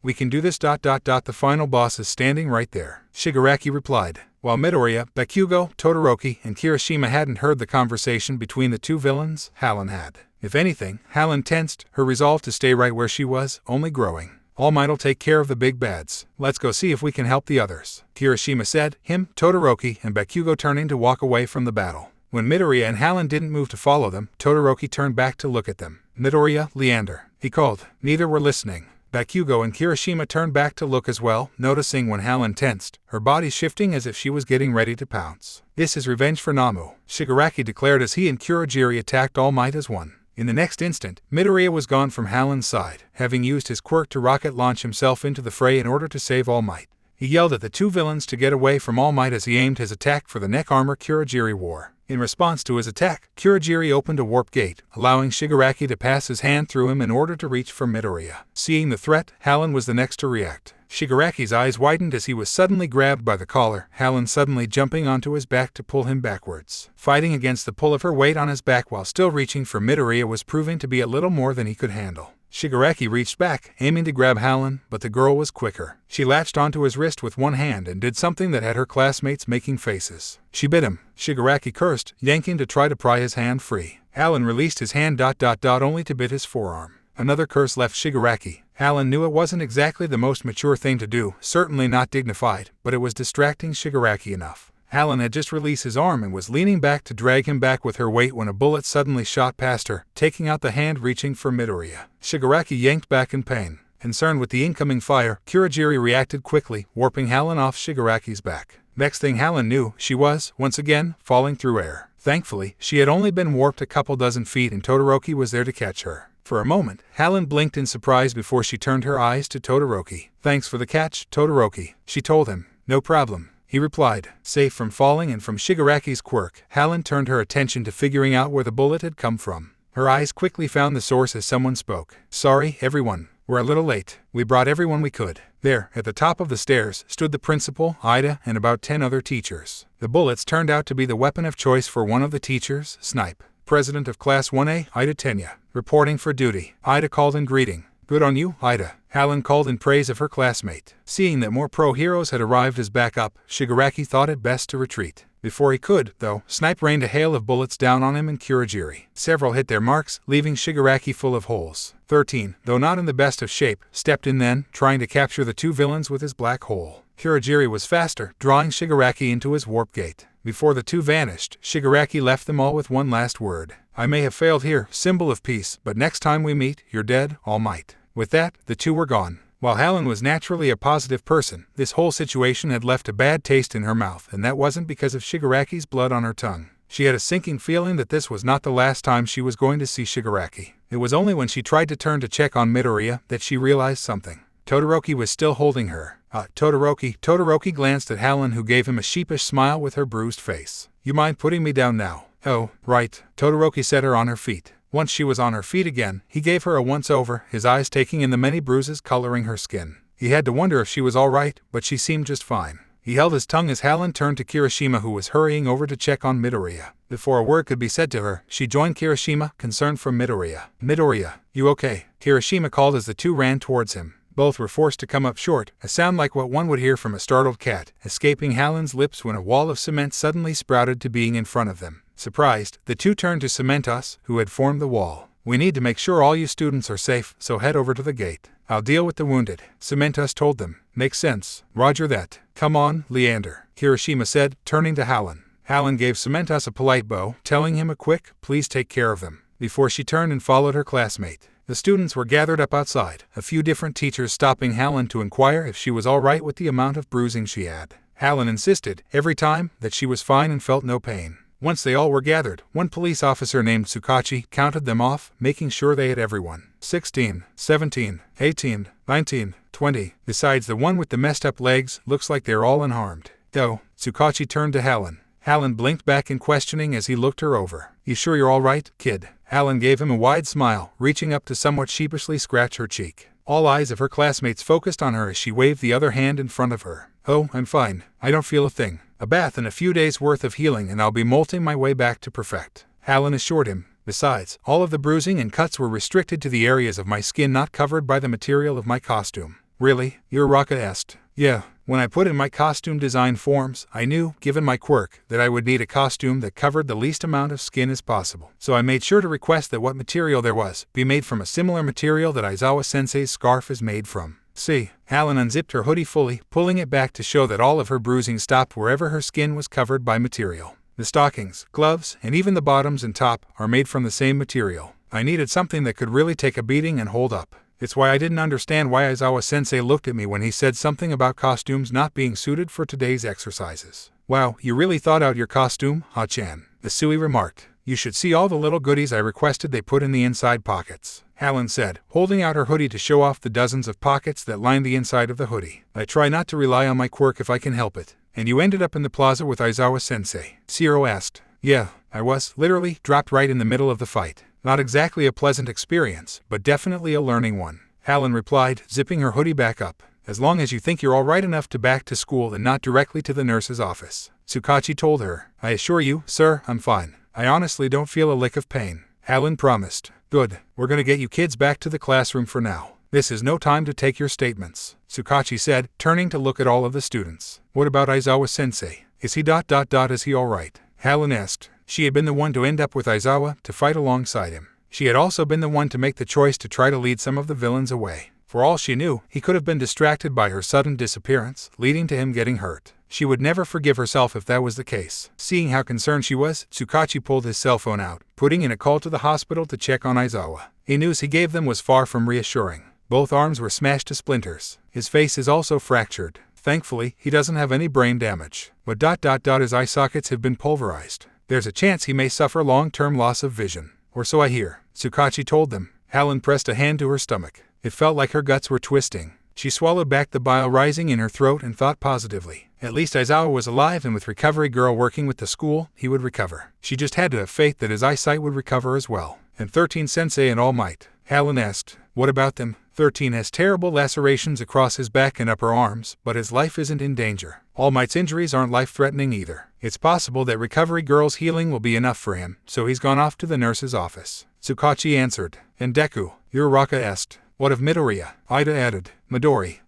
We can do this ... The final boss is standing right there, Shigaraki replied. While Midoriya, Bakugo, Todoroki, and Kirishima hadn't heard the conversation between the 2 villains, Halyn had. If anything, Halyn tensed, her resolve to stay right where she was, only growing. All Might'll take care of the big bads. Let's go see if we can help the others, Kirishima said, him, Todoroki, and Bakugo turning to walk away from the battle. When Midoriya and Halyn didn't move to follow them, Todoroki turned back to look at them. Midoriya, Leander, he called. Neither were listening. Bakugo and Kirishima turned back to look as well, noticing when Halyn tensed, her body shifting as if she was getting ready to pounce. This is revenge for Nomu, Shigaraki declared as he and Kurogiri attacked All Might as one. In the next instant, Midoriya was gone from Halyn's side, having used his quirk to rocket launch himself into the fray in order to save All Might. He yelled at the 2 villains to get away from All Might as he aimed his attack for the neck armor Kurogiri wore. In response to his attack, Kurogiri opened a warp gate, allowing Shigaraki to pass his hand through him in order to reach for Midoriya. Seeing the threat, Halyn was the next to react. Shigaraki's eyes widened as he was suddenly grabbed by the collar, Halyn suddenly jumping onto his back to pull him backwards. Fighting against the pull of her weight on his back while still reaching for Midoriya was proving to be a little more than he could handle. Shigaraki reached back, aiming to grab Halyn, but the girl was quicker. She latched onto his wrist with one hand and did something that had her classmates making faces. She bit him. Shigaraki cursed, yanking to try to pry his hand free. Halyn released his hand ... only to bit his forearm. Another curse left Shigaraki. Halyn knew it wasn't exactly the most mature thing to do, certainly not dignified, but it was distracting Shigaraki enough. Halyn had just released his arm and was leaning back to drag him back with her weight when a bullet suddenly shot past her, taking out the hand reaching for Midoriya. Shigaraki yanked back in pain. Concerned with the incoming fire, Kurogiri reacted quickly, warping Halyn off Shigaraki's back. Next thing Halyn knew, she was, once again, falling through air. Thankfully, she had only been warped a couple dozen feet and Todoroki was there to catch her. For a moment, Halyn blinked in surprise before she turned her eyes to Todoroki. "Thanks for the catch, Todoroki," she told him. "No problem," he replied. Safe from falling and from Shigaraki's quirk, Halyn turned her attention to figuring out where the bullet had come from. Her eyes quickly found the source as someone spoke. "Sorry, everyone. We're a little late. We brought everyone we could." There, at the top of the stairs, stood the principal, Ida, and about 10 other teachers. The bullets turned out to be the weapon of choice for one of the teachers, Snipe. President of Class 1A, Ida Tenya, reporting for duty. Ida called in greeting. "Good on you, Ida," Halyn called in praise of her classmate. Seeing that more pro-heroes had arrived as backup, Shigaraki thought it best to retreat. Before he could, though, Snipe rained a hail of bullets down on him and Kurogiri. Several hit their marks, leaving Shigaraki full of holes. 13, though not in the best of shape, stepped in then, trying to capture the 2 villains with his black hole. Kurogiri was faster, drawing Shigaraki into his warp gate. Before the two vanished, Shigaraki left them all with one last word. I may have failed here, symbol of peace, but next time we meet, you're dead, All Might. With that, the two were gone. While Halyn was naturally a positive person, this whole situation had left a bad taste in her mouth, and that wasn't because of Shigaraki's blood on her tongue. She had a sinking feeling that this was not the last time she was going to see Shigaraki. It was only when she tried to turn to check on Midoriya that she realized something. Todoroki was still holding her. Todoroki. Todoroki glanced at Halyn, who gave him a sheepish smile with her bruised face. You mind putting me down now? Oh, right. Todoroki set her on her feet. Once she was on her feet again, he gave her a once-over, his eyes taking in the many bruises coloring her skin. He had to wonder if she was all right, but she seemed just fine. He held his tongue as Halyn turned to Kirishima, who was hurrying over to check on Midoriya. Before a word could be said to her, she joined Kirishima, concerned for Midoriya. Midoriya, you okay? Kirishima called as the two ran towards him. Both were forced to come up short, a sound like what one would hear from a startled cat, escaping Halyn's lips when a wall of cement suddenly sprouted to being in front of them. Surprised, the two turned to Cementos, who had formed the wall. We need to make sure all you students are safe, so head over to the gate. I'll deal with the wounded, Cementos told them. Makes sense. Roger that. Come on, Leander, Kirishima said, turning to Halyn. Halyn gave Cementos a polite bow, telling him a quick, please take care of them, before she turned and followed her classmate. The students were gathered up outside, a few different teachers stopping Halyn to inquire if she was all right with the amount of bruising she had. Halyn insisted, every time, that she was fine and felt no pain. Once they all were gathered, one police officer named Tsukachi counted them off, making sure they had everyone. 16, 17, 18, 19, 20. Besides the one with the messed up legs, looks like they're all unharmed. Though, Tsukachi turned to Halyn. Halyn blinked back in questioning as he looked her over. You sure you're all right, kid? Halyn gave him a wide smile, reaching up to somewhat sheepishly scratch her cheek. All eyes of her classmates focused on her as she waved the other hand in front of her. Oh, I'm fine. I don't feel a thing. A bath and a few days' worth of healing and I'll be molting my way back to perfect, Halyn assured him. Besides, all of the bruising and cuts were restricted to the areas of my skin not covered by the material of my costume. Really? Uraraka asked. Yeah. When I put in my costume design forms, I knew, given my quirk, that I would need a costume that covered the least amount of skin as possible. So I made sure to request that what material there was be made from a similar material that Aizawa-sensei's scarf is made from. See, Halyn unzipped her hoodie fully, pulling it back to show that all of her bruising stopped wherever her skin was covered by material. The stockings, gloves, and even the bottoms and top are made from the same material. I needed something that could really take a beating and hold up. It's why I didn't understand why Aizawa-sensei looked at me when he said something about costumes not being suited for today's exercises. Wow, you really thought out your costume, Ha-chan, Isui remarked. You should see all the little goodies I requested they put in the inside pockets, Halyn said, holding out her hoodie to show off the dozens of pockets that lined the inside of the hoodie. I try not to rely on my quirk if I can help it. And you ended up in the plaza with Aizawa-sensei? Zero asked. Yeah, I was, literally, dropped right in the middle of the fight. Not exactly a pleasant experience, but definitely a learning one, Halyn replied, zipping her hoodie back up. As long as you think you're all right enough to back to school and not directly to the nurse's office, Tsukachi told her. I assure you, sir, I'm fine. I honestly don't feel a lick of pain, Halyn promised. Good. We're gonna get you kids back to the classroom for now. This is no time to take your statements, Tsukachi said, turning to look at all of the students. What about Aizawa-sensei? Is he ... is he all right? Halyn asked. She had been the one to end up with Aizawa to fight alongside him. She had also been the one to make the choice to try to lead some of the villains away. For all she knew, he could have been distracted by her sudden disappearance, leading to him getting hurt. She would never forgive herself if that was the case. Seeing how concerned she was, Tsukachi pulled his cell phone out, putting in a call to the hospital to check on Aizawa. The news he gave them was far from reassuring. Both arms were smashed to splinters. His face is also fractured. Thankfully, he doesn't have any brain damage. But ... his eye sockets have been pulverized. There's a chance he may suffer long-term loss of vision. Or so I hear, Tsukachi told them. Halyn pressed a hand to her stomach. It felt like her guts were twisting. She swallowed back the bile rising in her throat and thought positively. At least Aizawa was alive, and with Recovery Girl working with the school, he would recover. She just had to have faith that his eyesight would recover as well. And 13 Sensei and All Might? Halyn asked. What about them? 13 has terrible lacerations across his back and upper arms, but his life isn't in danger. All Might's injuries aren't life-threatening either. It's possible that Recovery Girl's healing will be enough for him, so he's gone off to the nurse's office. Tsukachi answered. And Deku? Uraraka asked. What of Midoriya? Ida added. Midori.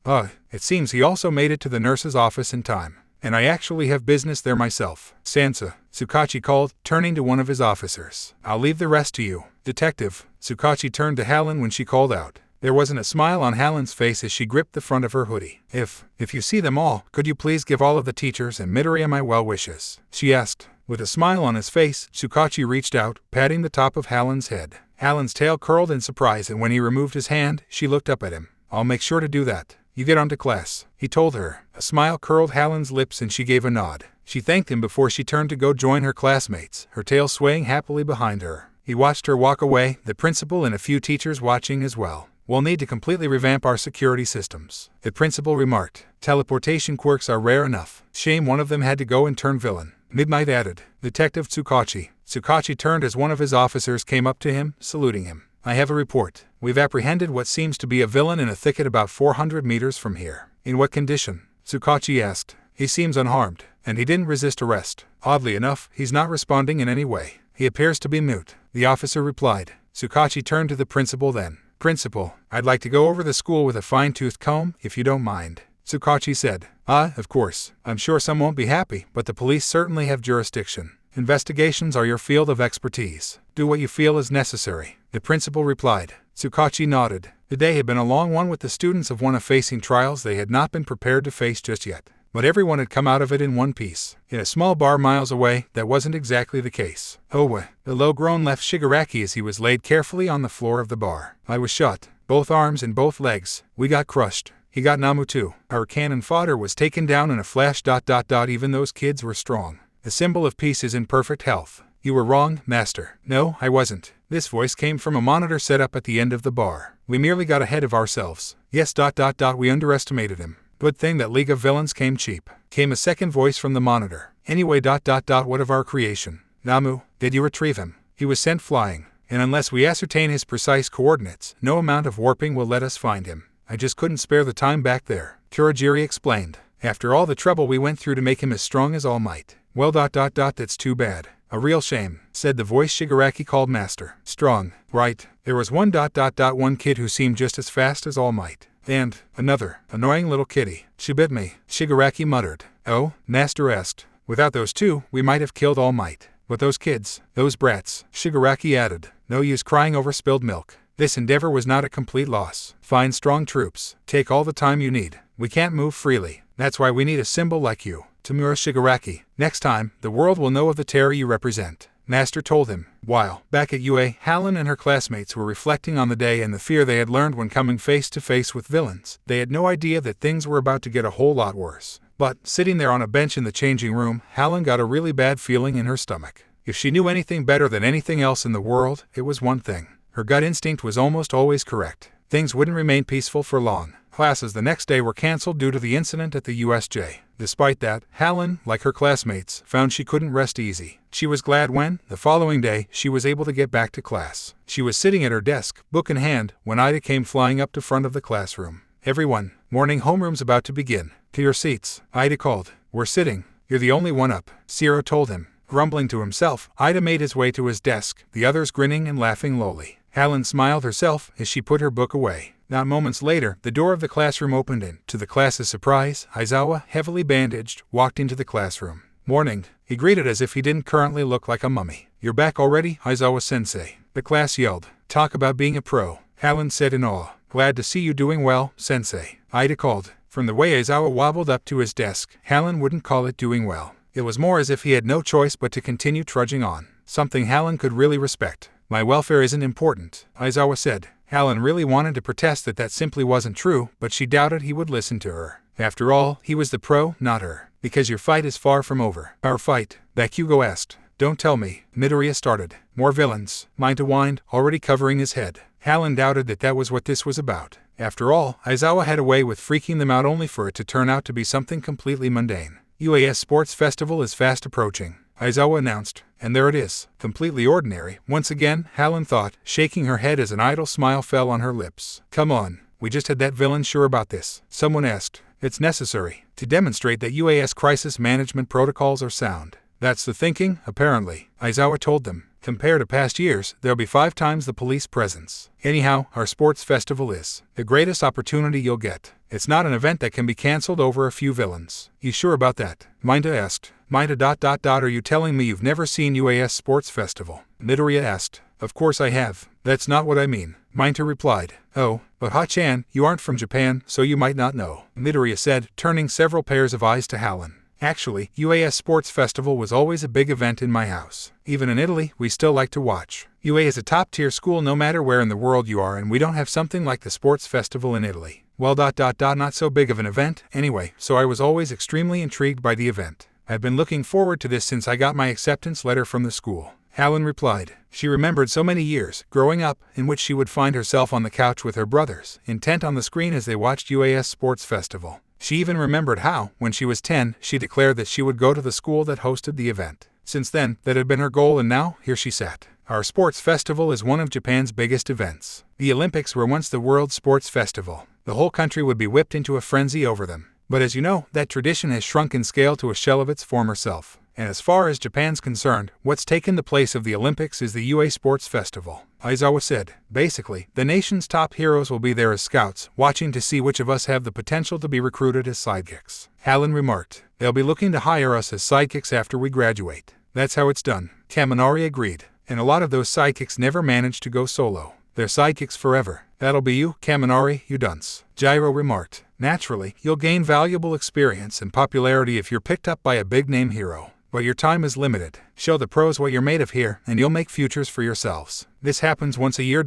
It seems he also made it to the nurse's office in time. And I actually have business there myself. Sansa, Tsukachi called, turning to one of his officers. I'll leave the rest to you. Detective. Tsukachi turned to Halyn when she called out. There wasn't a smile on Halyn's face as she gripped the front of her hoodie. If you see them all, could you please give all of the teachers and Midoriya my well wishes? She asked. With a smile on his face, Tsukachi reached out, patting the top of Halyn's head. Halyn's tail curled in surprise, and when he removed his hand, she looked up at him. I'll make sure to do that. You get on to class, he told her. A smile curled Halyn's lips and she gave a nod. She thanked him before she turned to go join her classmates, her tail swaying happily behind her. He watched her walk away, the principal and a few teachers watching as well. We'll need to completely revamp our security systems, the principal remarked. Teleportation quirks are rare enough. Shame one of them had to go and turn villain. Midnight added. Detective Tsukachi. Tsukachi turned as one of his officers came up to him, saluting him. I have a report. We've apprehended what seems to be a villain in a thicket about 400 meters from here. In what condition? Tsukachi asked. He seems unharmed, and he didn't resist arrest. Oddly enough, he's not responding in any way. He appears to be mute, the officer replied. Tsukachi turned to the principal then. Principal, I'd like to go over the school with a fine-toothed comb, if you don't mind. Tsukachi said. Of course. I'm sure some won't be happy, but the police certainly have jurisdiction. Investigations are your field of expertise. Do what you feel is necessary, the principal replied. Tsukachi nodded. The day had been a long one with the students of one of facing trials they had not been prepared to face just yet. But everyone had come out of it in one piece. In a small bar miles away, that wasn't exactly the case. Howen, the low groan, left Shigaraki as he was laid carefully on the floor of the bar. I was shot. Both arms and both legs. We got crushed. He got Nomu too. Our cannon fodder was taken down in a flash. Even those kids were strong. The symbol of peace is in perfect health. You were wrong, master. No, I wasn't. This voice came from a monitor set up at the end of the bar. We merely got ahead of ourselves. Yes. We underestimated him. Good thing that League of Villains came cheap. Came a second voice from the monitor. Anyway. What of our creation? Nomu, did you retrieve him? He was sent flying, and unless we ascertain his precise coordinates, no amount of warping will let us find him. I just couldn't spare the time back there, Kurogiri explained. After all the trouble we went through to make him as strong as All Might. Well. That's too bad. A real shame, said the voice Shigaraki called master. Strong, right? There was one kid who seemed just as fast as All Might. And another annoying little kitty. She bit me, Shigaraki muttered. Oh, master asked. Without those two, we might have killed All Might. But those kids, those brats, Shigaraki added. No use crying over spilled milk. This endeavor was not a complete loss. Find strong troops. Take all the time you need. We can't move freely. That's why we need a symbol like you. Tamura Shigaraki. Next time, the world will know of the terror you represent, Master told him. While back at UA, Halyn and her classmates were reflecting on the day and the fear they had learned when coming face to face with villains. They had no idea that things were about to get a whole lot worse. But, sitting there on a bench in the changing room, Halyn got a really bad feeling in her stomach. If she knew anything better than anything else in the world, it was one thing. Her gut instinct was almost always correct. Things wouldn't remain peaceful for long. Classes the next day were cancelled due to the incident at the USJ. Despite that, Halyn, like her classmates, found she couldn't rest easy. She was glad when, the following day, she was able to get back to class. She was sitting at her desk, book in hand, when Ida came flying up to front of the classroom. Everyone, morning homeroom's about to begin. To your seats, Ida called. We're sitting. You're the only one up, Zero told him. Grumbling to himself, Ida made his way to his desk, the others grinning and laughing lowly. Halyn smiled herself as she put her book away. Not moments later, the door of the classroom opened and, to the class's surprise, Aizawa, heavily bandaged, walked into the classroom. Morning, he greeted as if he didn't currently look like a mummy. You're back already, Aizawa-sensei. The class yelled. Talk about being a pro, Halyn said in awe. Glad to see you doing well, sensei, Ida called. From the way Aizawa wobbled up to his desk, Halyn wouldn't call it doing well. It was more as if he had no choice but to continue trudging on. Something Halyn could really respect. My welfare isn't important, Aizawa said. Halyn really wanted to protest that simply wasn't true, but she doubted he would listen to her. After all, he was the pro, not her. Because your fight is far from over. Our fight? Bakugo asked. Don't tell me. Midoriya started. More villains. Mind to wind, already covering his head. Halyn doubted that was what this was about. After all, Aizawa had a way with freaking them out only for it to turn out to be something completely mundane. UAS Sports Festival is fast approaching, Aizawa announced. And there it is, completely ordinary. Once again, Halyn thought, shaking her head as an idle smile fell on her lips. Come on, we just had that villain sure about this. Someone asked. It's necessary, to demonstrate that UAS crisis management protocols are sound. That's the thinking, apparently, Aizawa told them. Compared to past years, there'll be 5 times the police presence. Anyhow, our sports festival is the greatest opportunity you'll get. It's not an event that can be cancelled over a few villains. You sure about that? Minda asked. Minda ... Are you telling me you've never seen UAS Sports Festival? Midoriya asked. Of course I have. That's not what I mean, Minda replied. Oh, But Ha-chan, you aren't from Japan, so you might not know, Midoriya said, turning several pairs of eyes to Halyn. Actually, UAS Sports Festival was always a big event in my house. Even in Italy, we still like to watch. UA is a top-tier school no matter where in the world you are, and we don't have something like the sports festival in Italy. Well, not so big of an event, anyway, so I was always extremely intrigued by the event. I've been looking forward to this since I got my acceptance letter from the school, Halyn replied. She remembered so many years, growing up, in which she would find herself on the couch with her brothers, intent on the screen as they watched UAS Sports Festival. She even remembered how, when she was 10, she declared that she would go to the school that hosted the event. Since then, that had been her goal, and now, here she sat. Our sports festival is one of Japan's biggest events. The Olympics were once the world sports festival. The whole country would be whipped into a frenzy over them. But as you know, that tradition has shrunk in scale to a shell of its former self. And as far as Japan's concerned, what's taken the place of the Olympics is the UA Sports Festival, Aizawa said. Basically, the nation's top heroes will be there as scouts, watching to see which of us have the potential to be recruited as sidekicks. Halyn remarked. They'll be looking to hire us as sidekicks after we graduate. That's how it's done, Kaminari agreed. And a lot of those sidekicks never manage to go solo. They're sidekicks forever. That'll be you, Kaminari, you dunce, Gyro remarked. Naturally, you'll gain valuable experience and popularity if you're picked up by a big-name hero. But your time is limited. Show the pros what you're made of here, and you'll make futures for yourselves. This happens once a year,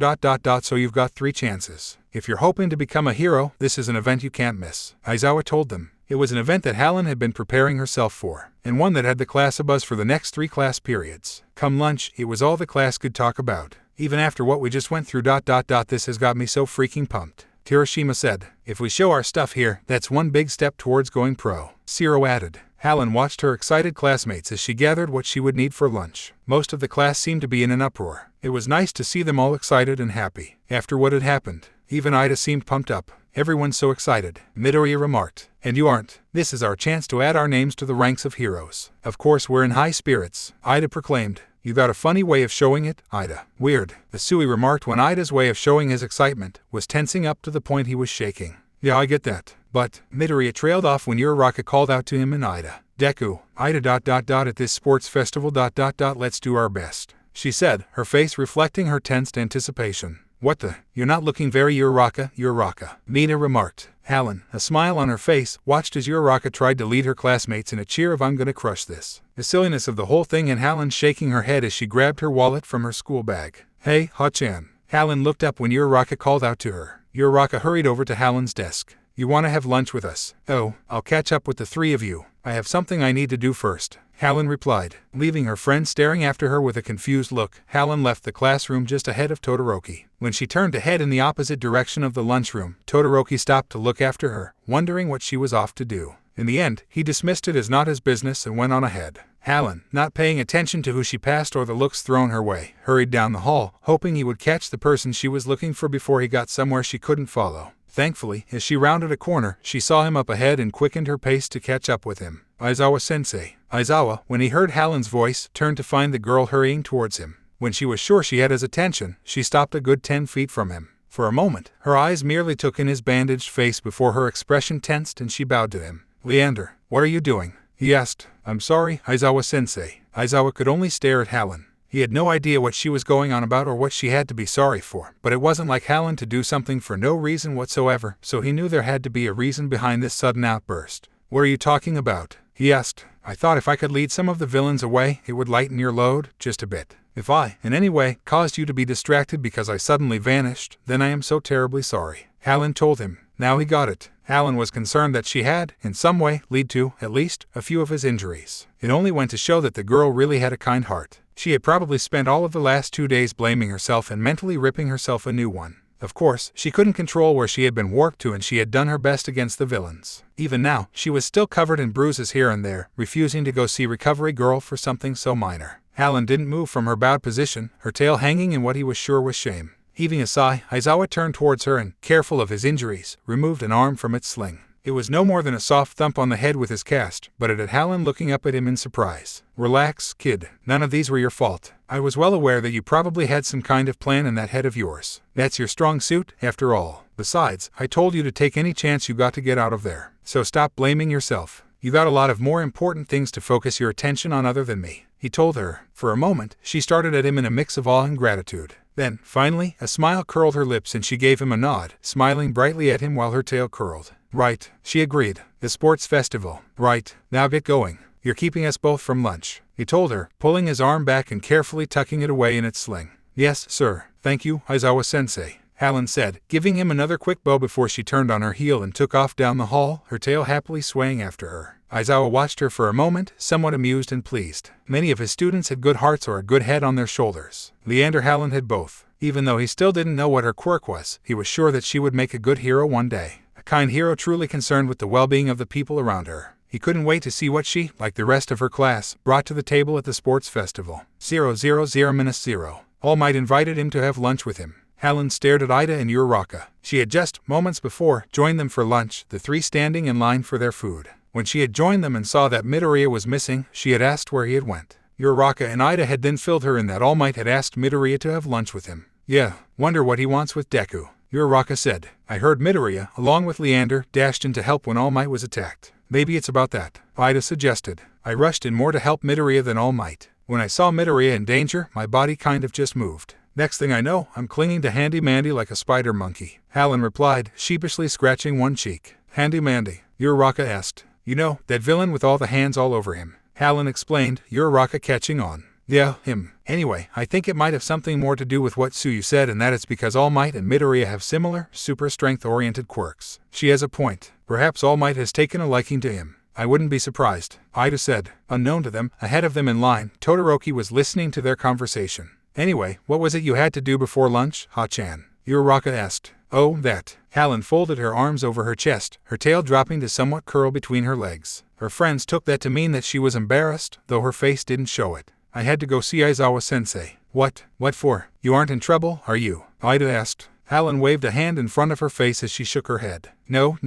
so you've got 3 chances. If you're hoping to become a hero, this is an event you can't miss, Aizawa told them. It was an event that Halyn had been preparing herself for, and one that had the class abuzz for the next 3 class periods. Come lunch, it was all the class could talk about. Even after what we just went through, this has got me so freaking pumped, Kirishima said. If we show our stuff here, that's one big step towards going pro, Zero added. Halyn watched her excited classmates as she gathered what she would need for lunch. Most of the class seemed to be in an uproar. It was nice to see them all excited and happy. After what had happened, even Ida seemed pumped up. Everyone's so excited, Midoriya remarked. And you aren't. This is our chance to add our names to the ranks of heroes. Of course we're in high spirits, Ida proclaimed. You got a funny way of showing it, Ida. Weird, the Sui remarked when Ida's way of showing his excitement was tensing up to the point he was shaking. Yeah, I get that. But, Midoriya trailed off when Uraraka called out to him and Ida. Deku, Ida at this sports festival let's do our best, she said, her face reflecting her tensed anticipation. What the? You're not looking very Uraraka, Mina remarked. Halyn, a smile on her face, watched as Uraraka tried to lead her classmates in a cheer of I'm gonna crush this. The silliness of the whole thing and Halyn shaking her head as she grabbed her wallet from her school bag. Hey, Ha-chan. Halyn looked up when Uraraka called out to her. Uraraka hurried over to Halyn's desk. You want to have lunch with us? Oh, I'll catch up with the 3 of you. I have something I need to do first, Halyn replied. Leaving her friend staring after her with a confused look, Halyn left the classroom just ahead of Todoroki. When she turned to head in the opposite direction of the lunchroom, Todoroki stopped to look after her, wondering what she was off to do. In the end, he dismissed it as not his business and went on ahead. Halyn, not paying attention to who she passed or the looks thrown her way, hurried down the hall, hoping he would catch the person she was looking for before he got somewhere she couldn't follow. Thankfully, as she rounded a corner, she saw him up ahead and quickened her pace to catch up with him. Aizawa-sensei. Aizawa, when he heard Halyn's voice, turned to find the girl hurrying towards him. When she was sure she had his attention, she stopped a good 10 feet from him. For a moment, her eyes merely took in his bandaged face before her expression tensed and she bowed to him. Leander, what are you doing? He asked. I'm sorry, Aizawa-sensei. Aizawa could only stare at Halyn. He had no idea what she was going on about or what she had to be sorry for, but it wasn't like Halyn to do something for no reason whatsoever, so he knew there had to be a reason behind this sudden outburst. What are you talking about? He asked. I thought if I could lead some of the villains away, it would lighten your load, just a bit. If I, in any way, caused you to be distracted because I suddenly vanished, then I am so terribly sorry, Halyn told him. Now he got it. Halyn was concerned that she had, in some way, lead to, at least, a few of his injuries. It only went to show that the girl really had a kind heart. She had probably spent all of the last 2 days blaming herself and mentally ripping herself a new one. Of course, she couldn't control where she had been warped to and she had done her best against the villains. Even now, she was still covered in bruises here and there, refusing to go see Recovery Girl for something so minor. Halyn didn't move from her bowed position, her tail hanging in what he was sure was shame. Heaving a sigh, Aizawa turned towards her and, careful of his injuries, removed an arm from its sling. It was no more than a soft thump on the head with his cast, but it had Halyn looking up at him in surprise. Relax, kid. None of these were your fault. I was well aware that you probably had some kind of plan in that head of yours. That's your strong suit, after all. Besides, I told you to take any chance you got to get out of there. So stop blaming yourself. You got a lot of more important things to focus your attention on other than me, he told her. For a moment, she started at him in a mix of awe and gratitude. Then, finally, a smile curled her lips and she gave him a nod, smiling brightly at him while her tail curled. Right, she agreed. The sports festival. Right, now get going. You're keeping us both from lunch, he told her, pulling his arm back and carefully tucking it away in its sling. Yes, sir. Thank you, Aizawa-sensei, Halyn said, giving him another quick bow before she turned on her heel and took off down the hall, her tail happily swaying after her. Aizawa watched her for a moment, somewhat amused and pleased. Many of his students had good hearts or a good head on their shoulders. Leander Halyn had both. Even though he still didn't know what her quirk was, he was sure that she would make a good hero one day. A kind hero truly concerned with the well-being of the people around her. He couldn't wait to see what she, like the rest of her class, brought to the table at the sports festival. 000-0. All Might invited him to have lunch with him. Halyn stared at Ida and Uraraka. She had just, moments before, joined them for lunch, the three standing in line for their food. When she had joined them and saw that Midoriya was missing, she had asked where he had went. Uraraka and Ida had then filled her in that All Might had asked Midoriya to have lunch with him. Yeah, wonder what he wants with Deku, Uraraka said. I heard Midoriya, along with Leander, dashed in to help when All Might was attacked. Maybe it's about that, Ida suggested. I rushed in more to help Midoriya than All Might. When I saw Midoriya in danger, my body kind of just moved. Next thing I know, I'm clinging to Handy Mandy like a spider monkey, Halyn replied, sheepishly scratching one cheek. Handy Mandy, Uraraka asked. You know, that villain with all the hands all over him, Halyn explained, Uraraka catching on. Yeah, him. Anyway, I think it might have something more to do with what Tsuyu said, and that it's because All Might and Midoriya have similar, super strength-oriented quirks. She has a point. Perhaps All Might has taken a liking to him. I wouldn't be surprised, Ida said. Unknown to them, ahead of them in line, Todoroki was listening to their conversation. Anyway, what was it you had to do before lunch, Ha-chan? Uraraka asked. Oh, that. Halyn folded her arms over her chest, her tail dropping to somewhat curl between her legs. Her friends took that to mean that she was embarrassed, though her face didn't show it. I had to go see Aizawa-sensei. What? What for? You aren't in trouble, are you? Ida asked. Halyn waved a hand in front of her face as she shook her head. No,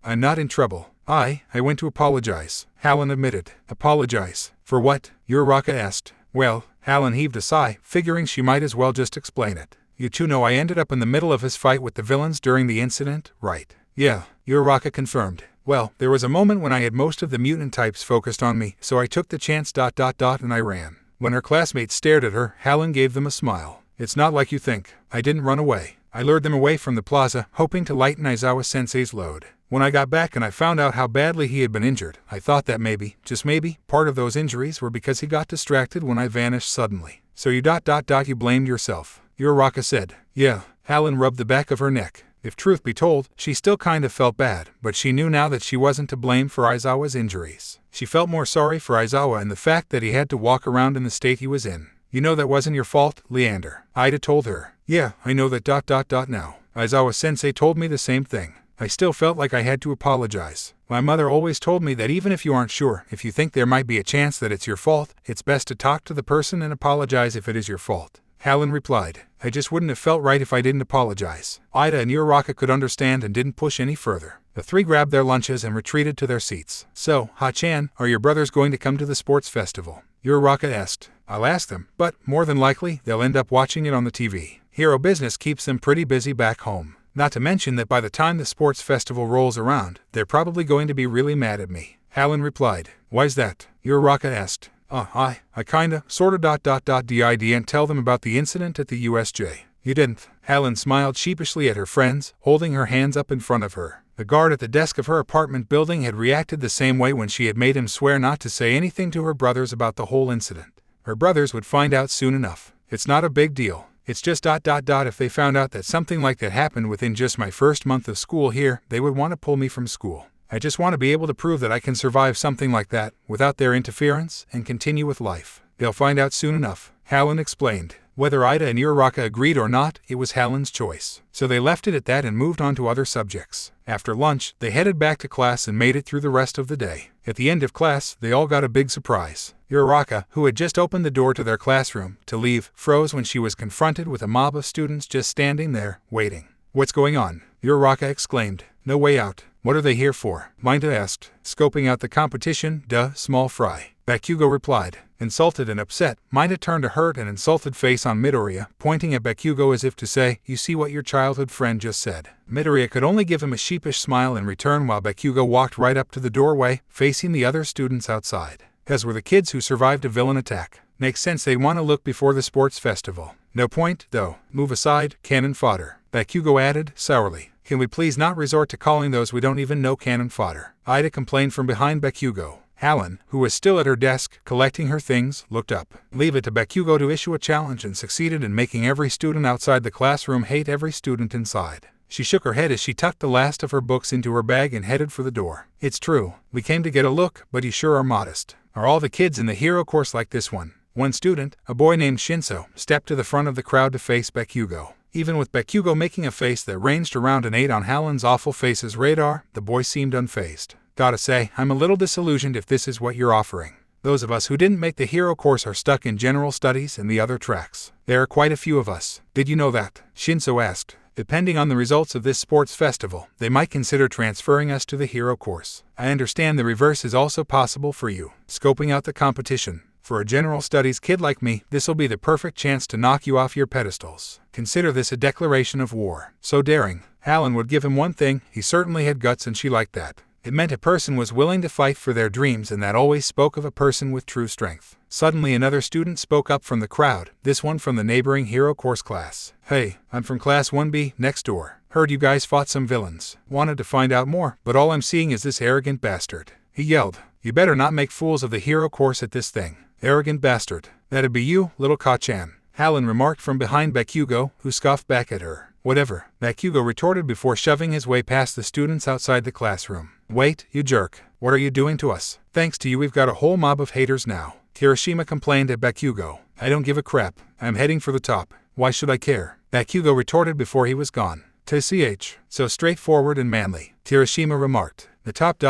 I'm not in trouble. I went to apologize, Halyn admitted. Apologize? For what? Uraraka asked. Well, Halyn heaved a sigh, figuring she might as well just explain it. You two know I ended up in the middle of his fight with the villains during the incident, right? Yeah, Uraraka confirmed. Well, there was a moment when I had most of the mutant types focused on me, so I took the chance ... and I ran. When her classmates stared at her, Halyn gave them a smile. It's not like you think. I didn't run away. I lured them away from the plaza, hoping to lighten Aizawa-sensei's load. When I got back and I found out how badly he had been injured, I thought that maybe, just maybe, part of those injuries were because he got distracted when I vanished suddenly. So you ... you blamed yourself, Uraraka said. Yeah, Halyn rubbed the back of her neck. If truth be told, she still kind of felt bad, but she knew now that she wasn't to blame for Aizawa's injuries. She felt more sorry for Aizawa and the fact that he had to walk around in the state he was in. You know that wasn't your fault, Leander, Ida told her. Yeah, I know that ... now. Aizawa-sensei told me the same thing. I still felt like I had to apologize. My mother always told me that even if you aren't sure, if you think there might be a chance that it's your fault, it's best to talk to the person and apologize if it is your fault. Halyn replied. I just wouldn't have felt right if I didn't apologize. Ida and Uraraka could understand and didn't push any further. The three grabbed their lunches and retreated to their seats. So, Ha-chan, are your brothers going to come to the sports festival? Uraraka asked. I'll ask them, but, more than likely, they'll end up watching it on the TV. Hero business keeps them pretty busy back home. Not to mention that by the time the sports festival rolls around, they're probably going to be really mad at me. Halyn replied. Why's that? Uraraka asked. I kinda, sorta ... didn't tell them about the incident at the USJ. You didn't? Halyn smiled sheepishly at her friends, holding her hands up in front of her. The guard at the desk of her apartment building had reacted the same way when she had made him swear not to say anything to her brothers about the whole incident. Her brothers would find out soon enough. It's not a big deal. It's just ... if they found out that something like that happened within just my first month of school here, they would want to pull me from school. I just want to be able to prove that I can survive something like that, without their interference, and continue with life. They'll find out soon enough, Halyn explained. Whether Ida and Uraraka agreed or not, it was Halyn's choice. So they left it at that and moved on to other subjects. After lunch, they headed back to class and made it through the rest of the day. At the end of class, they all got a big surprise. Uraraka, who had just opened the door to their classroom to leave, froze when she was confronted with a mob of students just standing there, waiting. What's going on? Uraraka exclaimed. No way out. What are they here for? Minda asked. Scoping out the competition, small fry. Bakugo replied. Insulted and upset, Minda turned a hurt and insulted face on Midoriya, pointing at Bakugo as if to say, you see what your childhood friend just said. Midoriya could only give him a sheepish smile in return while Bakugo walked right up to the doorway, facing the other students outside. As were the kids who survived a villain attack. Makes sense they'd want to look before the sports festival. No point, though. Move aside, cannon fodder. Bakugo added, sourly. Can we please not resort to calling those we don't even know cannon fodder? Ida complained from behind Bakugo. Halyn, who was still at her desk, collecting her things, looked up. Leave it to Bakugo to issue a challenge and succeeded in making every student outside the classroom hate every student inside. She shook her head as she tucked the last of her books into her bag and headed for the door. It's true. We came to get a look, but you sure are modest. Are all the kids in the hero course like this one? One student, a boy named Shinso, stepped to the front of the crowd to face Bakugo. Even with Bakugo making a face that ranged around an 8 on Halyn's awful face's radar, the boy seemed unfazed. Gotta say, I'm a little disillusioned if this is what you're offering. Those of us who didn't make the hero course are stuck in general studies and the other tracks. There are quite a few of us. Did you know that? Shinso asked. Depending on the results of this sports festival, they might consider transferring us to the hero course. I understand the reverse is also possible for you. Scoping out the competition. For a general studies kid like me, this'll be the perfect chance to knock you off your pedestals. Consider this a declaration of war. So daring. Halyn would give him one thing, he certainly had guts and she liked that. It meant a person was willing to fight for their dreams, and that always spoke of a person with true strength. Suddenly another student spoke up from the crowd, this one from the neighboring hero course class. Hey, I'm from class 1B, next door. Heard you guys fought some villains. Wanted to find out more, but all I'm seeing is this arrogant bastard. He yelled. You better not make fools of the hero course at this thing. Arrogant bastard. That'd be you, little Ka-chan. Halyn remarked from behind Bakugo, who scoffed back at her. Whatever, Bakugo retorted before shoving his way past the students outside the classroom. Wait, you jerk. What are you doing to us? Thanks to you we've got a whole mob of haters now. Kirishima complained at Bakugo. I don't give a crap. I'm heading for the top. Why should I care? Bakugo retorted before he was gone. TCH. So straightforward and manly. Kirishima remarked. The top ...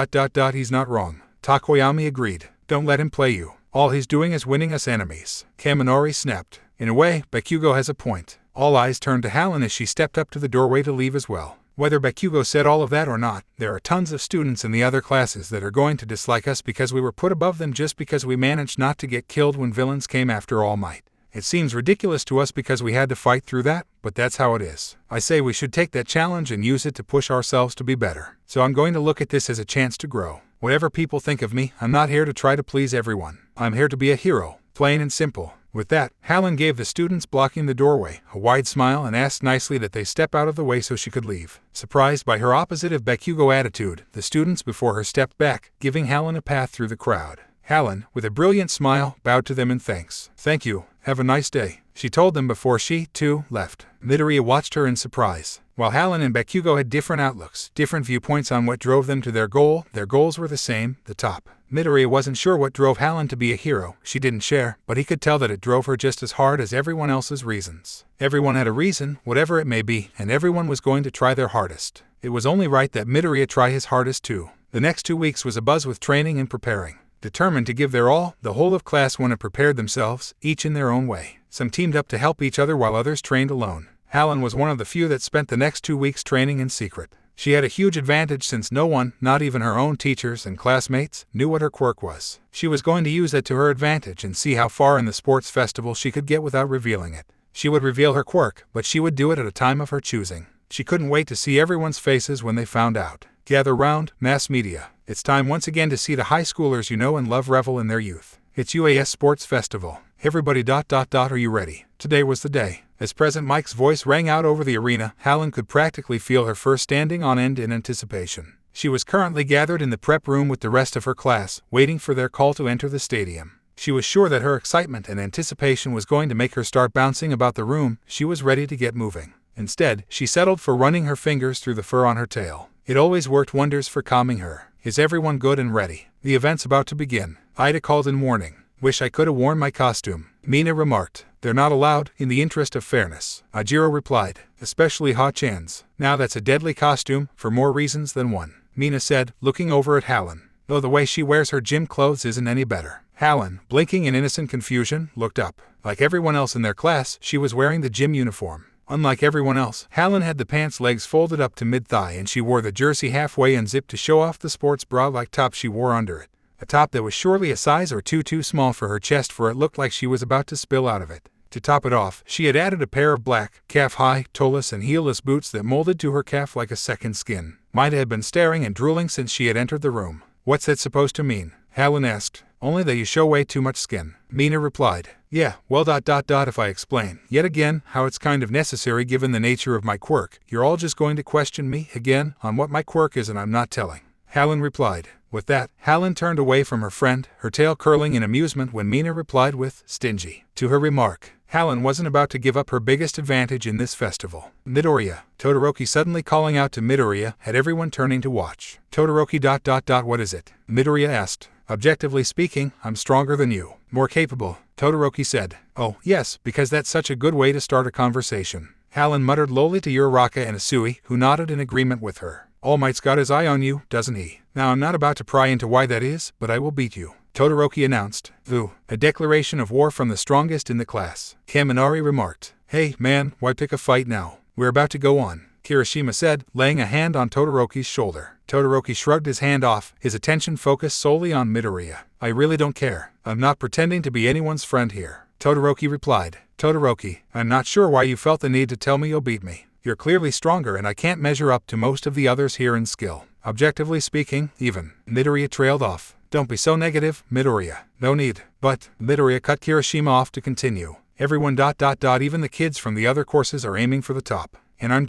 he's not wrong. Takoyami agreed. Don't let him play you. All he's doing is winning us enemies. Kaminori snapped. In a way, Bakugo has a point. All eyes turned to Halyn as she stepped up to the doorway to leave as well. Whether Bakugo said all of that or not, there are tons of students in the other classes that are going to dislike us because we were put above them just because we managed not to get killed when villains came after All Might. It seems ridiculous to us because we had to fight through that, but that's how it is. I say we should take that challenge and use it to push ourselves to be better. So I'm going to look at this as a chance to grow. Whatever people think of me, I'm not here to try to please everyone. I'm here to be a hero, plain and simple. With that, Halyn gave the students blocking the doorway a wide smile and asked nicely that they step out of the way so she could leave. Surprised by her opposite of Bakugo attitude, the students before her stepped back, giving Halyn a path through the crowd. Halyn, with a brilliant smile, bowed to them in thanks. Thank you. Have a nice day, she told them before she, too, left. Midoriya watched her in surprise. While Halyn and Bakugo had different outlooks, different viewpoints on what drove them to their goals were the same, the top. Midoriya wasn't sure what drove Halyn to be a hero, she didn't share, but he could tell that it drove her just as hard as everyone else's reasons. Everyone had a reason, whatever it may be, and everyone was going to try their hardest. It was only right that Midoriya try his hardest too. The next 2 weeks was abuzz with training and preparing. Determined to give their all, the whole of class 1 had prepared themselves, each in their own way. Some teamed up to help each other while others trained alone. Halyn was one of the few that spent the next 2 weeks training in secret. She had a huge advantage since no one, not even her own teachers and classmates, knew what her quirk was. She was going to use that to her advantage and see how far in the sports festival she could get without revealing it. She would reveal her quirk, but she would do it at a time of her choosing. She couldn't wait to see everyone's faces when they found out. Gather round, mass media. It's time once again to see the high schoolers you know and love revel in their youth. It's UAS Sports Festival. Everybody ... are you ready? Today was the day. As President Mike's voice rang out over the arena, Halyn could practically feel her fur standing on end in anticipation. She was currently gathered in the prep room with the rest of her class, waiting for their call to enter the stadium. She was sure that her excitement and anticipation was going to make her start bouncing about the room. She was ready to get moving. Instead, she settled for running her fingers through the fur on her tail. It always worked wonders for calming her. Is everyone good and ready? The event's about to begin. Ida called in warning. Wish I could have worn my costume. Mina remarked. They're not allowed, in the interest of fairness. Ajiro replied. Especially Ha-chan's. Now that's a deadly costume, for more reasons than one. Mina said, looking over at Halyn. Though the way she wears her gym clothes isn't any better. Halyn, blinking in innocent confusion, looked up. Like everyone else in their class, she was wearing the gym uniform. Unlike everyone else, Halyn had the pants legs folded up to mid-thigh and she wore the jersey halfway unzipped to show off the sports bra-like top she wore under it. A top that was surely a size or two too small for her chest, for it looked like she was about to spill out of it. To top it off, she had added a pair of black, calf-high, toeless and heelless boots that molded to her calf like a second skin. Maida had been staring and drooling since she had entered the room. What's that supposed to mean? Halyn asked. only that you show way too much skin. Mina replied, yeah, well if I explain, yet again, how it's kind of necessary given the nature of my quirk, you're all just going to question me, again, on what my quirk is and I'm not telling. Halyn replied. With that, Halyn turned away from her friend, her tail curling in amusement when Mina replied with, stingy, to her remark. Halyn wasn't about to give up her biggest advantage in this festival. Midoriya. Todoroki suddenly calling out to Midoriya had everyone turning to watch. Todoroki ... what is it? Midoriya asked. Objectively speaking, I'm stronger than you. More capable, Todoroki said. Oh, yes, because that's such a good way to start a conversation. Halyn muttered lowly to Uraraka and Asui, who nodded in agreement with her. All Might's got his eye on you, doesn't he? Now I'm not about to pry into why that is, but I will beat you, Todoroki announced. Ooh, a declaration of war from the strongest in the class. Kaminari remarked. Hey, man, why pick a fight now? We're about to go on, Kirishima said, laying a hand on Todoroki's shoulder. Todoroki shrugged his hand off, his attention focused solely on Midoriya. I really don't care. I'm not pretending to be anyone's friend here, Todoroki replied. Todoroki, I'm not sure why you felt the need to tell me you'll beat me. You're clearly stronger and I can't measure up to most of the others here in skill. Objectively speaking, even. Midoriya trailed off. Don't be so negative, Midoriya. No need. But, Midoriya cut Kirishima off to continue. Everyone ... even the kids from the other courses are aiming for the top. And I'm ...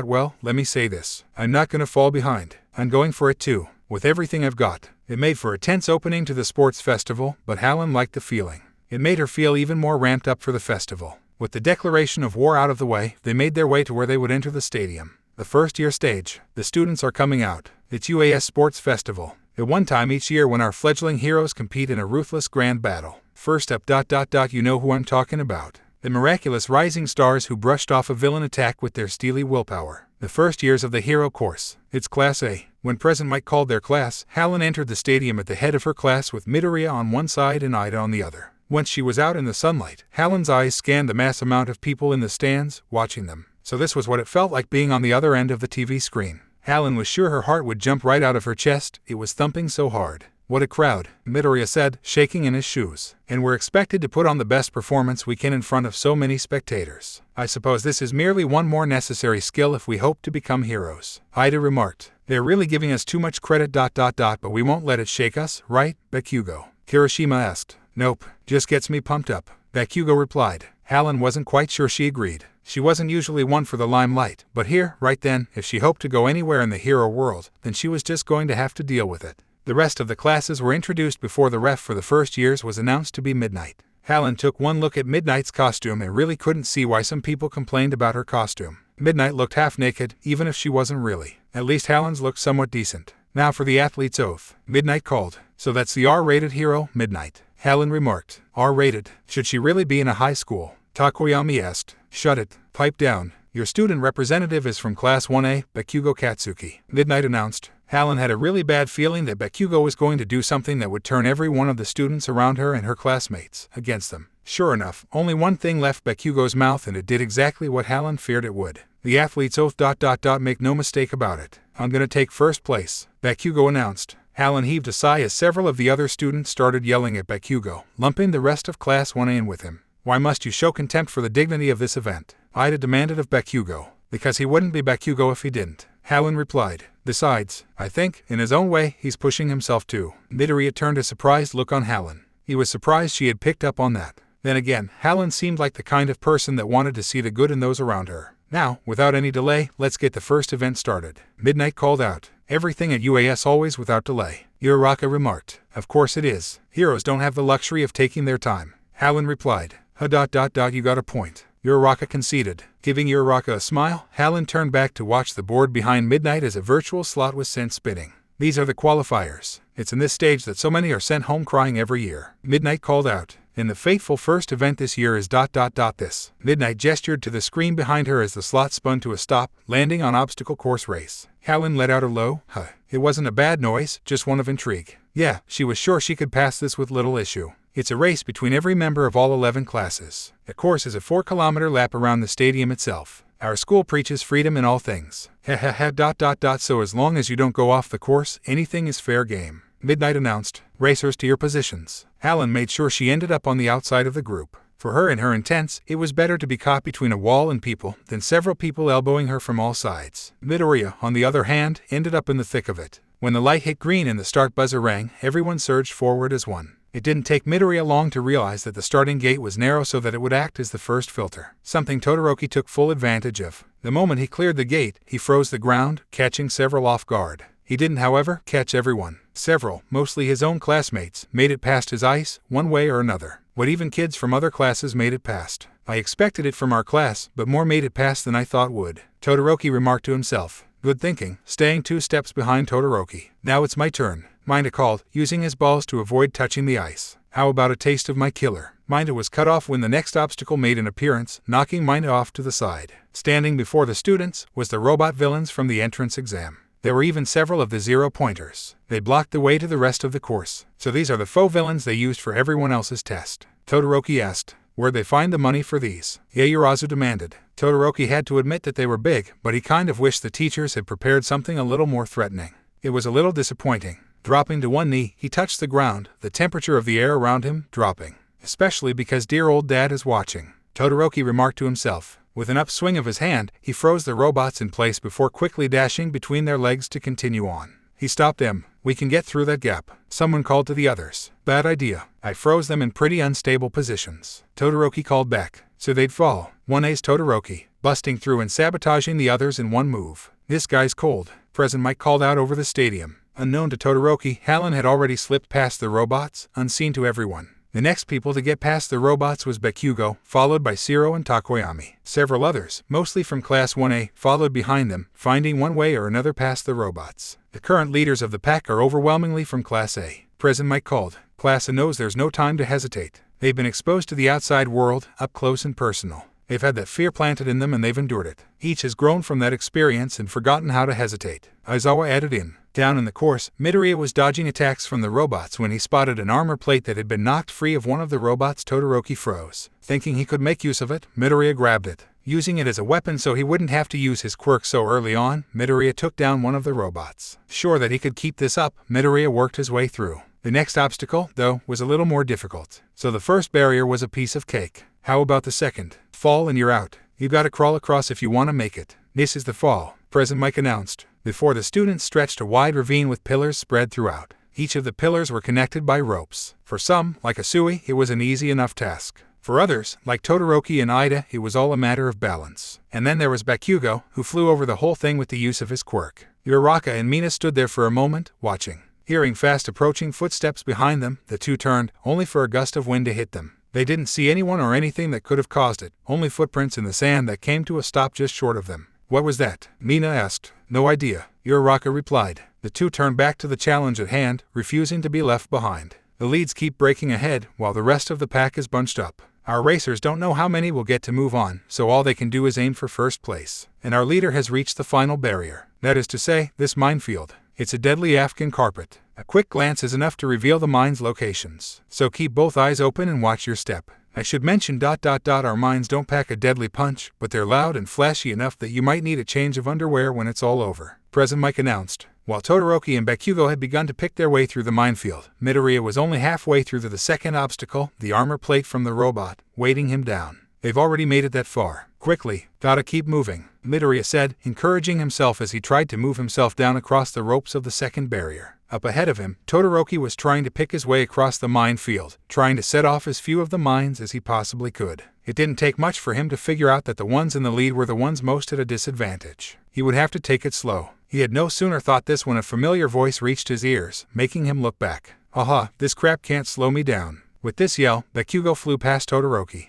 well, let me say this. I'm not gonna fall behind. I'm going for it too. With everything I've got. It made for a tense opening to the sports festival, but Halyn liked the feeling. It made her feel even more ramped up for the festival. With the declaration of war out of the way, they made their way to where they would enter the stadium. The first-year stage. The students are coming out. It's UAS Sports Festival. At one time each year when our fledgling heroes compete in a ruthless grand battle. First up ... you know who I'm talking about. The miraculous rising stars who brushed off a villain attack with their steely willpower. The first years of the hero course. It's Class A. When Present Mic called their class, Halyn entered the stadium at the head of her class with Midoriya on one side and Ida on the other. Once she was out in the sunlight, Halyn's eyes scanned the mass amount of people in the stands, watching them. So this was what it felt like being on the other end of the TV screen. Halyn was sure her heart would jump right out of her chest, it was thumping so hard. What a crowd, Midoriya said, shaking in his shoes. And we're expected to put on the best performance we can in front of so many spectators. I suppose this is merely one more necessary skill if we hope to become heroes, Ida remarked. They're really giving us too much credit ... but we won't let it shake us, right, Bakugo? Kirishima asked. Nope, just gets me pumped up, Bakugo replied. Halyn wasn't quite sure she agreed. She wasn't usually one for the limelight, but here, right then, if she hoped to go anywhere in the hero world, then she was just going to have to deal with it. The rest of the classes were introduced before the ref for the first years was announced to be Midnight. Halyn took one look at Midnight's costume and really couldn't see why some people complained about her costume. Midnight looked half naked, even if she wasn't really. At least Halyn's looked somewhat decent. Now for the athlete's oath, Midnight called. So that's the R-rated hero, Midnight, Halyn remarked. R-rated? Should she really be in a high school? Takoyami asked. Shut it. Pipe down. Your student representative is from Class 1A, Bakugo Katsuki, Midnight announced. Halyn had a really bad feeling that Bakugo was going to do something that would turn every one of the students around her and her classmates against them. Sure enough, only one thing left Bakugo's mouth and it did exactly what Halyn feared it would. The athlete's oath ... make no mistake about it. I'm gonna take first place, Bakugo announced. Halyn heaved a sigh as several of the other students started yelling at Bakugo, lumping the rest of Class 1A in with him. Why must you show contempt for the dignity of this event? Ida demanded of Bakugo. Because he wouldn't be Bakugo if he didn't, Halyn replied. Besides, I think, in his own way, he's pushing himself too. Midoriya turned a surprised look on Halyn. He was surprised she had picked up on that. Then again, Halyn seemed like the kind of person that wanted to see the good in those around her. Now, without any delay, let's get the first event started, Midnight called out. Everything at UAS always without delay, Uraraka remarked. Of course it is. Heroes don't have the luxury of taking their time, Halyn replied. You got a point, Uraraka conceded. Giving Uraraka a smile, Halyn turned back to watch the board behind Midnight as a virtual slot was sent spinning. These are the qualifiers. It's in this stage that so many are sent home crying every year, Midnight called out. And the fateful first event this year is ... this. Midnight gestured to the screen behind her as the slot spun to a stop, landing on obstacle course race. Halyn let out a low, huh. It wasn't a bad noise, just one of intrigue. Yeah, she was sure she could pass this with little issue. It's a race between every member of all 11 classes. The course is a 4-kilometer lap around the stadium itself. Our school preaches freedom in all things. So as long as you don't go off the course, anything is fair game, Midnight announced. Racers to your positions. Halyn made sure she ended up on the outside of the group. For her and her intents, it was better to be caught between a wall and people than several people elbowing her from all sides. Midoriya, on the other hand, ended up in the thick of it. When the light hit green and the start buzzer rang, everyone surged forward as one. It didn't take Midoriya long to realize that the starting gate was narrow so that it would act as the first filter, something Todoroki took full advantage of. The moment he cleared the gate, he froze the ground, catching several off guard. He didn't, however, catch everyone. Several, mostly his own classmates, made it past his ice, one way or another. But even kids from other classes made it past. I expected it from our class, but more made it past than I thought would, Todoroki remarked to himself. Good thinking, staying 2 steps behind Todoroki. Now it's my turn, Minda called, using his balls to avoid touching the ice. How about a taste of my killer? Minda was cut off when the next obstacle made an appearance, knocking Minda off to the side. Standing before the students was the robot villains from the entrance exam. There were even several of the 0-pointers. They blocked the way to the rest of the course. So these are the faux villains they used for everyone else's test? Todoroki asked. Where'd they find the money for these? Yaoyorozu demanded. Todoroki had to admit that they were big, but he kind of wished the teachers had prepared something a little more threatening. It was a little disappointing. Dropping to one knee, he touched the ground, the temperature of the air around him dropping. Especially because dear old dad is watching, Todoroki remarked to himself. With an upswing of his hand, he froze the robots in place before quickly dashing between their legs to continue on. He stopped them. We can get through that gap, someone called to the others. Bad idea. I froze them in pretty unstable positions, Todoroki called back. So they'd fall. 1A's Todoroki, busting through and sabotaging the others in one move. This guy's cold, President Mike called out over the stadium. Unknown to Todoroki, Halyn had already slipped past the robots, unseen to everyone. The next people to get past the robots was Bakugo, followed by Shiro and Takoyami. Several others, mostly from Class 1A, followed behind them, finding one way or another past the robots. The current leaders of the pack are overwhelmingly from Class A. President Mike called. Class A knows there's no time to hesitate. They've been exposed to the outside world, up close and personal. They've had that fear planted in them and they've endured it. Each has grown from that experience and forgotten how to hesitate. Aizawa added in. Down in the course, Midoriya was dodging attacks from the robots when he spotted an armor plate that had been knocked free of one of the robots Todoroki froze. Thinking he could make use of it, Midoriya grabbed it. Using it as a weapon so he wouldn't have to use his quirk so early on, Midoriya took down one of the robots. Sure that he could keep this up, Midoriya worked his way through. The next obstacle, though, was a little more difficult. So the first barrier was a piece of cake. How about the second? Fall and you're out. You've got to crawl across if you want to make it. This is the fall, President Mike announced. Before the students stretched a wide ravine with pillars spread throughout. Each of the pillars were connected by ropes. For some, like Asui, it was an easy enough task. For others, like Todoroki and Ida, it was all a matter of balance. And then there was Bakugo, who flew over the whole thing with the use of his quirk. Uraraka and Mina stood there for a moment, watching. Hearing fast approaching footsteps behind them, the two turned, only for a gust of wind to hit them. They didn't see anyone or anything that could have caused it, only footprints in the sand that came to a stop just short of them. What was that? Mina asked. No idea, Uraraka replied. The two turned back to the challenge at hand, refusing to be left behind. The leads keep breaking ahead, while the rest of the pack is bunched up. Our racers don't know how many will get to move on, so all they can do is aim for first place. And our leader has reached the final barrier. That is to say, this minefield. It's a deadly Afghan carpet. A quick glance is enough to reveal the mine's locations. So keep both eyes open and watch your step. I should mention ... our mines don't pack a deadly punch, but they're loud and flashy enough that you might need a change of underwear when it's all over, President Mike announced. While Todoroki and Bakugo had begun to pick their way through the minefield, Midoriya was only halfway through the second obstacle, the armor plate from the robot, weighting him down. They've already made it that far. Quickly, gotta keep moving, Midoriya said, encouraging himself as he tried to move himself down across the ropes of the second barrier. Up ahead of him, Todoroki was trying to pick his way across the minefield, trying to set off as few of the mines as he possibly could. It didn't take much for him to figure out that the ones in the lead were the ones most at a disadvantage. He would have to take it slow. He had no sooner thought this when a familiar voice reached his ears, making him look back. Aha, this crap can't slow me down. With this yell, Bakugo flew past Todoroki.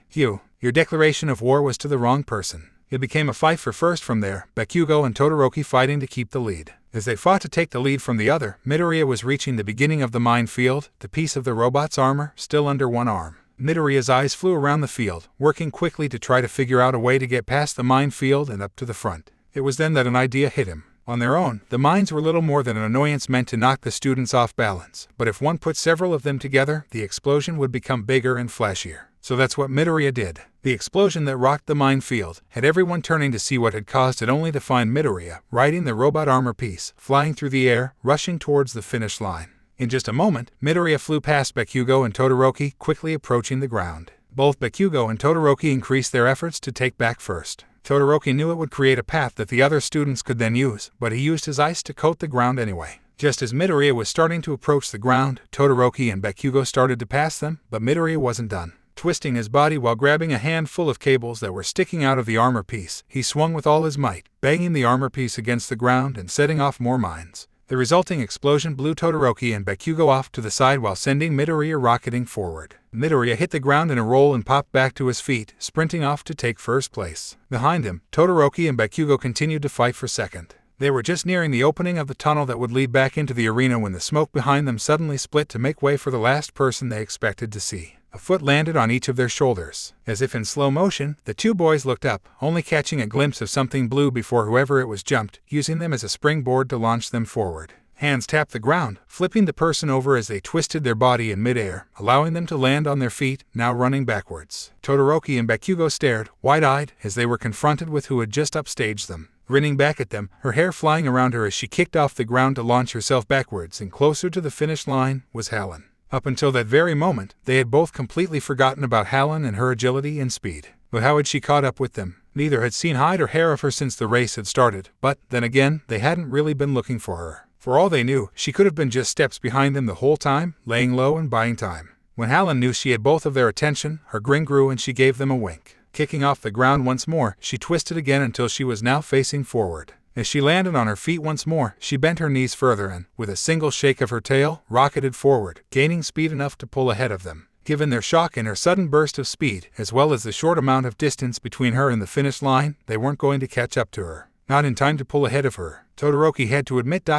Your declaration of war was to the wrong person. It became a fight for first from there, Bakugo and Todoroki fighting to keep the lead. As they fought to take the lead from the other, Midoriya was reaching the beginning of the minefield, the piece of the robot's armor still under one arm. Midoriya's eyes flew around the field, working quickly to try to figure out a way to get past the minefield and up to the front. It was then that an idea hit him. On their own, the mines were little more than an annoyance meant to knock the students off balance, but if one put several of them together, the explosion would become bigger and flashier. So that's what Midoriya did. The explosion that rocked the minefield had everyone turning to see what had caused it, only to find Midoriya riding the robot armor piece, flying through the air, rushing towards the finish line. In just a moment, Midoriya flew past Bakugo and Todoroki, quickly approaching the ground. Both Bakugo and Todoroki increased their efforts to take back first. Todoroki knew it would create a path that the other students could then use, but he used his ice to coat the ground anyway. Just as Midoriya was starting to approach the ground, Todoroki and Bakugo started to pass them, but Midoriya wasn't done. Twisting his body while grabbing a handful of cables that were sticking out of the armor piece, he swung with all his might, banging the armor piece against the ground and setting off more mines. The resulting explosion blew Todoroki and Bakugo off to the side while sending Midoriya rocketing forward. Midoriya hit the ground in a roll and popped back to his feet, sprinting off to take first place. Behind him, Todoroki and Bakugo continued to fight for second. They were just nearing the opening of the tunnel that would lead back into the arena when the smoke behind them suddenly split to make way for the last person they expected to see. A foot landed on each of their shoulders. As if in slow motion, the two boys looked up, only catching a glimpse of something blue before whoever it was jumped, using them as a springboard to launch them forward. Hands tapped the ground, flipping the person over as they twisted their body in midair, allowing them to land on their feet, now running backwards. Todoroki and Bakugo stared, wide-eyed, as they were confronted with who had just upstaged them. Grinning back at them, her hair flying around her as she kicked off the ground to launch herself backwards and closer to the finish line, was Halyn. Up until that very moment, they had both completely forgotten about Halyn and her agility and speed. But how had she caught up with them? Neither had seen hide or hair of her since the race had started, but, then again, they hadn't really been looking for her. For all they knew, she could have been just steps behind them the whole time, laying low and buying time. When Halyn knew she had both of their attention, her grin grew and she gave them a wink. Kicking off the ground once more, she twisted again until she was now facing forward. As she landed on her feet once more, she bent her knees further and, with a single shake of her tail, rocketed forward, gaining speed enough to pull ahead of them. Given their shock and her sudden burst of speed, as well as the short amount of distance between her and the finish line, they weren't going to catch up to her. Not in time to pull ahead of her. Todoroki had to admit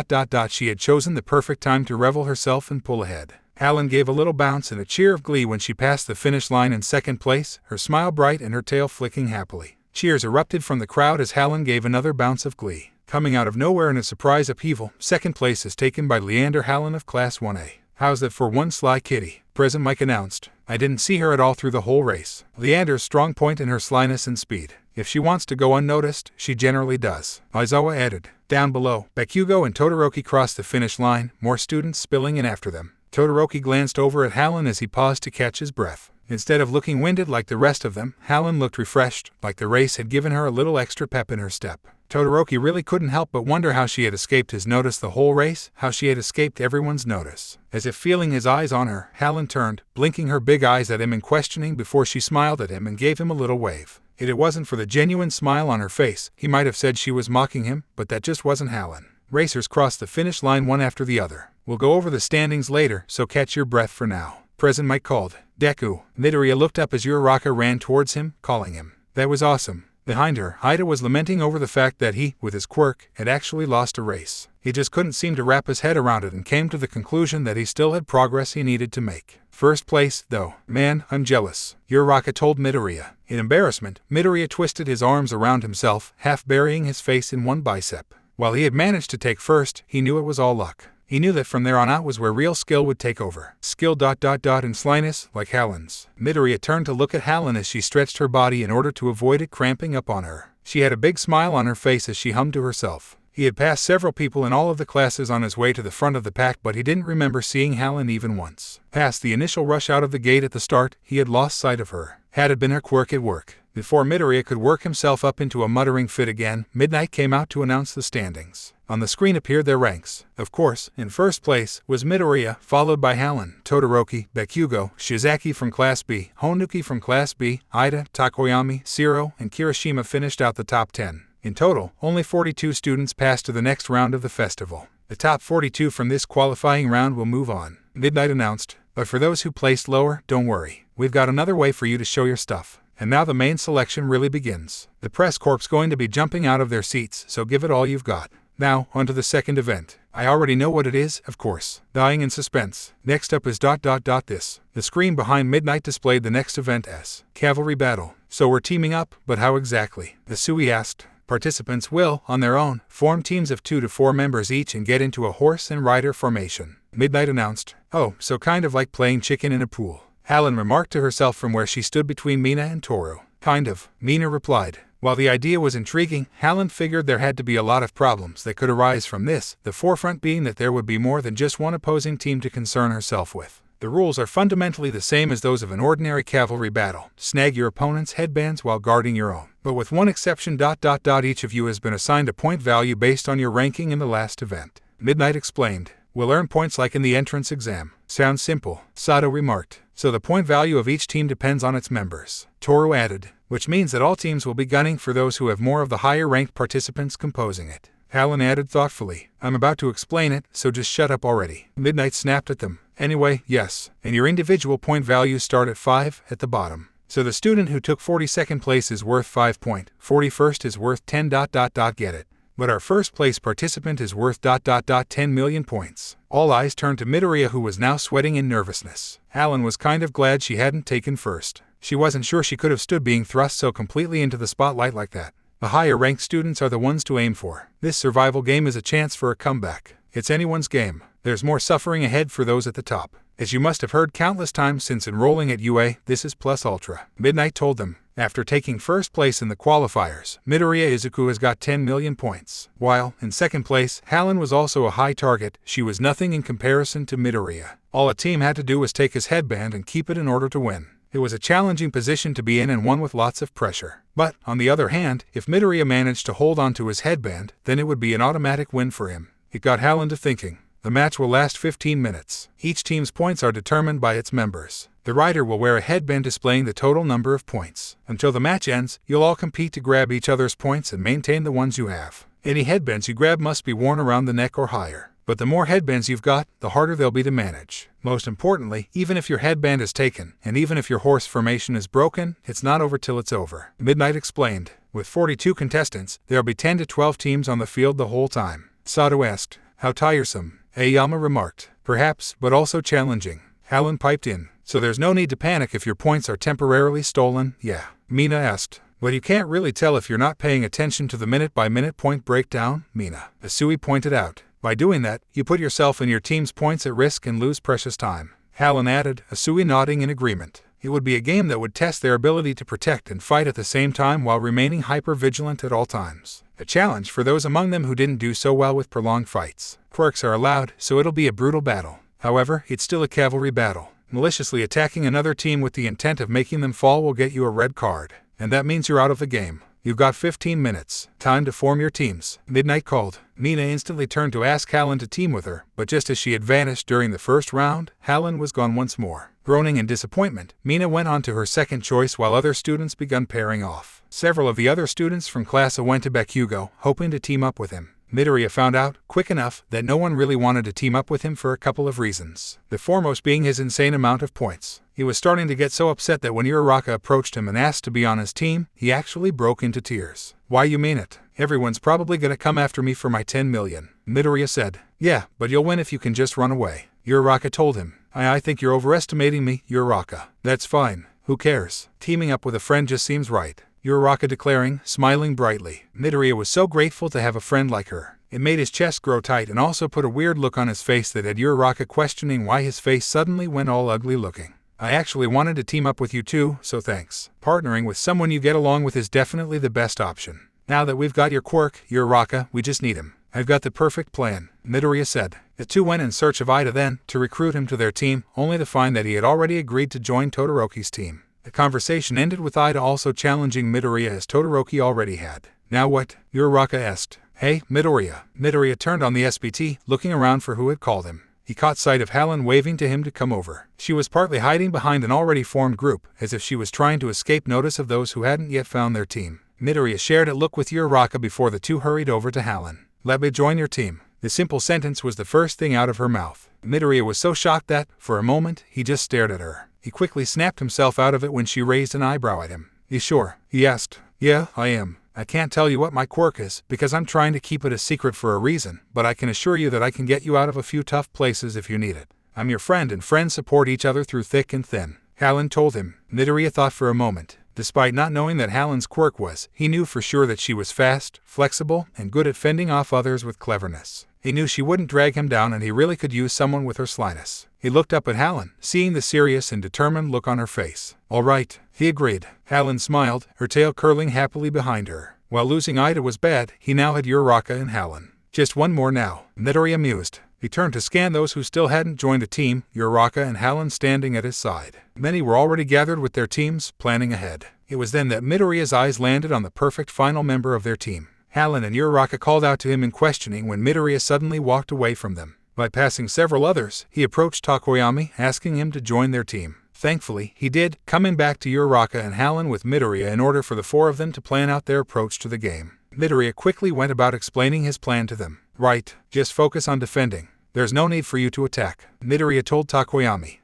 she had chosen the perfect time to revel herself and pull ahead. Halyn gave a little bounce and a cheer of glee when she passed the finish line in second place, her smile bright and her tail flicking happily. Cheers erupted from the crowd as Halyn gave another bounce of glee. Coming out of nowhere in a surprise upheaval, second place is taken by Leander Halyn of Class 1A. How's that for one sly kitty? President Mike announced. I didn't see her at all through the whole race. Leander's strong point in her slyness and speed. If she wants to go unnoticed, she generally does. Aizawa added. Down below, Bakugo and Todoroki crossed the finish line, more students spilling in after them. Todoroki glanced over at Halyn as he paused to catch his breath. Instead of looking winded like the rest of them, Halyn looked refreshed, like the race had given her a little extra pep in her step. Todoroki really couldn't help but wonder how she had escaped his notice the whole race, how she had escaped everyone's notice. As if feeling his eyes on her, Halyn turned, blinking her big eyes at him in questioning before she smiled at him and gave him a little wave. If it wasn't for the genuine smile on her face, he might have said she was mocking him, but that just wasn't Halyn. Racers crossed the finish line one after the other. We'll go over the standings later, so catch your breath for now. President Mike called. Deku. Midoriya looked up as Uraraka ran towards him, calling him. That was awesome. Behind her, Ida was lamenting over the fact that he, with his quirk, had actually lost a race. He just couldn't seem to wrap his head around it and came to the conclusion that he still had progress he needed to make. First place, though. Man, I'm jealous. Uraraka told Midoriya. In embarrassment, Midoriya twisted his arms around himself, half burying his face in one bicep. While he had managed to take first, he knew it was all luck. He knew that from there on out was where real skill would take over. Skill ... and slyness, like Halyn's. Midoriya turned to look at Halyn as she stretched her body in order to avoid it cramping up on her. She had a big smile on her face as she hummed to herself. He had passed several people in all of the classes on his way to the front of the pack, but he didn't remember seeing Halyn even once. Past the initial rush out of the gate at the start, he had lost sight of her. Had it been her quirk at work. Before Midoriya could work himself up into a muttering fit again, Midnight came out to announce the standings. On the screen appeared their ranks. Of course, in first place was Midoriya, followed by Halyn, Todoroki, Bakugo, Shizaki from Class B, Honuki from Class B, Ida, Takoyami, Siro, and Kirishima finished out the top 10. In total, only 42 students passed to the next round of the festival. The top 42 from this qualifying round will move on, Midnight announced. But for those who placed lower, don't worry. We've got another way for you to show your stuff. And now the main selection really begins. The press corp's going to be jumping out of their seats, so give it all you've got. Now, onto the second event. I already know what it is, of course. Dying in suspense. Next up is ... this. The screen behind Midnight displayed the next event as Cavalry Battle. So we're teaming up, but how exactly? The Sui asked. Participants will, on their own, form teams of 2 to 4 members each and get into a horse and rider formation. Midnight announced. Oh, so kind of like playing chicken in a pool. Halyn remarked to herself from where she stood between Mina and Toru. Kind of, Mina replied. While the idea was intriguing, Halyn figured there had to be a lot of problems that could arise from this, the forefront being that there would be more than just one opposing team to concern herself with. The rules are fundamentally the same as those of an ordinary cavalry battle. Snag your opponent's headbands while guarding your own. But with one exception ... each of you has been assigned a point value based on your ranking in the last event. Midnight explained. We'll earn points like in the entrance exam. Sounds simple, Sato remarked. So the point value of each team depends on its members. Toru added, which means that all teams will be gunning for those who have more of the higher-ranked participants composing it. Halyn added thoughtfully, I'm about to explain it, so just shut up already. Midnight snapped at them. Anyway, yes, and your individual point values start at 5 at the bottom. So the student who took 42nd place is worth 5 point, 41st is worth 10. Get it? But our first place participant is worth 10 million points. All eyes turned to Midoriya, who was now sweating in nervousness. Halyn was kind of glad she hadn't taken first. She wasn't sure she could have stood being thrust so completely into the spotlight like that. The higher-ranked students are the ones to aim for. This survival game is a chance for a comeback. It's anyone's game. There's more suffering ahead for those at the top. As you must have heard countless times since enrolling at UA, this is Plus Ultra. Midnight told them. After taking first place in the qualifiers, Midoriya Izuku has got 10 million points. While, in second place, Halyn was also a high target, she was nothing in comparison to Midoriya. All a team had to do was take his headband and keep it in order to win. It was a challenging position to be in and one with lots of pressure. But, on the other hand, if Midoriya managed to hold on to his headband, then it would be an automatic win for him. It got Halyn to thinking. The match will last 15 minutes. Each team's points are determined by its members. The rider will wear a headband displaying the total number of points. Until the match ends, you'll all compete to grab each other's points and maintain the ones you have. Any headbands you grab must be worn around the neck or higher. But the more headbands you've got, the harder they'll be to manage. Most importantly, even if your headband is taken, and even if your horse formation is broken, it's not over till it's over. Midnight explained. With 42 contestants, there'll be 10 to 12 teams on the field the whole time. Sato asked, how tiresome. Aoyama remarked. Perhaps, but also challenging. Halyn piped in. So there's no need to panic if your points are temporarily stolen, yeah. Mina asked. But you can't really tell if you're not paying attention to the minute-by-minute point breakdown, Mina. Asui pointed out. By doing that, you put yourself and your team's points at risk and lose precious time. Halyn added, Asui nodding in agreement. It would be a game that would test their ability to protect and fight at the same time while remaining hyper-vigilant at all times. A challenge for those among them who didn't do so well with prolonged fights. Quirks are allowed, so it'll be a brutal battle. However, it's still a cavalry battle. Maliciously attacking another team with the intent of making them fall will get you a red card. And that means you're out of the game. You've got 15 minutes. Time to form your teams. Midnight called. Mina instantly turned to ask Halyn to team with her, but just as she had vanished during the first round, Halyn was gone once more. Groaning in disappointment, Mina went on to her second choice while other students began pairing off. Several of the other students from Class A went to Bakugo, hoping to team up with him. Midoriya found out, quick enough, that no one really wanted to team up with him for a couple of reasons. The foremost being his insane amount of points. He was starting to get so upset that when Uraraka approached him and asked to be on his team, he actually broke into tears. Why you mean it? Everyone's probably gonna come after me for my 10 million. Midoriya said. Yeah, but you'll win if you can just run away. Uraraka told him. I think you're overestimating me, Uraraka. That's fine. Who cares? Teaming up with a friend just seems right. Uraraka declaring, smiling brightly. Midoriya was so grateful to have a friend like her. It made his chest grow tight and also put a weird look on his face that had Uraraka questioning why his face suddenly went all ugly looking. I actually wanted to team up with you too, so thanks. Partnering with someone you get along with is definitely the best option. Now that we've got your quirk, Uraraka, we just need him. I've got the perfect plan, Midoriya said. The two went in search of Ida then, to recruit him to their team, only to find that he had already agreed to join Todoroki's team. The conversation ended with Ida also challenging Midoriya as Todoroki already had. Now what? Uraraka asked. Hey, Midoriya. Midoriya turned on the SPT, looking around for who had called him. He caught sight of Halyn waving to him to come over. She was partly hiding behind an already formed group, as if she was trying to escape notice of those who hadn't yet found their team. Midoriya shared a look with Uraraka before the two hurried over to Halyn. Let me join your team. The simple sentence was the first thing out of her mouth. Midoriya was so shocked that, for a moment, he just stared at her. He quickly snapped himself out of it when she raised an eyebrow at him. You sure? He asked. Yeah, I am. I can't tell you what my quirk is, because I'm trying to keep it a secret for a reason, but I can assure you that I can get you out of a few tough places if you need it. I'm your friend and friends support each other through thick and thin. Halyn told him. Midoriya thought for a moment. Despite not knowing that Halyn's quirk was, he knew for sure that she was fast, flexible, and good at fending off others with cleverness. He knew she wouldn't drag him down and he really could use someone with her slyness. He looked up at Halyn, seeing the serious and determined look on her face. All right, he agreed. Halyn smiled, her tail curling happily behind her. While losing Ida was bad, he now had Uraraka and Halyn. Just one more now, Midoriya mused. He turned to scan those who still hadn't joined the team, Uraraka and Halyn standing at his side. Many were already gathered with their teams, planning ahead. It was then that Midoriya's eyes landed on the perfect final member of their team. Halyn and Uraraka called out to him in questioning when Midoriya suddenly walked away from them. Bypassing several others, he approached Tokoyami, asking him to join their team. Thankfully, he did, coming back to Uraraka and Halyn with Midoriya in order for the four of them to plan out their approach to the game. Midoriya quickly went about explaining his plan to them. Right, just focus on defending. There's no need for you to attack, Midoriya told Tokoyami.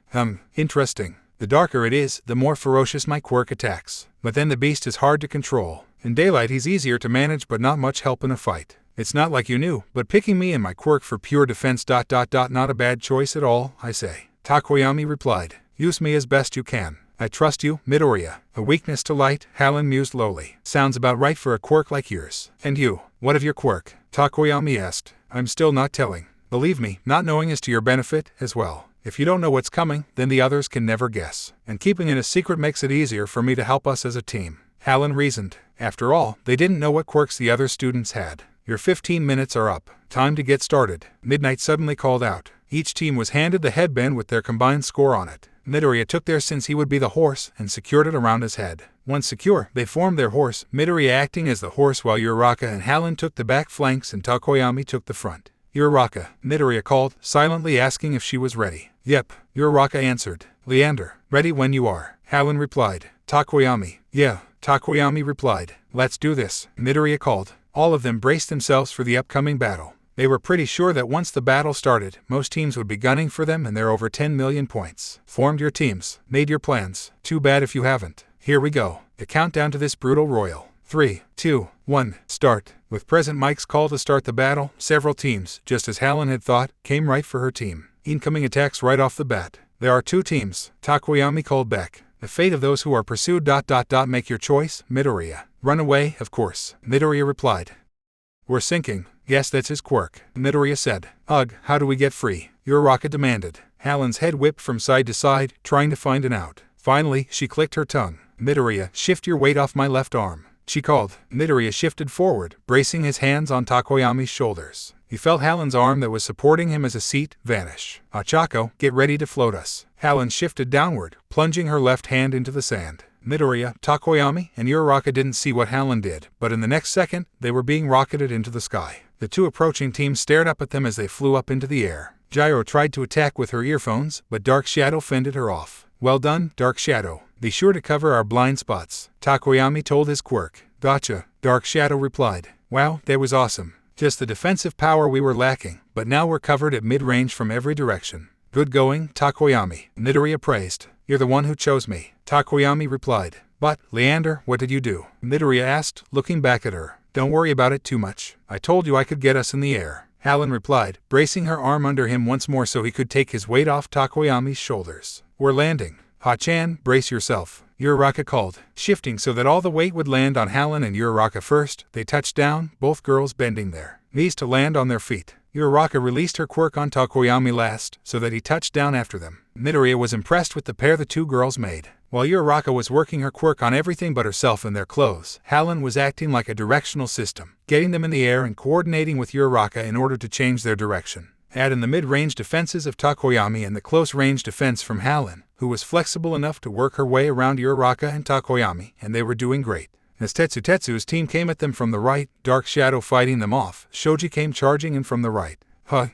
Interesting. The darker it is, the more ferocious my quirk attacks. But then the beast is hard to control. In daylight he's easier to manage but not much help in a fight. It's not like you knew, but picking me and my quirk for pure defense ... not a bad choice at all, I say. Tokoyami replied. Use me as best you can. I trust you, Midoriya. A weakness to light, Halyn mused lowly. Sounds about right for a quirk like yours. And you, what of your quirk? Tokoyami asked. I'm still not telling. Believe me, not knowing is to your benefit, as well. If you don't know what's coming, then the others can never guess. And keeping it a secret makes it easier for me to help us as a team. Halyn reasoned. After all, they didn't know what quirks the other students had. Your 15 minutes are up. Time to get started. Midnight suddenly called out. Each team was handed the headband with their combined score on it. Midoriya took theirs since he would be the horse and secured it around his head. Once secure, they formed their horse, Midoriya acting as the horse while Uraraka and Halyn took the back flanks and Tokoyami took the front. Uraraka, Midoriya called, silently asking if she was ready. Yep, Uraraka answered. Leander, ready when you are, Halyn replied. Tokoyami, yeah, Tokoyami replied. Let's do this, Midoriya called. All of them braced themselves for the upcoming battle. They were pretty sure that once the battle started, most teams would be gunning for them and they're over 10 million points. Formed your teams, made your plans. Too bad if you haven't. Here we go. The countdown to this brutal royal. 3, 2, 1, start. With present Mike's call to start the battle, several teams, just as Halyn had thought, came right for her team. Incoming attacks right off the bat. There are 2 teams, Tokoyami called back. The fate of those who are pursued ... make your choice, Midoriya. Run away, of course, Midoriya replied. We're sinking. Yes, that's his quirk, Midoriya said. Ugh, how do we get free? Uraraka demanded. Halyn's head whipped from side to side, trying to find an out. Finally, she clicked her tongue. Midoriya, shift your weight off my left arm, she called. Midoriya shifted forward, bracing his hands on Tokoyami's shoulders. He felt Halyn's arm that was supporting him as a seat vanish. Achako, get ready to float us. Halyn shifted downward, plunging her left hand into the sand. Midoriya, Tokoyami, and Uraraka didn't see what Halyn did, but in the next second, they were being rocketed into the sky. The 2 approaching teams stared up at them as they flew up into the air. Gyro tried to attack with her earphones, but Dark Shadow fended her off. Well done, Dark Shadow. Be sure to cover our blind spots, Tokoyami told his quirk. Gotcha, Dark Shadow replied. Wow, that was awesome. Just the defensive power we were lacking, but now we're covered at mid-range from every direction. Good going, Tokoyami, Midoriya praised. You're the one who chose me, Tokoyami replied. But, Leander, what did you do? Midoriya asked, looking back at her. Don't worry about it too much. I told you I could get us in the air, Halyn replied, bracing her arm under him once more so he could take his weight off Tokoyami's shoulders. We're landing. Ha-chan, brace yourself, Uraraka called. Shifting so that all the weight would land on Halyn and Uraraka first, they touched down, both girls bending their knees to land on their feet. Uraraka released her quirk on Tokoyami last, so that he touched down after them. Midoriya was impressed with the pair the 2 girls made. While Uraraka was working her quirk on everything but herself and their clothes, Halyn was acting like a directional system, getting them in the air and coordinating with Uraraka in order to change their direction. Add in the mid-range defenses of Tokoyami and the close-range defense from Halyn, who was flexible enough to work her way around Uraraka and Tokoyami, and they were doing great. As Tetsu's team came at them from the right, Dark Shadow fighting them off, Shoji came charging in from the right.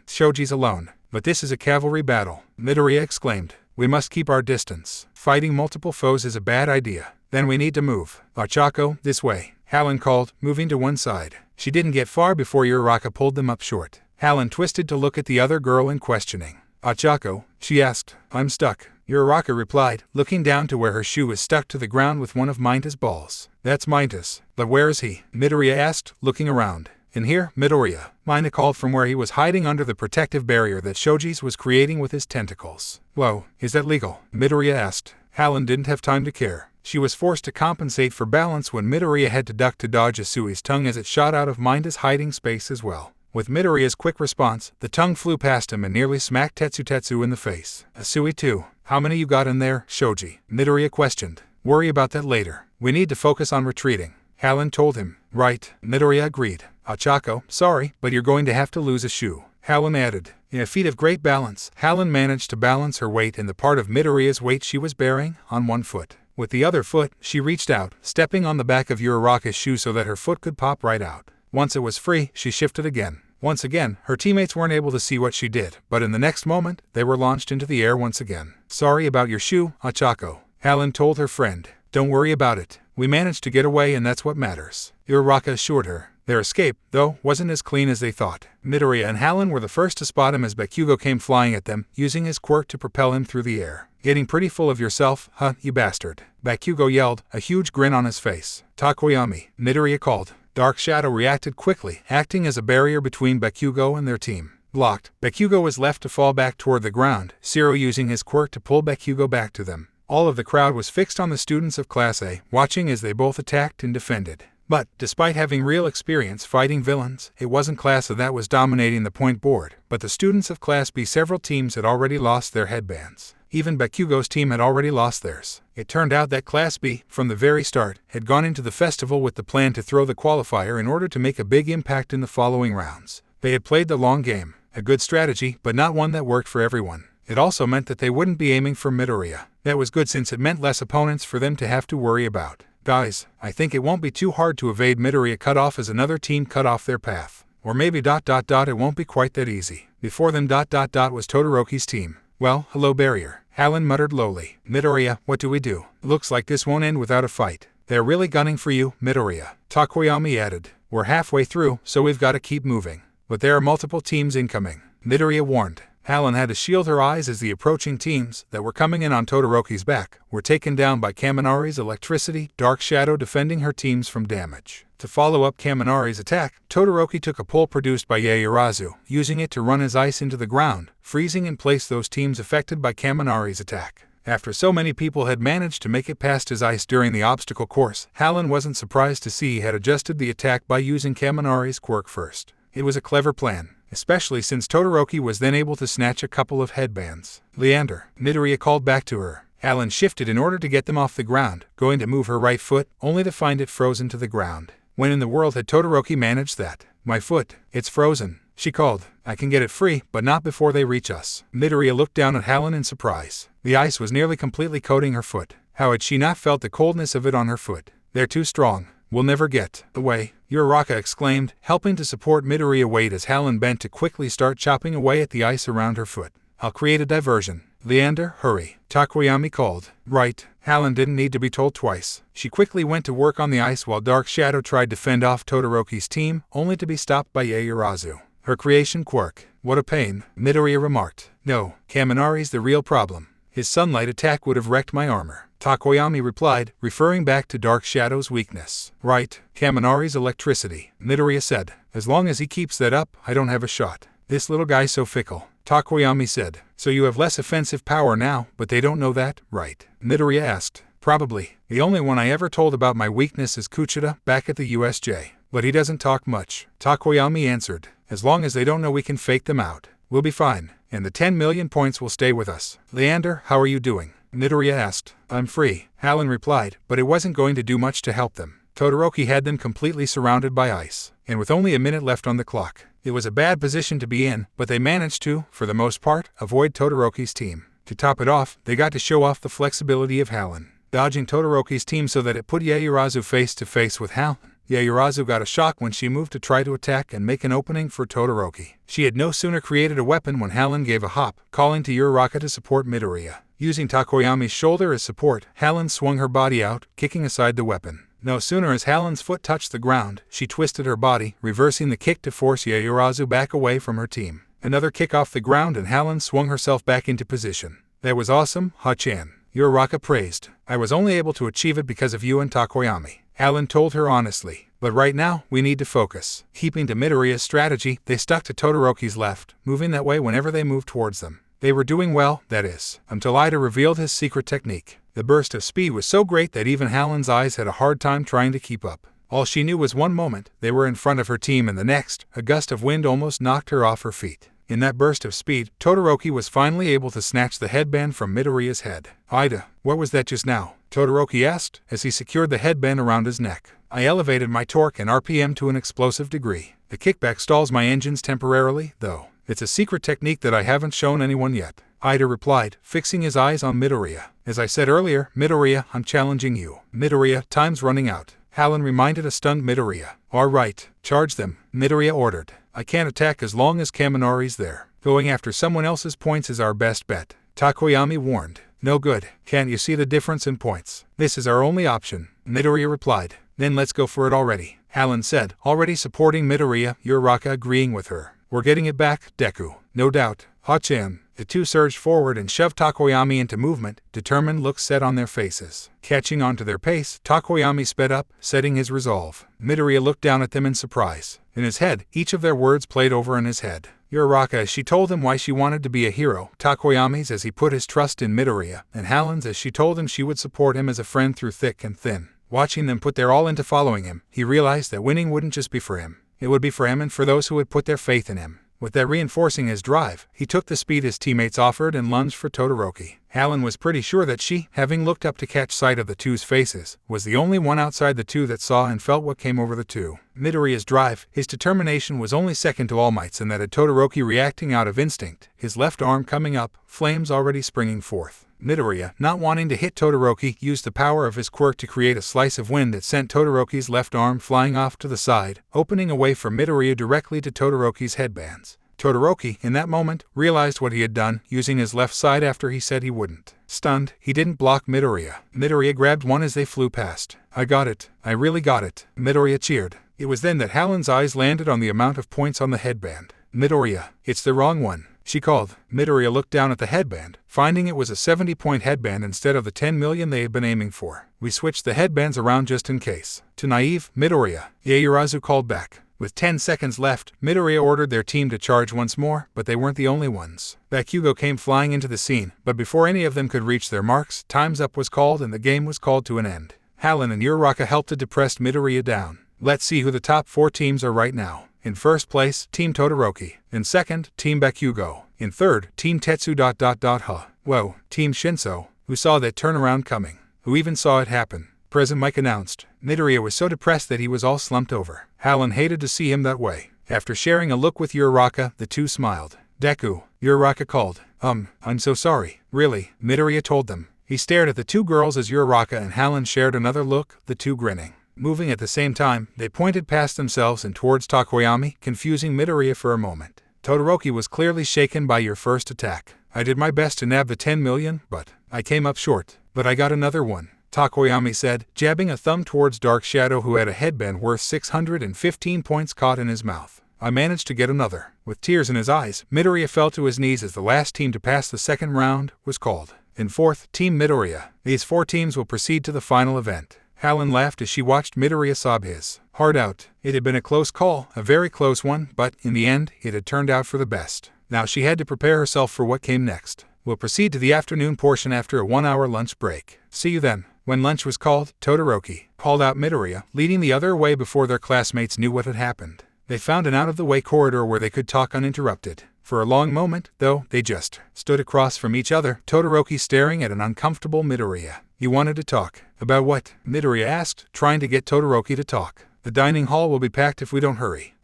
Shoji's alone. But this is a cavalry battle, Midoriya exclaimed. We must keep our distance. Fighting multiple foes is a bad idea. Then we need to move. Achako, this way, Halyn called, moving to one side. She didn't get far before Uraraka pulled them up short. Halyn twisted to look at the other girl in questioning. Achako, she asked. I'm stuck, Uraraka replied, looking down to where her shoe was stuck to the ground with one of Minta's balls. That's Minta's. But where is he? Midoriya asked, looking around. In here, Midoriya, Minta called from where he was hiding under the protective barrier that Shoji's was creating with his tentacles. Whoa, is that legal? Midoriya asked. Halyn didn't have time to care. She was forced to compensate for balance when Midoriya had to duck to dodge Asui's tongue as it shot out of Minta's hiding space as well. With Midoriya's quick response, the tongue flew past him and nearly smacked Tetsu in the face. Asui too. How many you got in there, Shoji? Midoriya questioned. Worry about that later. We need to focus on retreating, Halyn told him. Right, Midoriya agreed. Achako, sorry, but you're going to have to lose a shoe, Halyn added. In a feat of great balance, Halyn managed to balance her weight and the part of Midoriya's weight she was bearing on one foot. With the other foot, she reached out, stepping on the back of Uraraka's shoe so that her foot could pop right out. Once it was free, she shifted again. Once again, her teammates weren't able to see what she did, but in the next moment, they were launched into the air once again. Sorry about your shoe, Ochako, Halyn told her friend. Don't worry about it. We managed to get away and that's what matters, Uraraka assured her. Their escape, though, wasn't as clean as they thought. Midoriya and Halyn were the first to spot him as Bakugo came flying at them, using his quirk to propel him through the air. Getting pretty full of yourself, huh, you bastard, Bakugo yelled, a huge grin on his face. Takoyami, Midoriya called. Dark Shadow reacted quickly, acting as a barrier between Bakugo and their team. Blocked, Bakugo was left to fall back toward the ground, Zero using his quirk to pull Bakugo back to them. All of the crowd was fixed on the students of Class A, watching as they both attacked and defended. But, despite having real experience fighting villains, it wasn't Class A that was dominating the point board, but the students of Class B. Several teams had already lost their headbands. Even Bakugo's team had already lost theirs. It turned out that Class B, from the very start, had gone into the festival with the plan to throw the qualifier in order to make a big impact in the following rounds. They had played the long game, a good strategy, but not one that worked for everyone. It also meant that they wouldn't be aiming for Midoriya. That was good since it meant less opponents for them to have to worry about. Guys, I think it won't be too hard to evade Midoriya cut off as another team cut off their path. Or maybe it won't be quite that easy. Before them was Todoroki's team. Well, hello barrier, Halyn muttered lowly. Midoriya, what do we do? Looks like this won't end without a fight. They're really gunning for you, Midoriya, Takoyami added. We're halfway through, so we've got to keep moving. But there are multiple teams incoming, Midoriya warned. Halyn had to shield her eyes as the approaching teams that were coming in on Todoroki's back were taken down by Kaminari's electricity, Dark Shadow defending her teams from damage. To follow up Kaminari's attack, Todoroki took a pull produced by Yaoyorozu, using it to run his ice into the ground, freezing in place those teams affected by Kaminari's attack. After so many people had managed to make it past his ice during the obstacle course, Halyn wasn't surprised to see he had adjusted the attack by using Kaminari's quirk first. It was a clever plan, especially since Todoroki was then able to snatch a couple of headbands. Leander, Midoriya called back to her. Halyn shifted in order to get them off the ground, going to move her right foot, only to find it frozen to the ground. When in the world had Todoroki managed that? My foot, it's frozen, she called. I can get it free, but not before they reach us. Midoriya looked down at Halyn in surprise. The ice was nearly completely coating her foot. How had she not felt the coldness of it on her foot? They're too strong. We'll never get away, Uraraka exclaimed, helping to support Midoriya weight as Halyn bent to quickly start chopping away at the ice around her foot. I'll create a diversion. Leander, hurry, Takoyami called. Right, Halyn didn't need to be told twice. She quickly went to work on the ice while Dark Shadow tried to fend off Todoroki's team, only to be stopped by Yaoyorozu. Her creation quirk. What a pain, Midoriya remarked. No, Kaminari's the real problem. His sunlight attack would have wrecked my armor, Takoyami replied, referring back to Dark Shadow's weakness. Right, Kaminari's electricity, Midoriya said. As long as he keeps that up, I don't have a shot. This little guy's so fickle, Takoyami said. So you have less offensive power now, but they don't know that, right? Midoriya asked. Probably. The only one I ever told about my weakness is Kuchida, back at the USJ. But he doesn't talk much, Takoyami answered. As long as they don't know we can fake them out, we'll be fine, and the 10 million points will stay with us. Leander, how are you doing? Midoriya asked. I'm free, Halyn replied, but it wasn't going to do much to help them. Todoroki had them completely surrounded by ice, and with only a minute left on the clock. It was a bad position to be in, but they managed to, for the most part, avoid Todoroki's team. To top it off, they got to show off the flexibility of Halyn, dodging Todoroki's team so that it put Yaoyorozu face to face with Halyn. Yaoyorozu got a shock when she moved to try to attack and make an opening for Todoroki. She had no sooner created a weapon when Halyn gave a hop, calling to Uraraka to support Midoriya. Using Takoyami's shoulder as support, Halyn swung her body out, kicking aside the weapon. No sooner as Halyn's foot touched the ground, she twisted her body, reversing the kick to force Yaoyorozu back away from her team. Another kick off the ground and Halyn swung herself back into position. That was awesome, Ha-chan, Uraraka praised. I was only able to achieve it because of you and Takoyami, Halyn told her honestly. But right now, we need to focus. Keeping to Midoriya's strategy, they stuck to Todoroki's left, moving that way whenever they moved towards them. They were doing well, that is, until Ida revealed his secret technique. The burst of speed was so great that even Halyn's eyes had a hard time trying to keep up. All she knew was one moment, they were in front of her team, and the next, a gust of wind almost knocked her off her feet. In that burst of speed, Todoroki was finally able to snatch the headband from Midoriya's head. Ida, what was that just now? Todoroki asked, as he secured the headband around his neck. I elevated my torque and RPM to an explosive degree. The kickback stalls my engines temporarily, though. It's a secret technique that I haven't shown anyone yet, Ida replied, fixing his eyes on Midoriya. As I said earlier, Midoriya, I'm challenging you. Midoriya, time's running out. Halyn reminded a stunned Midoriya. Alright, charge them, Midoriya ordered. I can't attack as long as Kaminari's there. Going after someone else's points is our best bet, Takoyami warned. No good, can't you see the difference in points? This is our only option, Midoriya replied. Then let's go for it already, Halyn said, already supporting Midoriya, Uraraka agreeing with her. We're getting it back, Deku. No doubt, Ha-chan. The two surged forward and shoved Takoyami into movement, determined looks set on their faces. Catching on to their pace, Takoyami sped up, setting his resolve. Midoriya looked down at them in surprise. In his head, each of their words played over in his head. Uraraka as she told him why she wanted to be a hero, Takoyami's as he put his trust in Midoriya, and Halyn's as she told him she would support him as a friend through thick and thin. Watching them put their all into following him, he realized that winning wouldn't just be for him. It would be for him and for those who would put their faith in him. With that reinforcing his drive, he took the speed his teammates offered and lunged for Todoroki. Halyn was pretty sure that she, having looked up to catch sight of the two's faces, was the only one outside the two that saw and felt what came over the two. Midoriya's drive, his determination was only second to All Might's, and that of Todoroki reacting out of instinct, his left arm coming up, flames already springing forth. Midoriya, not wanting to hit Todoroki, used the power of his quirk to create a slice of wind that sent Todoroki's left arm flying off to the side, opening a way for Midoriya directly to Todoroki's headbands. Todoroki, in that moment, realized what he had done, using his left side after he said he wouldn't. Stunned, he didn't block Midoriya. Midoriya grabbed one as they flew past. I got it. I really got it, Midoriya cheered. It was then that Halyn's eyes landed on the amount of points on the headband. Midoriya, it's the wrong one, she called. Midoriya looked down at the headband, finding it was a 70-point headband instead of the 10 million they had been aiming for. We switched the headbands around just in case. To naive Midoriya, Yaoyorozu called back. With 10 seconds left, Midoriya ordered their team to charge once more, but they weren't the only ones. Bakugo came flying into the scene, but before any of them could reach their marks, time's up was called and the game was called to an end. Halyn and Uraraka helped a depressed Midoriya down. Let's see who the top 4 teams are right now. In first place, Team Todoroki. In second, Team Bakugo. In third, Team Tetsu. Whoa, Team Shinso, who saw that turnaround coming. Who even saw it happen. President Mike announced. Midoriya was so depressed that he was all slumped over. Halyn hated to see him that way. After sharing a look with Uraraka, the two smiled. Deku, Uraraka called. I'm so sorry. Really, Midoriya told them. He stared at the two girls as Uraraka and Halyn shared another look, the two grinning. Moving at the same time, they pointed past themselves and towards Takoyami, confusing Midoriya for a moment. Todoroki was clearly shaken by your first attack. I did my best to nab the 10 million, but I came up short. But I got another one, Takoyami said, jabbing a thumb towards Dark Shadow who had a headband worth 615 points caught in his mouth. I managed to get another. With tears in his eyes, Midoriya fell to his knees as the last team to pass the second round was called. In fourth, Team Midoriya. These 4 teams will proceed to the final event. Halyn laughed as she watched Midoriya sob his heart out. It had been a close call, a very close one, but, in the end, it had turned out for the best. Now she had to prepare herself for what came next. We'll proceed to the afternoon portion after a 1-hour lunch break. See you then. When lunch was called, Todoroki called out Midoriya, leading the other way before their classmates knew what had happened. They found an out-of-the-way corridor where they could talk uninterrupted. For a long moment, though, they just stood across from each other, Todoroki staring at an uncomfortable Midoriya. You wanted to talk. About what? Midoriya asked, trying to get Todoroki to talk. The dining hall will be packed if we don't hurry.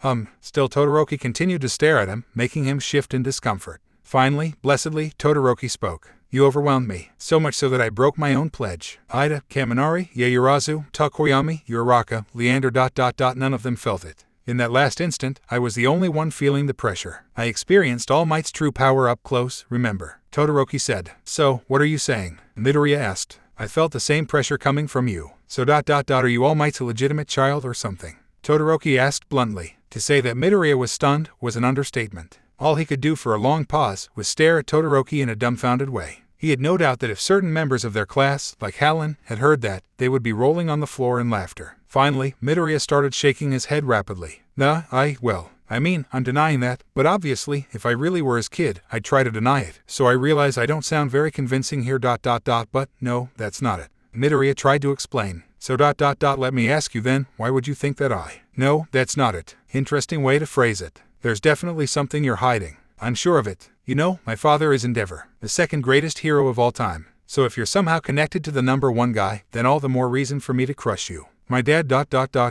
Still Todoroki continued to stare at him, making him shift in discomfort. Finally, blessedly, Todoroki spoke. You overwhelmed me, so much so that I broke my own pledge. Ida, Kaminari, Yaoyorozu, Takoyami, Uraraka, Leander. None of them felt it. In that last instant, I was the only one feeling the pressure. I experienced All Might's true power up close, remember, Todoroki said. So, what are you saying? Midoriya asked. I felt the same pressure coming from you. So are you All Might's illegitimate child or something? Todoroki asked bluntly. To say that Midoriya was stunned was an understatement. All he could do for a long pause was stare at Todoroki in a dumbfounded way. He had no doubt that if certain members of their class, like Halyn, had heard that, they would be rolling on the floor in laughter. Finally, Midoriya started shaking his head rapidly. I'm denying that, but obviously, if I really were his kid, I'd try to deny it. So I realize I don't sound very convincing here. But no, that's not it. Midoriya tried to explain. So let me ask you then, why would you think that I? No, that's not it. Interesting way to phrase it. There's definitely something you're hiding. I'm sure of it. You know, my father is Endeavor, the second greatest hero of all time. So if you're somehow connected to the number 1 guy, then all the more reason for me to crush you. My dad.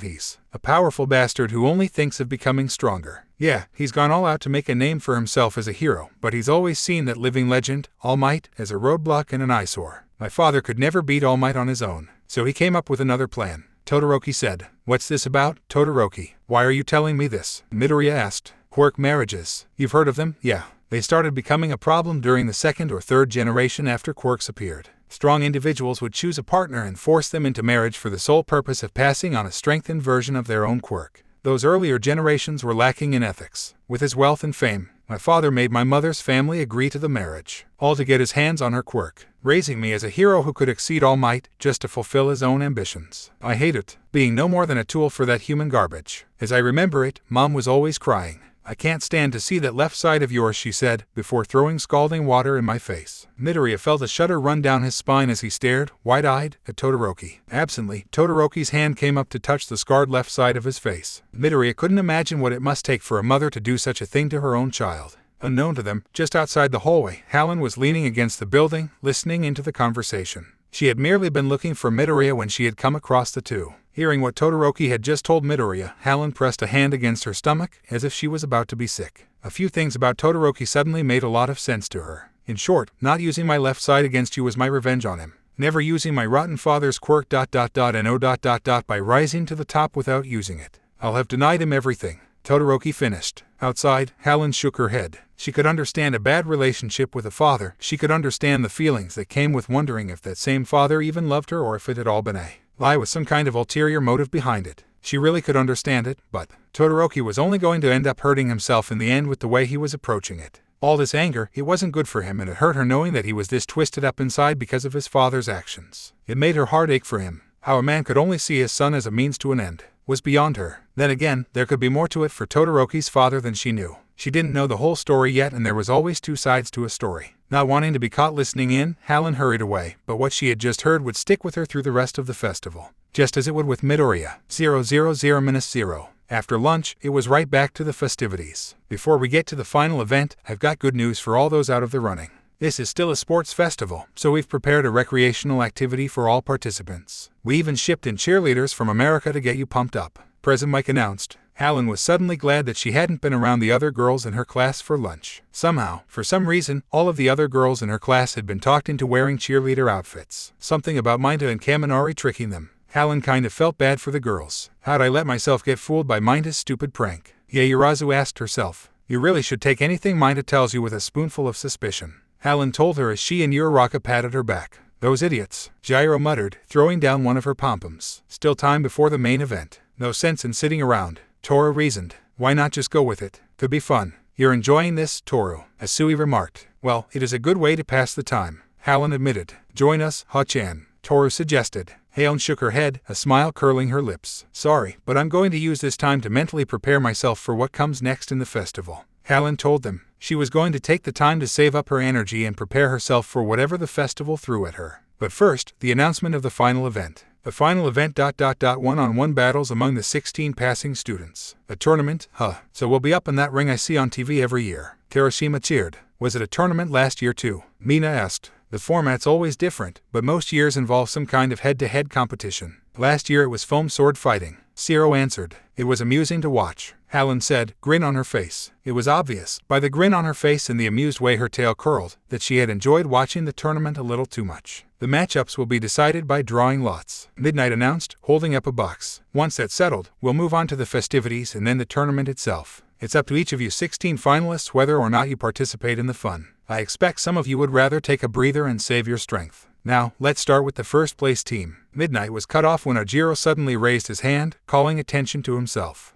He's a powerful bastard who only thinks of becoming stronger. Yeah, he's gone all out to make a name for himself as a hero, but he's always seen that living legend, All Might, as a roadblock and an eyesore. My father could never beat All Might on his own, so he came up with another plan. Todoroki said. What's this about, Todoroki? Why are you telling me this? Midoriya asked. Quirk marriages. You've heard of them? Yeah. They started becoming a problem during the second or third generation after quirks appeared. Strong individuals would choose a partner and force them into marriage for the sole purpose of passing on a strengthened version of their own quirk. Those earlier generations were lacking in ethics. With his wealth and fame, my father made my mother's family agree to the marriage, all to get his hands on her quirk, raising me as a hero who could exceed all might just to fulfill his own ambitions. I hate it, being no more than a tool for that human garbage. As I remember it, Mom was always crying. I can't stand to see that left side of yours, she said, before throwing scalding water in my face. Midoriya felt a shudder run down his spine as he stared, wide-eyed, at Todoroki. Absently, Todoroki's hand came up to touch the scarred left side of his face. Midoriya couldn't imagine what it must take for a mother to do such a thing to her own child. Unknown to them, just outside the hallway, Halyn was leaning against the building, listening into the conversation. She had merely been looking for Midoriya when she had come across the two. Hearing what Todoroki had just told Midoriya, Halyn pressed a hand against her stomach, as if she was about to be sick. A few things about Todoroki suddenly made a lot of sense to her. In short, not using my left side against you was my revenge on him. Never using my rotten father's quirk ... and by rising to the top without using it. I'll have denied him everything. Todoroki finished. Outside, Halyn shook her head. She could understand a bad relationship with a father. She could understand the feelings that came with wondering if that same father even loved her or if it had all been a lie with some kind of ulterior motive behind it. She really could understand it, but Todoroki was only going to end up hurting himself in the end with the way he was approaching it. All this anger, it wasn't good for him, and it hurt her knowing that he was this twisted up inside because of his father's actions. It made her heart ache for him. How a man could only see his son as a means to an end was beyond her. Then again, there could be more to it for Todoroki's father than she knew. She didn't know the whole story yet, and there was always two sides to a story. Not wanting to be caught listening in, Halyn hurried away, but what she had just heard would stick with her through the rest of the festival. Just as it would with Midoriya. 000-0. After lunch, it was right back to the festivities. Before we get to the final event, I've got good news for all those out of the running. This is still a sports festival, so we've prepared a recreational activity for all participants. We even shipped in cheerleaders from America to get you pumped up, President Mike announced. Halyn was suddenly glad that she hadn't been around the other girls in her class for lunch. Somehow, for some reason, all of the other girls in her class had been talked into wearing cheerleader outfits. Something about Minda and Kaminari tricking them. Halyn kind of felt bad for the girls. How'd I let myself get fooled by Minda's stupid prank? Yaoyorozu asked herself. You really should take anything Minda tells you with a spoonful of suspicion. Halyn told her as she and Uraraka patted her back. Those idiots, Jairo muttered, throwing down one of her pom-poms. Still time before the main event. No sense in sitting around, Toru reasoned. Why not just go with it? Could be fun. You're enjoying this, Toru, Asui remarked. Well, it is a good way to pass the time, Halyn admitted. Join us, Ha-chan, Toru suggested. Halyn shook her head, a smile curling her lips. Sorry, but I'm going to use this time to mentally prepare myself for what comes next in the festival. Halyn told them. She was going to take the time to save up her energy and prepare herself for whatever the festival threw at her. But first, the announcement of the final event. The final event ... one-on-one battles among the 16 passing students. A tournament? So we'll be up in that ring I see on TV every year. Terashima cheered. Was it a tournament last year too? Mina asked. The format's always different, but most years involve some kind of head-to-head competition. Last year it was foam sword fighting. Zero answered. It was amusing to watch, Halyn said, grin on her face. It was obvious, by the grin on her face and the amused way her tail curled, that she had enjoyed watching the tournament a little too much. The matchups will be decided by drawing lots, Midnight announced, holding up a box. Once that's settled, we'll move on to the festivities and then the tournament itself. It's up to each of you 16 finalists whether or not you participate in the fun. I expect some of you would rather take a breather and save your strength. Now, let's start with the first place team. Midnight was cut off when Ajiro suddenly raised his hand, calling attention to himself.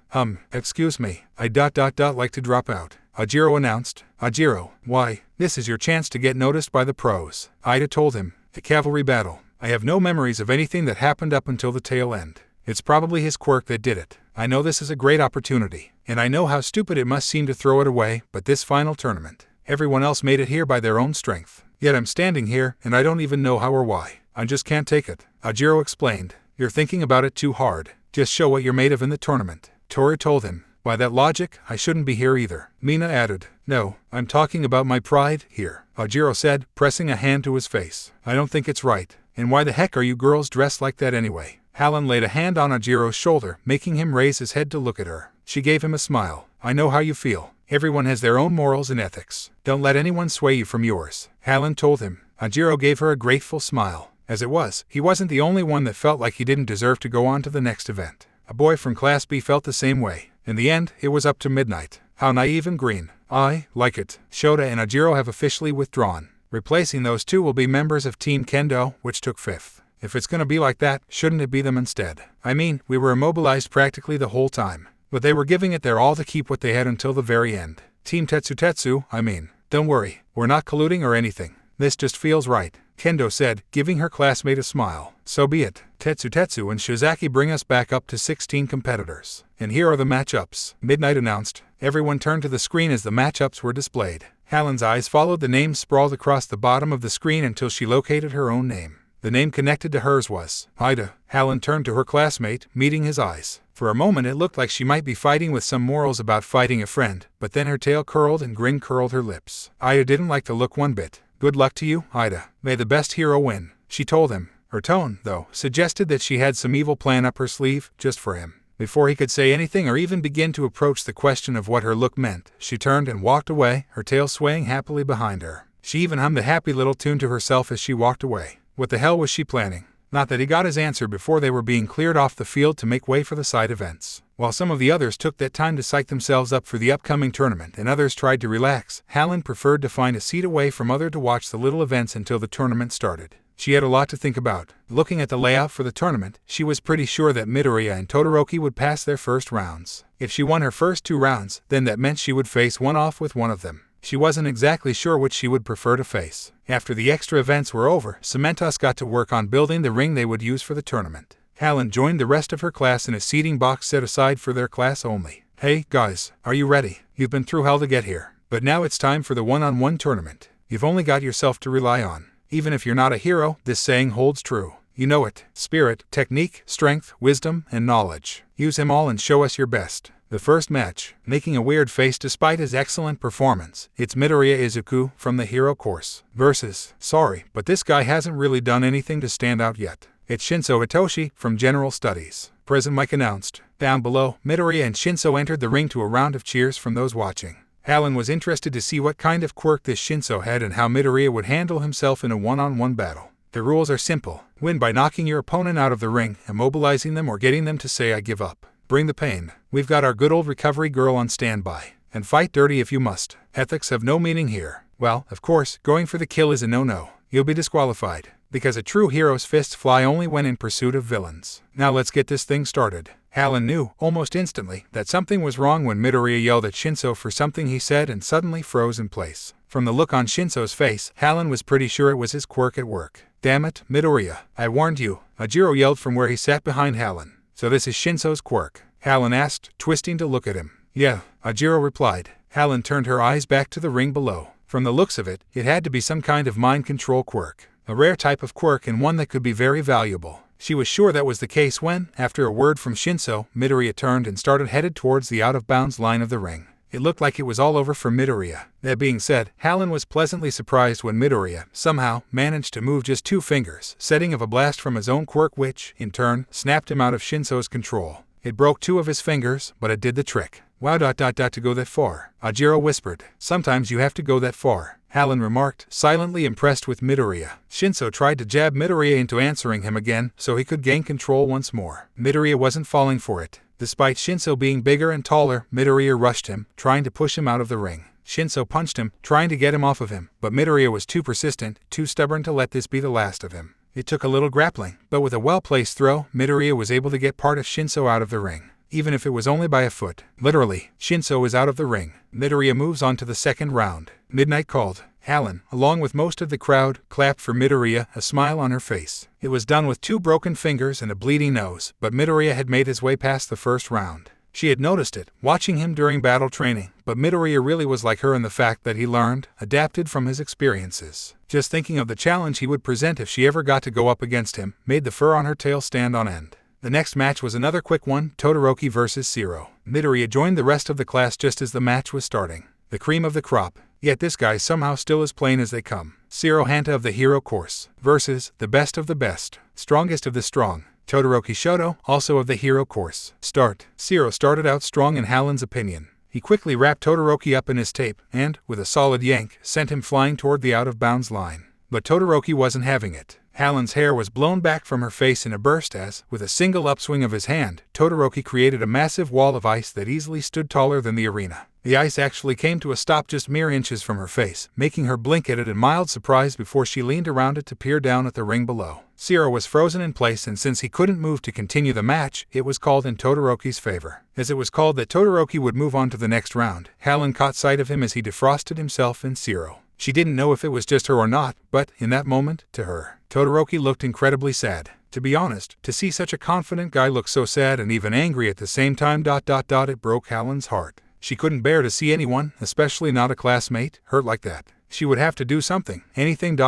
Excuse me, I'd like to drop out, Ajiro announced. Ajiro, why? This is your chance to get noticed by the pros. Ida told him. The cavalry battle. I have no memories of anything that happened up until the tail end. It's probably his quirk that did it. I know this is a great opportunity, and I know how stupid it must seem to throw it away, but this final tournament. Everyone else made it here by their own strength. Yet I'm standing here, and I don't even know how or why. I just can't take it, Ajiro explained. You're thinking about it too hard. Just show what you're made of in the tournament. Tori told him. By that logic, I shouldn't be here either. Mina added. No, I'm talking about my pride here, Ajiro said, pressing a hand to his face. I don't think it's right. And why the heck are you girls dressed like that anyway? Halyn laid a hand on Ajiro's shoulder, making him raise his head to look at her. She gave him a smile. I know how you feel. Everyone has their own morals and ethics. Don't let anyone sway you from yours, Halyn told him. Ajiro gave her a grateful smile. As it was, he wasn't the only one that felt like he didn't deserve to go on to the next event. A boy from Class B felt the same way. In the end, it was up to Midnight. How naive and green. I like it. Shota and Ajiro have officially withdrawn. Replacing those two will be members of Team Kendo, which took 5th. If it's gonna be like that, shouldn't it be them instead? I mean, we were immobilized practically the whole time. But they were giving it their all to keep what they had until the very end. Team Tetsu, I mean. Don't worry, we're not colluding or anything. This just feels right, Kendo said, giving her classmate a smile. So be it. Tetsu and Shizaki bring us back up to 16 competitors. And here are the matchups, Midnight announced. Everyone turned to the screen as the matchups were displayed. Halyn's eyes followed the names sprawled across the bottom of the screen until she located her own name. The name connected to hers was Ida. Halyn turned to her classmate, meeting his eyes. For a moment it looked like she might be fighting with some morals about fighting a friend, but then her tail curled and grin curled her lips. Ida didn't like the look one bit. Good luck to you, Ida. May the best hero win, she told him. Her tone, though, suggested that she had some evil plan up her sleeve, just for him. Before he could say anything or even begin to approach the question of what her look meant, she turned and walked away, her tail swaying happily behind her. She even hummed a happy little tune to herself as she walked away. What the hell was she planning? Not that he got his answer before they were being cleared off the field to make way for the side events. While some of the others took that time to psych themselves up for the upcoming tournament and others tried to relax, Halyn preferred to find a seat away from other to watch the little events until the tournament started. She had a lot to think about. Looking at the layout for the tournament, she was pretty sure that Midoriya and Todoroki would pass their first rounds. If she won her first 2 rounds, then that meant she would face one off with one of them. She wasn't exactly sure which she would prefer to face. After the extra events were over, Cementos got to work on building the ring they would use for the tournament. Halyn joined the rest of her class in a seating box set aside for their class only. Hey, guys, are you ready? You've been through hell to get here. But now it's time for the one-on-one tournament. You've only got yourself to rely on. Even if you're not a hero, this saying holds true. You know it. Spirit, technique, strength, wisdom, and knowledge. Use them all and show us your best. The first match, making a weird face despite his excellent performance, it's Midoriya Izuku from the Hero Course versus, sorry, but this guy hasn't really done anything to stand out yet. It's Shinso Hitoshi from General Studies. Prison Mike announced. Down below, Midoriya and Shinso entered the ring to a round of cheers from those watching. Halyn was interested to see what kind of quirk this Shinso had and how Midoriya would handle himself in a one-on-one battle. The rules are simple. Win by knocking your opponent out of the ring, immobilizing them or getting them to say I give up. Bring the pain. We've got our good old recovery girl on standby. And fight dirty if you must. Ethics have no meaning here. Well, of course, going for the kill is a no-no. You'll be disqualified. Because a true hero's fists fly only when in pursuit of villains. Now let's get this thing started. Halyn knew, almost instantly, that something was wrong when Midoriya yelled at Shinso for something he said and suddenly froze in place. From the look on Shinso's face, Halyn was pretty sure it was his quirk at work. Damn it, Midoriya, I warned you. Ajiro yelled from where he sat behind Halyn. So this is Shinso's quirk? Halyn asked, twisting to look at him. Yeah, Ajiro replied. Halyn turned her eyes back to the ring below. From the looks of it, it had to be some kind of mind control quirk. A rare type of quirk and one that could be very valuable. She was sure that was the case when, after a word from Shinso, Midoriya turned and started headed towards the out-of-bounds line of the ring. It looked like it was all over for Midoriya. That being said, Halyn was pleasantly surprised when Midoriya, somehow, managed to move just 2 fingers, setting of a blast from his own quirk which, in turn, snapped him out of Shinso's control. It broke 2 of his fingers, but it did the trick. Wow to go that far, Ajiro whispered. Sometimes you have to go that far, Halyn remarked, silently impressed with Midoriya. Shinso tried to jab Midoriya into answering him again, so he could gain control once more. Midoriya wasn't falling for it. Despite Shinso being bigger and taller, Midoriya rushed him, trying to push him out of the ring. Shinso punched him, trying to get him off of him, but Midoriya was too persistent, too stubborn to let this be the last of him. It took a little grappling, but with a well-placed throw, Midoriya was able to get part of Shinso out of the ring. Even if it was only by a foot. Literally, Shinso is out of the ring. Midoriya moves on to the second round. Midnight called. Halyn, along with most of the crowd, clapped for Midoriya, a smile on her face. It was done with 2 broken fingers and a bleeding nose, but Midoriya had made his way past the first round. She had noticed it, watching him during battle training, but Midoriya really was like her in the fact that he learned, adapted from his experiences. Just thinking of the challenge he would present if she ever got to go up against him, made the fur on her tail stand on end. The next match was another quick one, Todoroki versus Zero. Midoriya joined the rest of the class just as the match was starting. The cream of the crop. Yet this guy somehow still as plain as they come. Zero Hanta of the Hero Course versus the best of the best, strongest of the strong. Todoroki Shoto, also of the Hero Course. Start. Zero started out strong in Halyn's opinion. He quickly wrapped Todoroki up in his tape and, with a solid yank, sent him flying toward the out-of-bounds line. but Todoroki wasn't having it. Halyn's hair was blown back from her face in a burst as, with a single upswing of his hand, Todoroki created a massive wall of ice that easily stood taller than the arena. The ice actually came to a stop just mere inches from her face, making her blink at it in mild surprise before she leaned around it to peer down at the ring below. Zero was frozen in place, and since he couldn't move to continue the match, it was called in Todoroki's favor. As it was called that Todoroki would move on to the next round, Halyn caught sight of him as he defrosted himself in Zero. She didn't know if it was just her or not, but, in that moment, to her, Todoroki looked incredibly sad. To be honest, to see such a confident guy look so sad and even angry at the same time, it broke Halyn's heart. She couldn't bear to see anyone, especially not a classmate, hurt like that. She would have to do something, anything.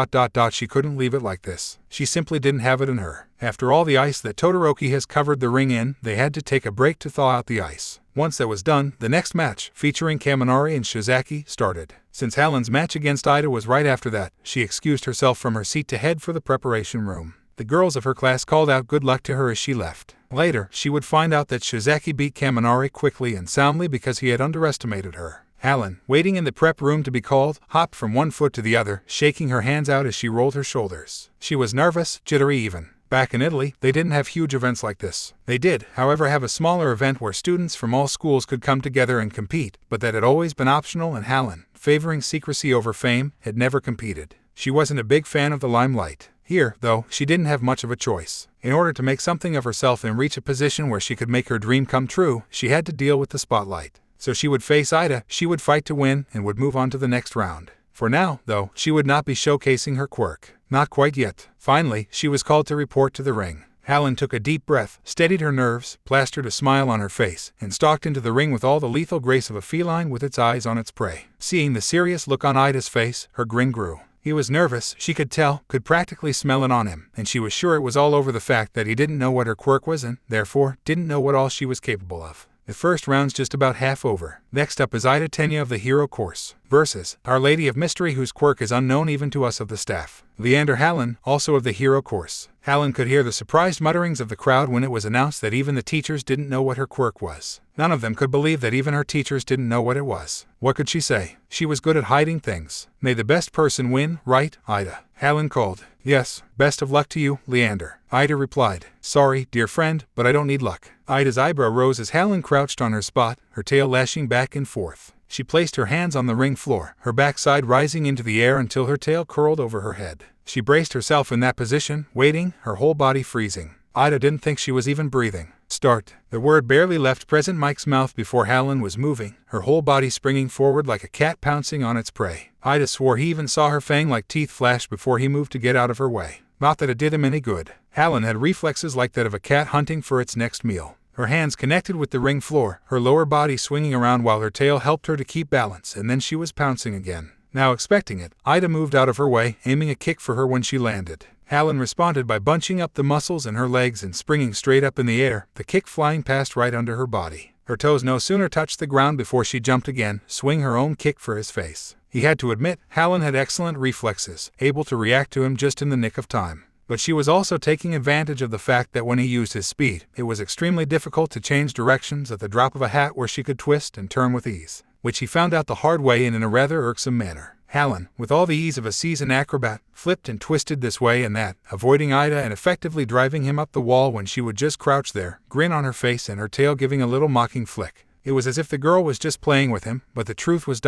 She couldn't leave it like this. She simply didn't have it in her. After all the ice that Todoroki has covered the ring in, they had to take a break to thaw out the ice. Once that was done, the next match, featuring Kaminari and Shizaki, started. Since Halyn's match against Ida was right after that, she excused herself from her seat to head for the preparation room. The girls of her class called out good luck to her as she left. Later, she would find out that Shizaki beat Kaminari quickly and soundly because he had underestimated her. Halyn, waiting in the prep room to be called, hopped from one foot to the other, shaking her hands out as she rolled her shoulders. She was nervous, jittery even. Back in Italy, they didn't have huge events like this. They did, however, have a smaller event where students from all schools could come together and compete, but that had always been optional, and Halyn, favoring secrecy over fame, had never competed. She wasn't a big fan of the limelight. Here, though, she didn't have much of a choice. In order to make something of herself and reach a position where she could make her dream come true, she had to deal with the spotlight. So she would face Ida, she would fight to win, and would move on to the next round. For now, though, she would not be showcasing her quirk. Not quite yet. Finally, she was called to report to the ring. Halyn took a deep breath, steadied her nerves, plastered a smile on her face, and stalked into the ring with all the lethal grace of a feline with its eyes on its prey. Seeing the serious look on Ida's face, her grin grew. He was nervous, she could tell, could practically smell it on him, and she was sure it was all over the fact that he didn't know what her quirk was and, therefore, didn't know what all she was capable of. The first round's just about half over. Next up is Ida Tenya of the Hero Course, versus Our Lady of Mystery, whose quirk is unknown even to us of the staff. Leander Halyn, also of the Hero Course. Halyn could hear the surprised mutterings of the crowd when it was announced that even the teachers didn't know what her quirk was. None of them could believe that even her teachers didn't know what it was. What could she say? She was good at hiding things. May the best person win, right, Ida? Halyn called. Yes, best of luck to you, Leander. Ida replied. Sorry, dear friend, but I don't need luck. Ida's eyebrow rose as Halyn crouched on her spot, her tail lashing back and forth. She placed her hands on the ring floor, her backside rising into the air until her tail curled over her head. She braced herself in that position, waiting, her whole body freezing. Ida didn't think she was even breathing. Start. The word barely left President Mike's mouth before Halyn was moving, her whole body springing forward like a cat pouncing on its prey. Ida swore he even saw her fang-like teeth flash before he moved to get out of her way. Not that it did him any good. Halyn had reflexes like that of a cat hunting for its next meal. Her hands connected with the ring floor, her lower body swinging around while her tail helped her to keep balance, and then she was pouncing again. Now expecting it, Ida moved out of her way, aiming a kick for her when she landed. Halyn responded by bunching up the muscles in her legs and springing straight up in the air, the kick flying past right under her body. Her toes no sooner touched the ground before she jumped again, swinging her own kick for his face. He had to admit, Halyn had excellent reflexes, able to react to him just in the nick of time. But she was also taking advantage of the fact that when he used his speed, it was extremely difficult to change directions at the drop of a hat where she could twist and turn with ease, which he found out the hard way and in a rather irksome manner. Halyn, with all the ease of a seasoned acrobat, flipped and twisted this way and that, avoiding Ida and effectively driving him up the wall when she would just crouch there, grin on her face and her tail giving a little mocking flick. It was as if the girl was just playing with him, but the truth was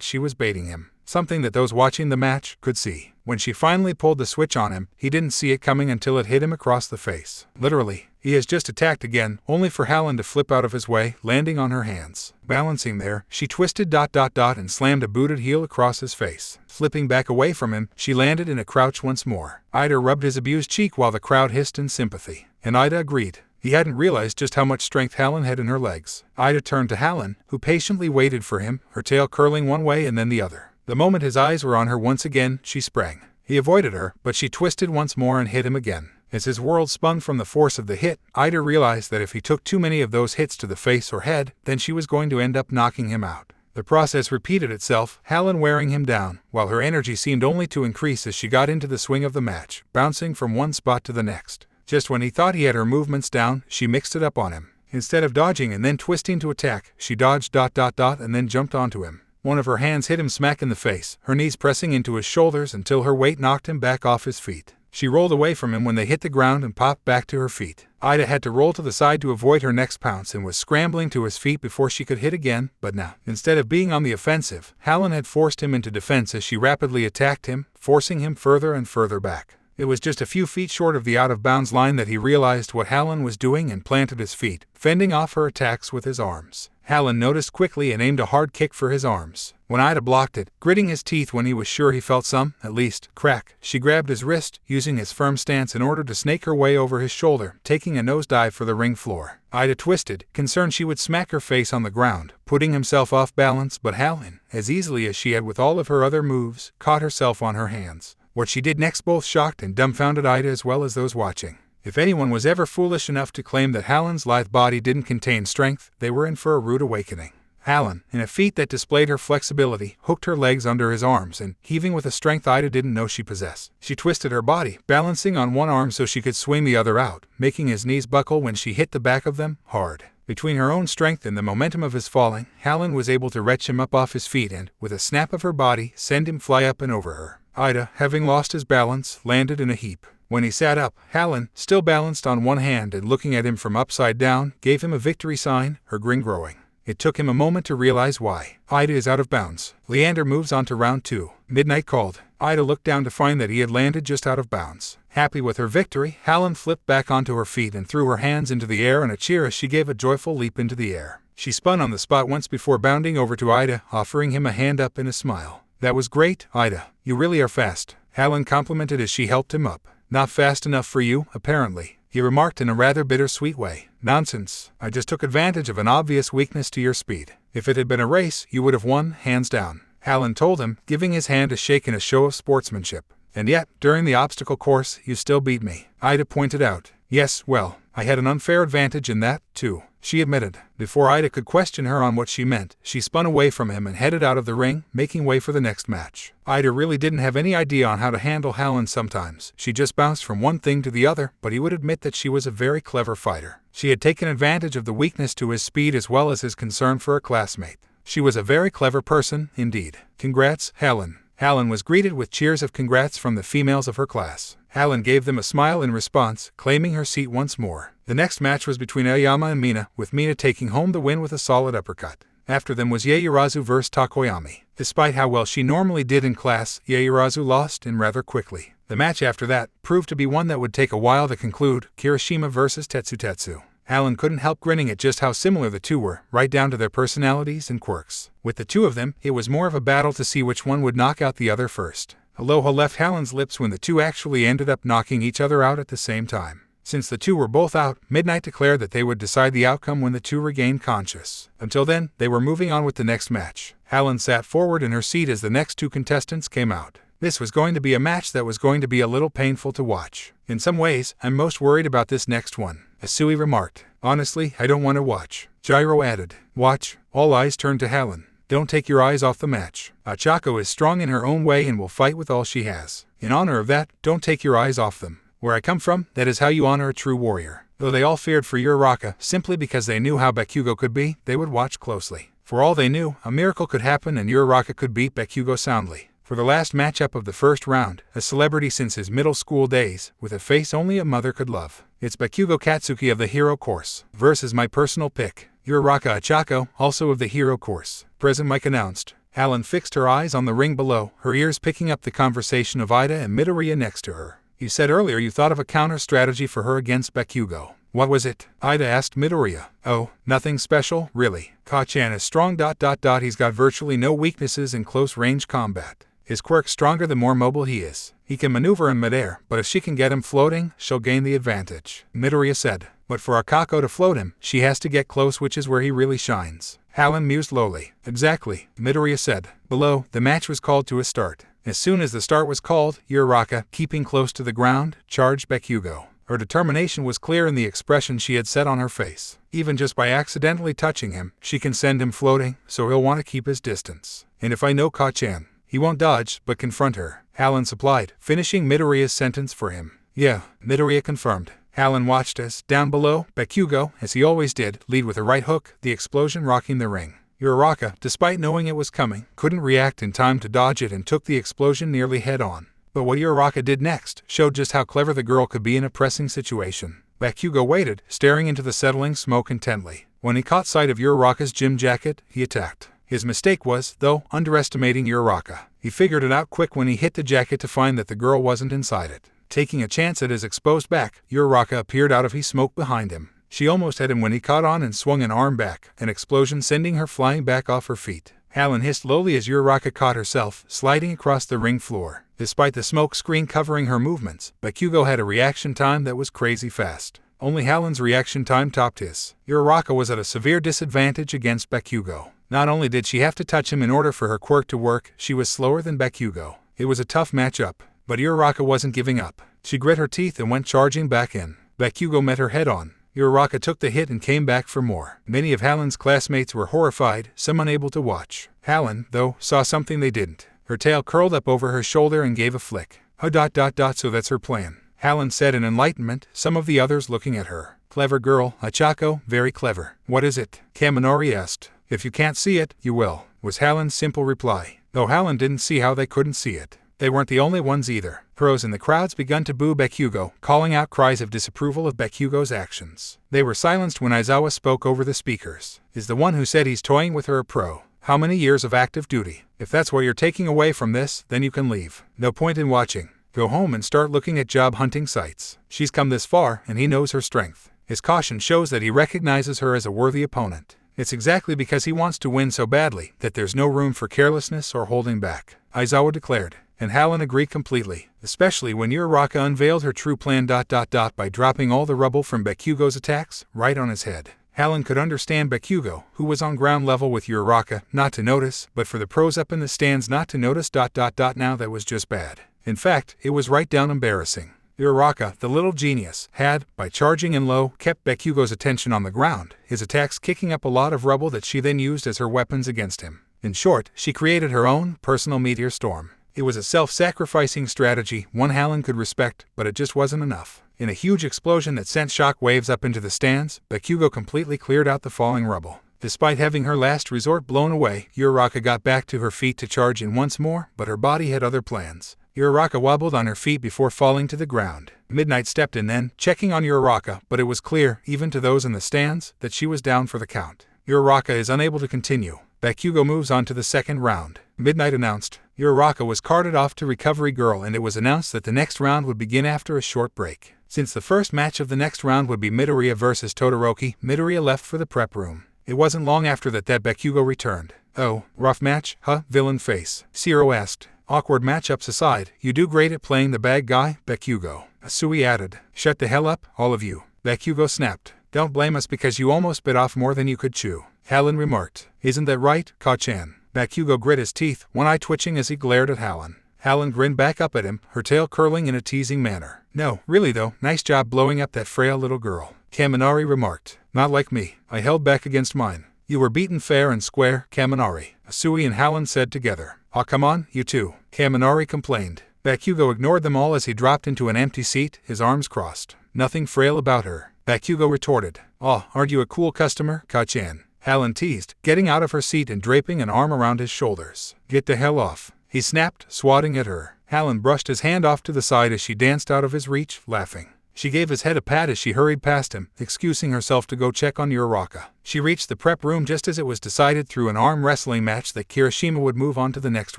she was baiting him. Something that those watching the match could see. When she finally pulled the switch on him, he didn't see it coming until it hit him across the face. Literally, he has just attacked again, only for Halyn to flip out of his way, landing on her hands. Balancing there, she twisted and slammed a booted heel across his face. Flipping back away from him, she landed in a crouch once more. Ida rubbed his abused cheek while the crowd hissed in sympathy. And Ida agreed. He hadn't realized just how much strength Halyn had in her legs. Ida turned to Halyn, who patiently waited for him, her tail curling one way and then the other. The moment his eyes were on her once again, she sprang. He avoided her, but she twisted once more and hit him again. As his world spun from the force of the hit, Ida realized that if he took too many of those hits to the face or head, then she was going to end up knocking him out. The process repeated itself, Halyn wearing him down, while her energy seemed only to increase as she got into the swing of the match, bouncing from one spot to the next. Just when he thought he had her movements down, she mixed it up on him. Instead of dodging and then twisting to attack, she dodged and then jumped onto him. One of her hands hit him smack in the face, her knees pressing into his shoulders until her weight knocked him back off his feet. She rolled away from him when they hit the ground and popped back to her feet. Ida had to roll to the side to avoid her next pounce and was scrambling to his feet before she could hit again, but now, instead of being on the offensive, Halyn had forced him into defense as she rapidly attacked him, forcing him further and further back. It was just a few feet short of the out-of-bounds line that he realized what Halyn was doing and planted his feet, fending off her attacks with his arms. Halyn noticed quickly and aimed a hard kick for his arms. When Ida blocked it, gritting his teeth when he was sure he felt some, at least, crack, she grabbed his wrist, using his firm stance in order to snake her way over his shoulder, taking a nosedive for the ring floor. Ida twisted, concerned she would smack her face on the ground, putting himself off balance, but Halyn, as easily as she had with all of her other moves, caught herself on her hands. What she did next both shocked and dumbfounded Ida as well as those watching. If anyone was ever foolish enough to claim that Halyn's lithe body didn't contain strength, they were in for a rude awakening. Halyn, in a feat that displayed her flexibility, hooked her legs under his arms and, heaving with a strength Ida didn't know she possessed, she twisted her body, balancing on one arm so she could swing the other out, making his knees buckle when she hit the back of them hard. Between her own strength and the momentum of his falling, Halyn was able to wrench him up off his feet and, with a snap of her body, send him fly up and over her. Ida, having lost his balance, landed in a heap. When he sat up, Halyn, still balanced on one hand and looking at him from upside down, gave him a victory sign, her grin growing. It took him a moment to realize why. Ida is out of bounds. Leander moves on to round 2. Midnight called. Ida looked down to find that he had landed just out of bounds. Happy with her victory, Halyn flipped back onto her feet and threw her hands into the air in a cheer as she gave a joyful leap into the air. She spun on the spot once before bounding over to Ida, offering him a hand up and a smile. "That was great, Ida. You really are fast," Halyn complimented as she helped him up. "Not fast enough for you, apparently," he remarked in a rather bittersweet way. "Nonsense. I just took advantage of an obvious weakness to your speed. If it had been a race, you would have won, hands down," Halyn told him, giving his hand a shake in a show of sportsmanship. "And yet, during the obstacle course, you still beat me," Ida pointed out. "Yes, well, I had an unfair advantage in that, too," she admitted. Before Ida could question her on what she meant, she spun away from him and headed out of the ring, making way for the next match. Ida really didn't have any idea on how to handle Halyn sometimes. She just bounced from one thing to the other, but he would admit that she was a very clever fighter. She had taken advantage of the weakness to his speed as well as his concern for a classmate. She was a very clever person, indeed. "Congrats, Halyn." Halyn was greeted with cheers of congrats from the females of her class. Halyn gave them a smile in response, claiming her seat once more. The next match was between Aoyama and Mina, with Mina taking home the win with a solid uppercut. After them was Yaoyorozu vs Tokoyami. Despite how well she normally did in class, Yaoyorozu lost, and rather quickly. The match after that proved to be one that would take a while to conclude, Kirishima vs Tetsutetsu. Halyn couldn't help grinning at just how similar the two were, right down to their personalities and quirks. With the two of them, it was more of a battle to see which one would knock out the other first. Aloha left Halyn's lips when the two actually ended up knocking each other out at the same time. Since the two were both out, Midnight declared that they would decide the outcome when the two regained conscious. Until then, they were moving on with the next match. Halyn sat forward in her seat as the next two contestants came out. This was going to be a match that was going to be a little painful to watch. "In some ways, I'm most worried about this next one," Asui remarked. "Honestly, I don't want to watch." Gyro added. "Watch." All eyes turned to Halyn. "Don't take your eyes off the match. Achako is strong in her own way and will fight with all she has. In honor of that, don't take your eyes off them. Where I come from, that is how you honor a true warrior." Though they all feared for Uraraka, simply because they knew how Bakugo could be, they would watch closely. For all they knew, a miracle could happen and Uraraka could beat Bakugo soundly. For the last matchup of the first round, a celebrity since his middle school days, with a face only a mother could love. It's Bakugo Katsuki of the Hero Course, versus my personal pick, Uraraka Achako, also of the Hero Course. Present Mike announced. Halyn fixed her eyes on the ring below, her ears picking up the conversation of Ida and Midoriya next to her. "You said earlier you thought of a counter strategy for her against Bakugo. What was it?" Ida asked Midoriya. "Oh, nothing special, really. Ka-chan is strong. He's got virtually no weaknesses in close-range combat. His quirk's stronger the more mobile he is. He can maneuver in midair, but if she can get him floating, she'll gain the advantage," Midoriya said. "But for Akako to float him, she has to get close, which is where he really shines." Halyn mused lowly. "Exactly," Midoriya said. Below, the match was called to a start. As soon as the start was called, Uraraka, keeping close to the ground, charged Bakugo. Her determination was clear in the expression she had set on her face. Even just by accidentally touching him, she can send him floating, so he'll want to keep his distance. "And if I know Ka-chan, he won't dodge, but confront her," Halyn supplied, finishing Midoriya's sentence for him. "Yeah," Midoriya confirmed. Halyn watched as, down below, Bakugo, as he always did, lead with a right hook, the explosion rocking the ring. Uraraka, despite knowing it was coming, couldn't react in time to dodge it and took the explosion nearly head-on. But what Uraraka did next showed just how clever the girl could be in a pressing situation. Bakugo waited, staring into the settling smoke intently. When he caught sight of Uraraka's gym jacket, he attacked. His mistake was, though, underestimating Uraraka. He figured it out quick when he hit the jacket to find that the girl wasn't inside it. Taking a chance at his exposed back, Uraraka appeared out of his smoke behind him. She almost had him when he caught on and swung an arm back, an explosion sending her flying back off her feet. Halyn hissed lowly as Uraraka caught herself, sliding across the ring floor. Despite the smoke screen covering her movements, Bakugo had a reaction time that was crazy fast. Only Halyn's reaction time topped his. Uraraka was at a severe disadvantage against Bakugo. Not only did she have to touch him in order for her quirk to work, she was slower than Bakugo. It was a tough matchup, but Uraraka wasn't giving up. She grit her teeth and went charging back in. Bakugo met her head-on. Uraraka took the hit and came back for more. Many of Halyn's classmates were horrified, some unable to watch. Halyn, though, saw something they didn't. Her tail curled up over her shoulder and gave a flick. So that's her plan, Halyn said in enlightenment, some of the others looking at her. Clever girl, Achako, very clever. What is it? Kaminari asked. If you can't see it, you will, was Halyn's simple reply. Though Halyn didn't see how they couldn't see it. They weren't the only ones either. Pros in the crowds begun to boo Bakugo, calling out cries of disapproval of Bakugo's actions. They were silenced when Aizawa spoke over the speakers. Is the one who said he's toying with her a pro? How many years of active duty? If that's what you're taking away from this, then you can leave. No point in watching. Go home and start looking at job hunting sites. She's come this far, and he knows her strength. His caution shows that he recognizes her as a worthy opponent. It's exactly because he wants to win so badly that there's no room for carelessness or holding back, Aizawa declared. And Halyn agreed completely, especially when Uraraka unveiled her true plan by dropping all the rubble from Bakugo's attacks right on his head. Halyn could understand Bakugo, who was on ground level with Uraraka, not to notice, but for the pros up in the stands not to notice now that was just bad. In fact, it was right down embarrassing. Uraraka, the little genius, had, by charging in low, kept Bakugo's attention on the ground, his attacks kicking up a lot of rubble that she then used as her weapons against him. In short, she created her own personal meteor storm. It was a self-sacrificing strategy, one Halyn could respect, but it just wasn't enough. In a huge explosion that sent shock waves up into the stands, Bakugo completely cleared out the falling rubble. Despite having her last resort blown away, Uraraka got back to her feet to charge in once more, but her body had other plans. Uraraka wobbled on her feet before falling to the ground. Midnight stepped in then, checking on Uraraka, but it was clear, even to those in the stands, that she was down for the count. Uraraka is unable to continue. Bakugo moves on to the second round. Midnight announced. Uraraka was carted off to Recovery Girl, and it was announced that the next round would begin after a short break. Since the first match of the next round would be Midoriya versus Todoroki, Midoriya left for the prep room. It wasn't long after that Bakugo returned. Oh, rough match, huh? Villain face. Zero asked. Awkward matchups aside, you do great at playing the bad guy, Bakugo. Asui added. Shut the hell up, all of you. Bakugo snapped. Don't blame us because you almost bit off more than you could chew, Halyn remarked. Isn't that right, Ka-chan? Bakugo grit his teeth, one eye twitching as he glared at Halyn. Halyn grinned back up at him, her tail curling in a teasing manner. No, really though, nice job blowing up that frail little girl, Kaminari remarked. Not like me, I held back against mine. You were beaten fair and square, Kaminari, Asui and Halyn said together. Aw come on, you two, Kaminari complained. Bakugo ignored them all as he dropped into an empty seat, his arms crossed. Nothing frail about her. Bakugo retorted. Aw, aren't you a cool customer, Ka-chan? Halyn teased, getting out of her seat and draping an arm around his shoulders. Get the hell off, he snapped, swatting at her. Halyn brushed his hand off to the side as she danced out of his reach, laughing. She gave his head a pat as she hurried past him, excusing herself to go check on Uraraka. She reached the prep room just as it was decided through an arm wrestling match that Kirishima would move on to the next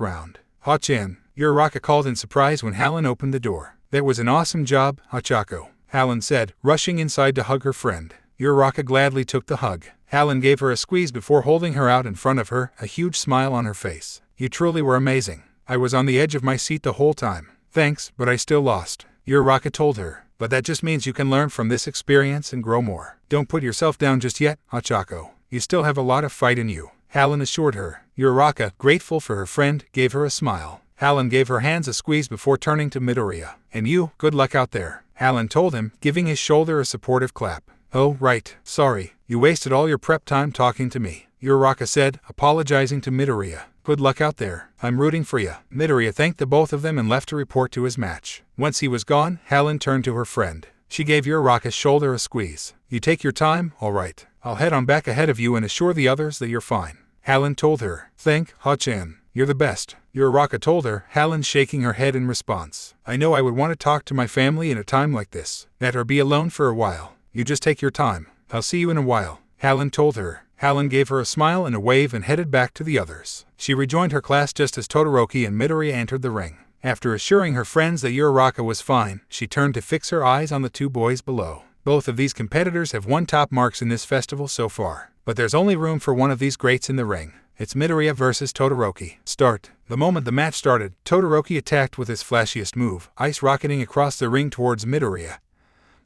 round. Ha-chan, Uraraka called in surprise when Halyn opened the door. That was an awesome job, Hachako, Halyn said, rushing inside to hug her friend. Uraraka gladly took the hug. Halyn gave her a squeeze before holding her out in front of her, a huge smile on her face. You truly were amazing. I was on the edge of my seat the whole time. Thanks, but I still lost, Uraraka told her. But that just means you can learn from this experience and grow more. Don't put yourself down just yet, Hachako. You still have a lot of fight in you, Halyn assured her. Uraraka, grateful for her friend, gave her a smile. Halyn gave her hands a squeeze before turning to Midoriya. And you, good luck out there, Halyn told him, giving his shoulder a supportive clap. Oh, right, sorry. You wasted all your prep time talking to me, Uraraka said, apologizing to Midoriya. Good luck out there. I'm rooting for you. Midoriya thanked the both of them and left to report to his match. Once he was gone, Halyn turned to her friend. She gave Uraraka's shoulder a squeeze. You take your time, all right. I'll head on back ahead of you and assure the others that you're fine. Halyn told her. Thank Ha-chan. You're the best. Uraraka told her, Halyn shaking her head in response. I know I would want to talk to my family in a time like this. That or be alone for a while. You just take your time. I'll see you in a while, Halyn told her. Halyn gave her a smile and a wave and headed back to the others. She rejoined her class just as Todoroki and Midoriya entered the ring. After assuring her friends that Uraraka was fine, she turned to fix her eyes on the two boys below. Both of these competitors have won top marks in this festival so far, but there's only room for one of these greats in the ring. It's Midoriya versus Todoroki. Start. The moment the match started, Todoroki attacked with his flashiest move, ice rocketing across the ring towards Midoriya,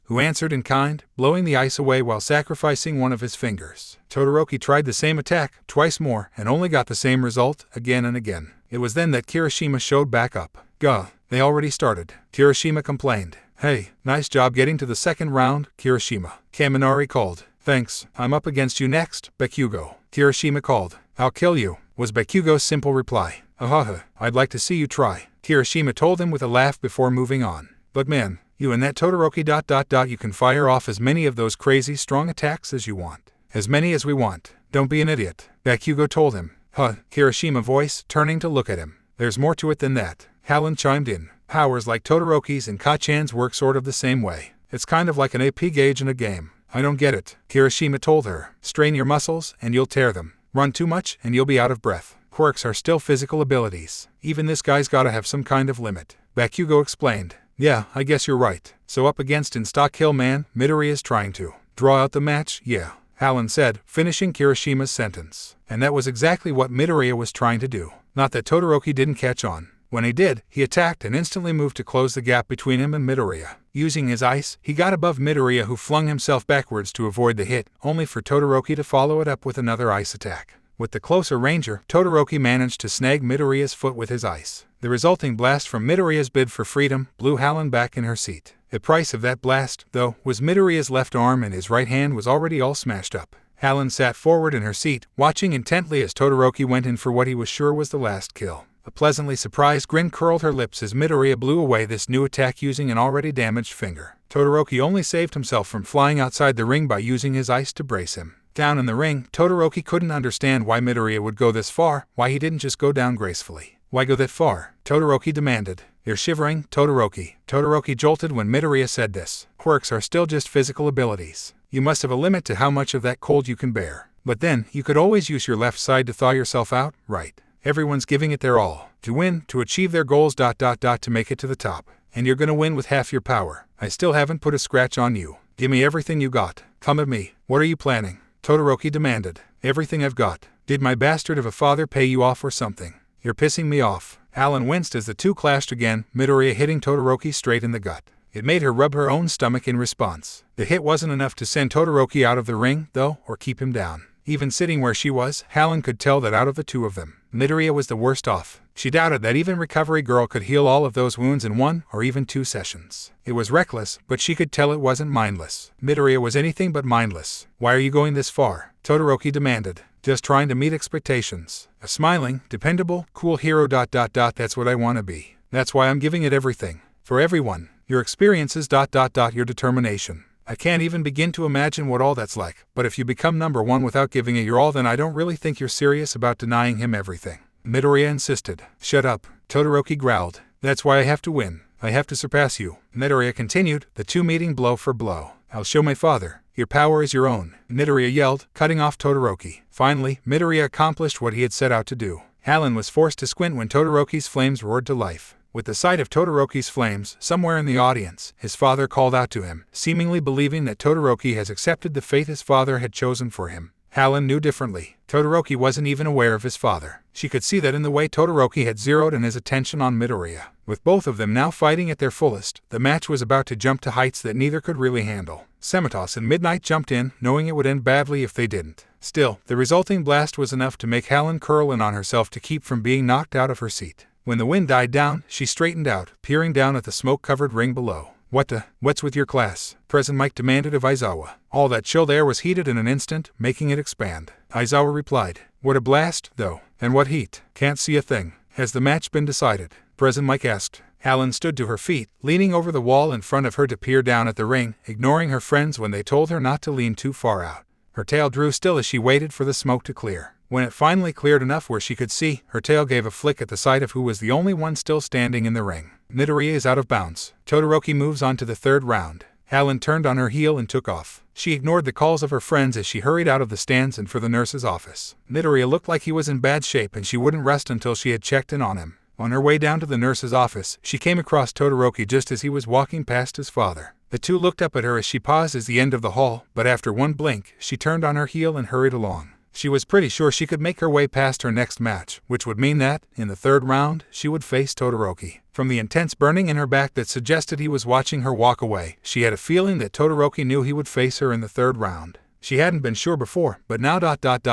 who answered in kind, blowing the ice away while sacrificing one of his fingers. Todoroki tried the same attack, twice more, and only got the same result, again and again. It was then that Kirishima showed back up. Gah, they already started. Kirishima complained. Hey, nice job getting to the second round, Kirishima. Kaminari called. Thanks, I'm up against you next, Bakugo. Kirishima called. I'll kill you, was Bakugo's simple reply. Ahaha, I'd like to see you try, Kirishima told him with a laugh before moving on. But man, you and that Todoroki ... you can fire off as many of those crazy strong attacks as you want. As many as we want. Don't be an idiot, Bakugo told him. Kirishima voice, turning to look at him. There's more to it than that, Halyn chimed in. Powers like Todoroki's and Kachan's work sort of the same way. It's kind of like an AP gauge in a game. I don't get it, Kirishima told her. Strain your muscles, and you'll tear them. Run too much, and you'll be out of breath. Quirks are still physical abilities. Even this guy's gotta have some kind of limit, Bakugo explained. Yeah, I guess you're right. So up against in stock hill man, Midoriya's trying to draw out the match, yeah, Halyn said, finishing Kirishima's sentence. And that was exactly what Midoriya was trying to do. Not that Todoroki didn't catch on. When he did, he attacked and instantly moved to close the gap between him and Midoriya. Using his ice, he got above Midoriya, who flung himself backwards to avoid the hit, only for Todoroki to follow it up with another ice attack. With the closer ranger, Todoroki managed to snag Midoriya's foot with his ice. The resulting blast from Midoriya's bid for freedom blew Halyn back in her seat. The price of that blast, though, was Midoriya's left arm, and his right hand was already all smashed up. Halyn sat forward in her seat, watching intently as Todoroki went in for what he was sure was the last kill. A pleasantly surprised grin curled her lips as Midoriya blew away this new attack using an already damaged finger. Todoroki only saved himself from flying outside the ring by using his ice to brace him. Down in the ring, Todoroki couldn't understand why Midoriya would go this far, why he didn't just go down gracefully. Why go that far? Todoroki demanded. You're shivering, Todoroki. Todoroki jolted when Midoriya said this. Quirks are still just physical abilities. You must have a limit to how much of that cold you can bear. But then, you could always use your left side to thaw yourself out, right? Everyone's giving it their all. To win, to achieve their goals ... to make it to the top. And you're gonna win with half your power. I still haven't put a scratch on you. Give me everything you got. Come at me. What are you planning? Todoroki demanded. Everything I've got. Did my bastard of a father pay you off or something? You're pissing me off. Halyn winced as the two clashed again, Midoriya hitting Todoroki straight in the gut. It made her rub her own stomach in response. The hit wasn't enough to send Todoroki out of the ring, though, or keep him down. Even sitting where she was, Halyn could tell that out of the two of them, Midoriya was the worst off. She doubted that even Recovery Girl could heal all of those wounds in 1 or even 2 sessions. It was reckless, but she could tell it wasn't mindless. Midoriya was anything but mindless. Why are you going this far? Todoroki demanded. Just trying to meet expectations. A smiling, dependable, cool hero ... that's what I want to be. That's why I'm giving it everything. For everyone. Your experiences ... your determination. I can't even begin to imagine what all that's like, but if you become number 1 without giving it your all, then I don't really think you're serious about denying him everything. Midoriya insisted. Shut up, Todoroki growled. That's why I have to win. I have to surpass you. Midoriya continued, the two meeting blow for blow. I'll show my father. Your power is your own, Midoriya yelled, cutting off Todoroki. Finally, Midoriya accomplished what he had set out to do. Halyn was forced to squint when Todoroki's flames roared to life. With the sight of Todoroki's flames, somewhere in the audience, his father called out to him, seemingly believing that Todoroki has accepted the fate his father had chosen for him. Halyn knew differently. Todoroki wasn't even aware of his father. She could see that in the way Todoroki had zeroed in his attention on Midoriya. With both of them now fighting at their fullest, the match was about to jump to heights that neither could really handle. Semitos and Midnight jumped in, knowing it would end badly if they didn't. Still, the resulting blast was enough to make Halyn curl in on herself to keep from being knocked out of her seat. When the wind died down, she straightened out, peering down at the smoke-covered ring below. What's with your class? President Mike demanded of Aizawa. All that chilled air was heated in an instant, making it expand. Aizawa replied. What a blast, though. And what heat? Can't see a thing. Has the match been decided? President Mike asked. Halyn stood to her feet, leaning over the wall in front of her to peer down at the ring, ignoring her friends when they told her not to lean too far out. Her tail drew still as she waited for the smoke to clear. When it finally cleared enough where she could see, her tail gave a flick at the sight of who was the only one still standing in the ring. Midoriya is out of bounds. Todoroki moves on to the third round. Halyn turned on her heel and took off. She ignored the calls of her friends as she hurried out of the stands and for the nurse's office. Midoriya looked like he was in bad shape and she wouldn't rest until she had checked in on him. On her way down to the nurse's office, she came across Todoroki just as he was walking past his father. The two looked up at her as she paused at the end of the hall, but after one blink, she turned on her heel and hurried along. She was pretty sure she could make her way past her next match, which would mean that, in the third round, she would face Todoroki. From the intense burning in her back that suggested he was watching her walk away, she had a feeling that Todoroki knew he would face her in the third round. She hadn't been sure before, but now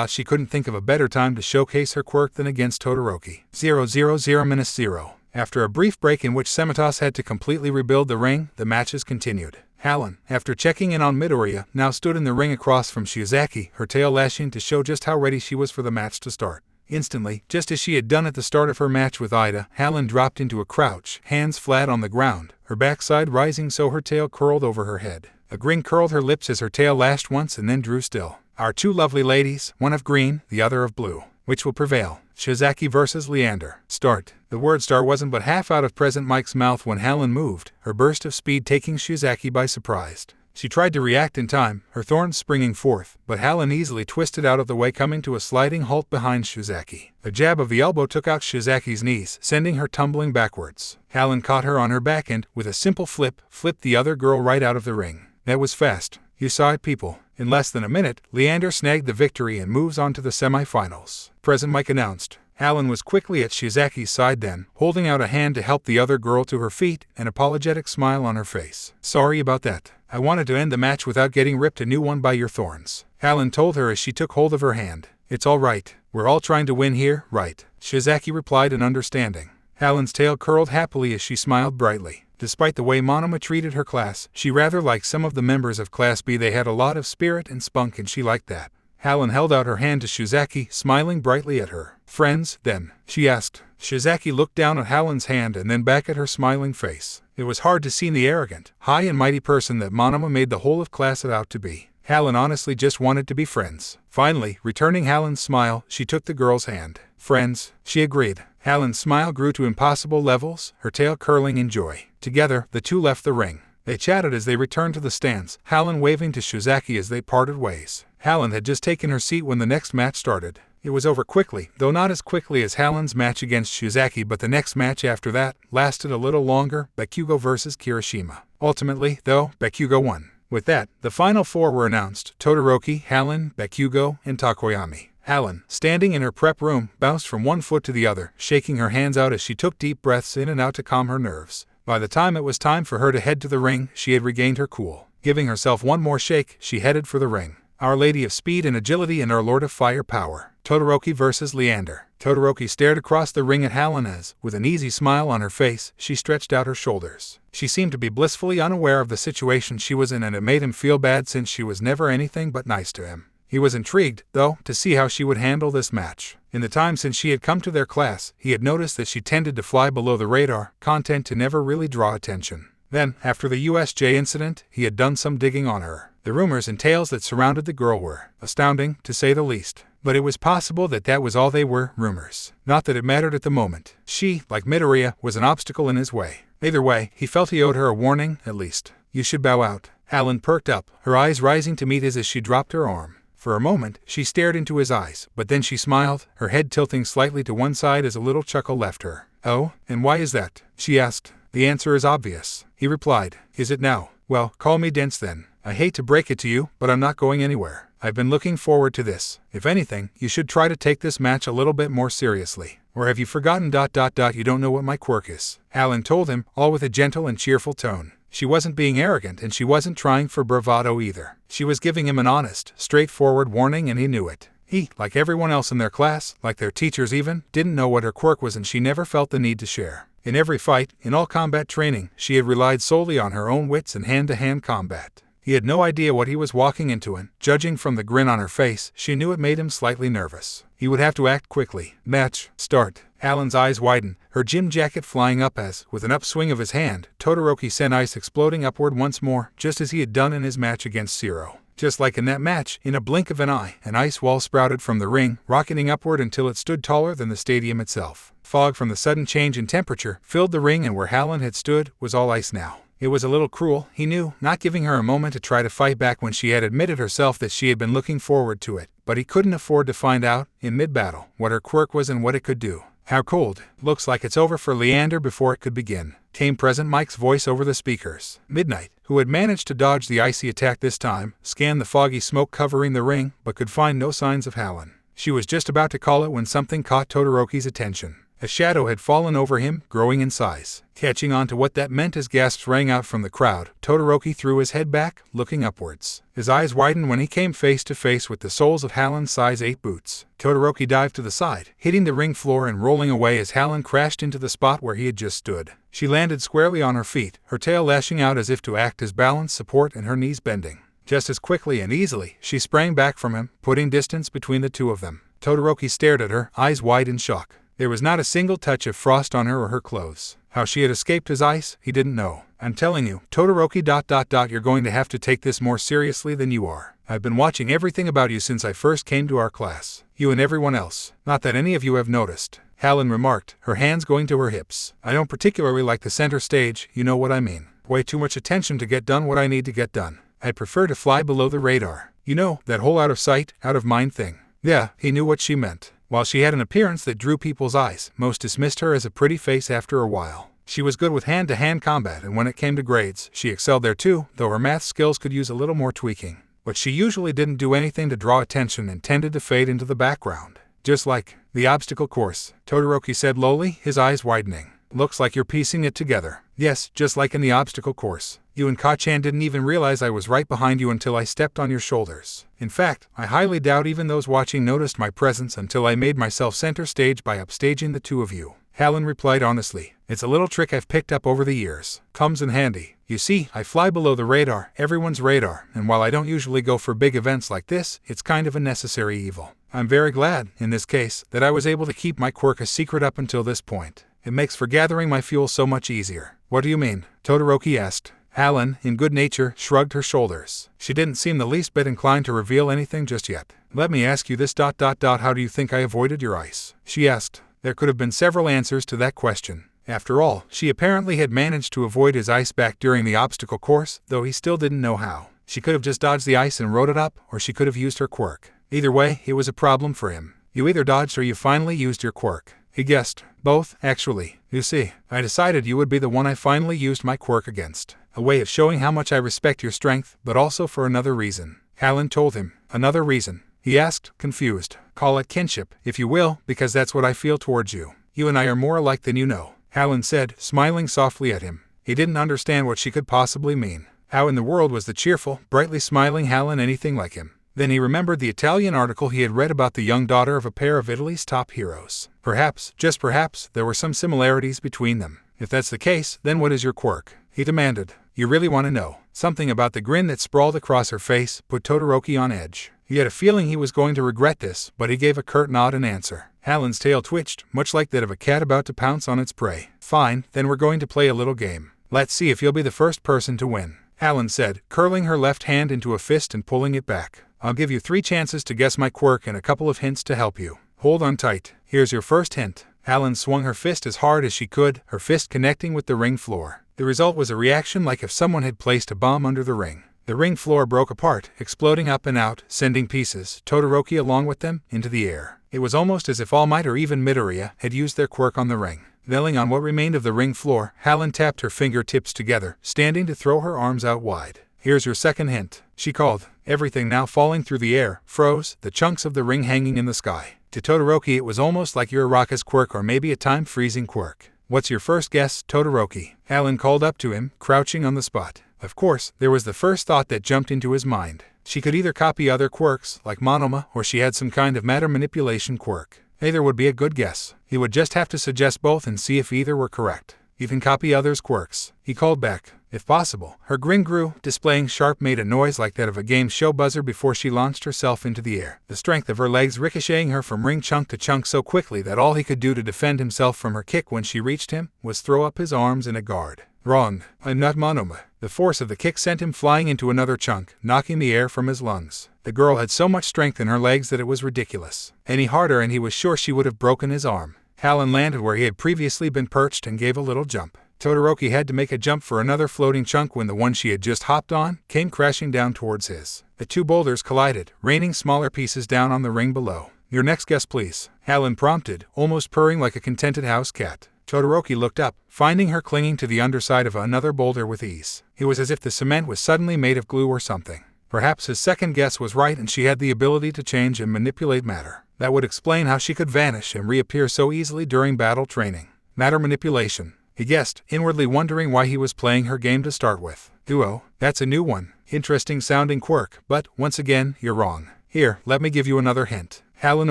she couldn't think of a better time to showcase her quirk than against Todoroki. 0:00:0. After a brief break in which Semitos had to completely rebuild the ring, the matches continued. Halyn, after checking in on Midoriya, now stood in the ring across from Shiozaki, her tail lashing to show just how ready she was for the match to start. Instantly, just as she had done at the start of her match with Ida, Halyn dropped into a crouch, hands flat on the ground, her backside rising so her tail curled over her head. A grin curled her lips as her tail lashed once and then drew still. Our two lovely ladies, one of green, the other of blue. Which will prevail? Shiozaki versus Leander. Start. The word start wasn't but half out of Present Mike's mouth when Halyn moved, her burst of speed taking Shiozaki by surprise. She tried to react in time, her thorns springing forth, but Halyn easily twisted out of the way, coming to a sliding halt behind Shiozaki. A jab of the elbow took out Shiozaki's knees, sending her tumbling backwards. Halyn caught her on her back and, with a simple flipped the other girl right out of the ring. That was fast. You saw it, people. In less than a minute, Leander snagged the victory and moves on to the semi-finals. Present Mike announced. Halyn was quickly at Shiozaki's side then, holding out a hand to help the other girl to her feet, an apologetic smile on her face. Sorry about that. I wanted to end the match without getting ripped a new one by your thorns. Halyn told her as she took hold of her hand. It's all right. We're all trying to win here, right? Shiozaki replied in understanding. Halyn's tail curled happily as she smiled brightly. Despite the way Monoma treated her class, she rather liked some of the members of Class B. They had a lot of spirit and spunk and she liked that. Halyn held out her hand to Shiozaki, smiling brightly at her. Friends, then? She asked. Shiozaki looked down at Halyn's hand and then back at her smiling face. It was hard to see the arrogant, high and mighty person that Monoma made the whole of class out to be. Halyn honestly just wanted to be friends. Finally, returning Halyn's smile, she took the girl's hand. Friends, she agreed. Halyn's smile grew to impossible levels, her tail curling in joy. Together, the two left the ring. They chatted as they returned to the stands, Halyn waving to Shiozaki as they parted ways. Halyn had just taken her seat when the next match started. It was over quickly, though not as quickly as Halyn's match against Shiozaki, but the next match after that lasted a little longer, Bakugo versus Kirishima. Ultimately, though, Bakugo won. With that, the final four were announced: Todoroki, Halyn, Bakugo, and Takoyami. Halyn, standing in her prep room, bounced from one foot to the other, shaking her hands out as she took deep breaths in and out to calm her nerves. By the time it was time for her to head to the ring, she had regained her cool. Giving herself one more shake, she headed for the ring. Our Lady of Speed and Agility and Our Lord of Fire Power. Todoroki versus Leander. Todoroki stared across the ring at Halyn as, with an easy smile on her face, she stretched out her shoulders. She seemed to be blissfully unaware of the situation she was in, and it made him feel bad since she was never anything but nice to him. He was intrigued, though, to see how she would handle this match. In the time since she had come to their class, he had noticed that she tended to fly below the radar, content to never really draw attention. Then, after the USJ incident, he had done some digging on her. The rumors and tales that surrounded the girl were astounding, to say the least. But it was possible that that was all they were, rumors. Not that it mattered at the moment. She, like Midoriya, was an obstacle in his way. Either way, he felt he owed her a warning, at least. You should bow out. Halyn perked up, her eyes rising to meet his as she dropped her arm. For a moment, she stared into his eyes, but then she smiled, her head tilting slightly to one side as a little chuckle left her. Oh, and why is that? She asked. The answer is obvious, he replied. Is it now? Well, call me dense then. I hate to break it to you, but I'm not going anywhere. I've been looking forward to this. If anything, you should try to take this match a little bit more seriously. Or have you forgotten ... you don't know what my quirk is? Halyn told him, all with a gentle and cheerful tone. She wasn't being arrogant and she wasn't trying for bravado either. She was giving him an honest, straightforward warning and he knew it. He, like everyone else in their class, like their teachers even, didn't know what her quirk was and she never felt the need to share. In every fight, in all combat training, she had relied solely on her own wits and hand-to-hand combat. He had no idea what he was walking into and, judging from the grin on her face, she knew it made him slightly nervous. He would have to act quickly. Match, start. Halyn's eyes widened, her gym jacket flying up as, with an upswing of his hand, Todoroki sent ice exploding upward once more, just as he had done in his match against Zero. Just like in that match, in a blink of an eye, an ice wall sprouted from the ring, rocketing upward until it stood taller than the stadium itself. Fog from the sudden change in temperature filled the ring, and where Halyn had stood was all ice now. It was a little cruel, he knew, not giving her a moment to try to fight back when she had admitted herself that she had been looking forward to it, but he couldn't afford to find out, in mid-battle, what her quirk was and what it could do. How cold. Looks like it's over for Leander before it could begin, came Present Mike's voice over the speakers. Midnight, who had managed to dodge the icy attack this time, scanned the foggy smoke covering the ring, but could find no signs of Halyn. She was just about to call it when something caught Todoroki's attention. A shadow had fallen over him, growing in size. Catching on to what that meant as gasps rang out from the crowd, Todoroki threw his head back, looking upwards. His eyes widened when he came face to face with the soles of Halyn's size 8 boots. Todoroki dived to the side, hitting the ring floor and rolling away as Halyn crashed into the spot where he had just stood. She landed squarely on her feet, her tail lashing out as if to act as balance support and her knees bending. Just as quickly and easily, she sprang back from him, putting distance between the two of them. Todoroki stared at her, eyes wide in shock. There was not a single touch of frost on her or her clothes. How she had escaped his ice, he didn't know. I'm telling you, Todoroki ... you're going to have to take this more seriously than you are. I've been watching everything about you since I first came to our class. You and everyone else. Not that any of you have noticed, Halyn remarked, her hands going to her hips. I don't particularly like the center stage, you know what I mean. Way too much attention to get done what I need to get done. I'd prefer to fly below the radar. You know, that whole out of sight, out of mind thing. Yeah, he knew what she meant. While she had an appearance that drew people's eyes, most dismissed her as a pretty face after a while. She was good with hand-to-hand combat, and when it came to grades, she excelled there too, though her math skills could use a little more tweaking. But she usually didn't do anything to draw attention and tended to fade into the background. Just like the obstacle course, Todoroki said lowly, his eyes widening. Looks like you're piecing it together. Yes, just like in the obstacle course. You and Kachan didn't even realize I was right behind you until I stepped on your shoulders. In fact, I highly doubt even those watching noticed my presence until I made myself center stage by upstaging the two of you. Halyn replied honestly. It's a little trick I've picked up over the years. Comes in handy. You see, I fly below the radar, everyone's radar, and while I don't usually go for big events like this, it's kind of a necessary evil. I'm very glad, in this case, that I was able to keep my quirk a secret up until this point. It makes for gathering my fuel so much easier. What do you mean? Todoroki asked. Halyn, in good nature, shrugged her shoulders. She didn't seem the least bit inclined to reveal anything just yet. Let me ask you this ... how do you think I avoided your ice? She asked. There could have been several answers to that question. After all, she apparently had managed to avoid his ice back during the obstacle course, though he still didn't know how. She could have just dodged the ice and rode it up, or she could have used her quirk. Either way, it was a problem for him. You either dodged or you finally used your quirk. He guessed. Both, actually. You see, I decided you would be the one I finally used my quirk against. A way of showing how much I respect your strength, but also for another reason. Halyn told him. Another reason? He asked, confused. Call it kinship, if you will, because that's what I feel towards you. You and I are more alike than you know, Halyn said, smiling softly at him. He didn't understand what she could possibly mean. How in the world was the cheerful, brightly smiling Halyn anything like him? Then he remembered the Italian article he had read about the young daughter of a pair of Italy's top heroes. Perhaps, just perhaps, there were some similarities between them. If that's the case, then what is your quirk? He demanded. You really want to know? Something about the grin that sprawled across her face put Todoroki on edge. He had a feeling he was going to regret this, but he gave a curt nod in answer. Halyn's tail twitched, much like that of a cat about to pounce on its prey. Fine, then we're going to play a little game. Let's see if you'll be the first person to win, Halyn said, curling her left hand into a fist and pulling it back. I'll give you 3 chances to guess my quirk and a couple of hints to help you. Hold on tight. Here's your first hint. Halyn swung her fist as hard as she could, her fist connecting with the ring floor. The result was a reaction like if someone had placed a bomb under the ring. The ring floor broke apart, exploding up and out, sending pieces, Todoroki along with them, into the air. It was almost as if All Might or even Midoriya had used their quirk on the ring. Kneeling on what remained of the ring floor, Halyn tapped her fingertips together, standing to throw her arms out wide. Here's your second hint, she called. Everything now falling through the air, froze, the chunks of the ring hanging in the sky. To Todoroki it was almost like Uraraka's quirk or maybe a time-freezing quirk. What's your first guess, Todoroki? Halyn called up to him, crouching on the spot. Of course, there was the first thought that jumped into his mind. She could either copy other quirks, like Monoma, or she had some kind of matter manipulation quirk. Either would be a good guess. He would just have to suggest both and see if either were correct. You can copy others' quirks," he called back, if possible. Her grin grew, displaying sharp made a noise like that of a game show buzzer before she launched herself into the air, the strength of her legs ricocheting her from ring chunk to chunk so quickly that all he could do to defend himself from her kick when she reached him was throw up his arms in a guard. Wrong. I'm not Monoma. The force of the kick sent him flying into another chunk, knocking the air from his lungs. The girl had so much strength in her legs that it was ridiculous. Any harder and he was sure she would have broken his arm. Halyn landed where he had previously been perched and gave a little jump. Todoroki had to make a jump for another floating chunk when the one she had just hopped on came crashing down towards his. The two boulders collided, raining smaller pieces down on the ring below. "Your next guess, please," Halyn prompted, almost purring like a contented house cat. Todoroki looked up, finding her clinging to the underside of another boulder with ease. It was as if the cement was suddenly made of glue or something. Perhaps his second guess was right and she had the ability to change and manipulate matter. That would explain how she could vanish and reappear so easily during battle training. Matter manipulation, he guessed, inwardly wondering why he was playing her game to start with. Duo, that's a new one. Interesting sounding quirk, but, once again, you're wrong. Here, let me give you another hint, Halyn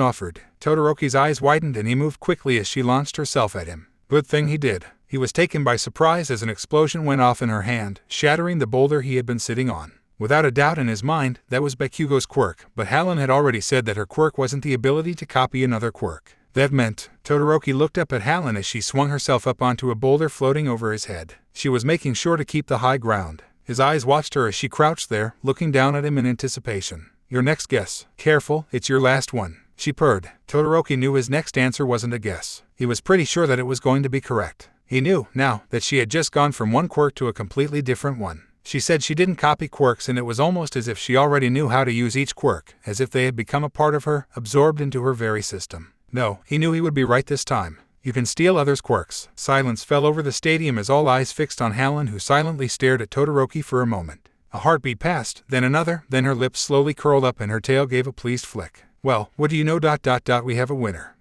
offered. Todoroki's eyes widened and he moved quickly as she launched herself at him. Good thing he did. He was taken by surprise as an explosion went off in her hand, shattering the boulder he had been sitting on. Without a doubt in his mind, that was Bakugo's quirk, but Halyn had already said that her quirk wasn't the ability to copy another quirk. That meant, Todoroki looked up at Halyn as she swung herself up onto a boulder floating over his head. She was making sure to keep the high ground. His eyes watched her as she crouched there, looking down at him in anticipation. Your next guess. Careful, it's your last one, she purred. Todoroki knew his next answer wasn't a guess. He was pretty sure that it was going to be correct. He knew, now, that she had just gone from one quirk to a completely different one. She said she didn't copy quirks and it was almost as if she already knew how to use each quirk, as if they had become a part of her, absorbed into her very system. No, he knew he would be right this time. You can steal others' quirks. Silence fell over the stadium as all eyes fixed on Halyn, who silently stared at Todoroki for a moment. A heartbeat passed, then another, then her lips slowly curled up and her tail gave a pleased flick. Well, what do you know? We have a winner.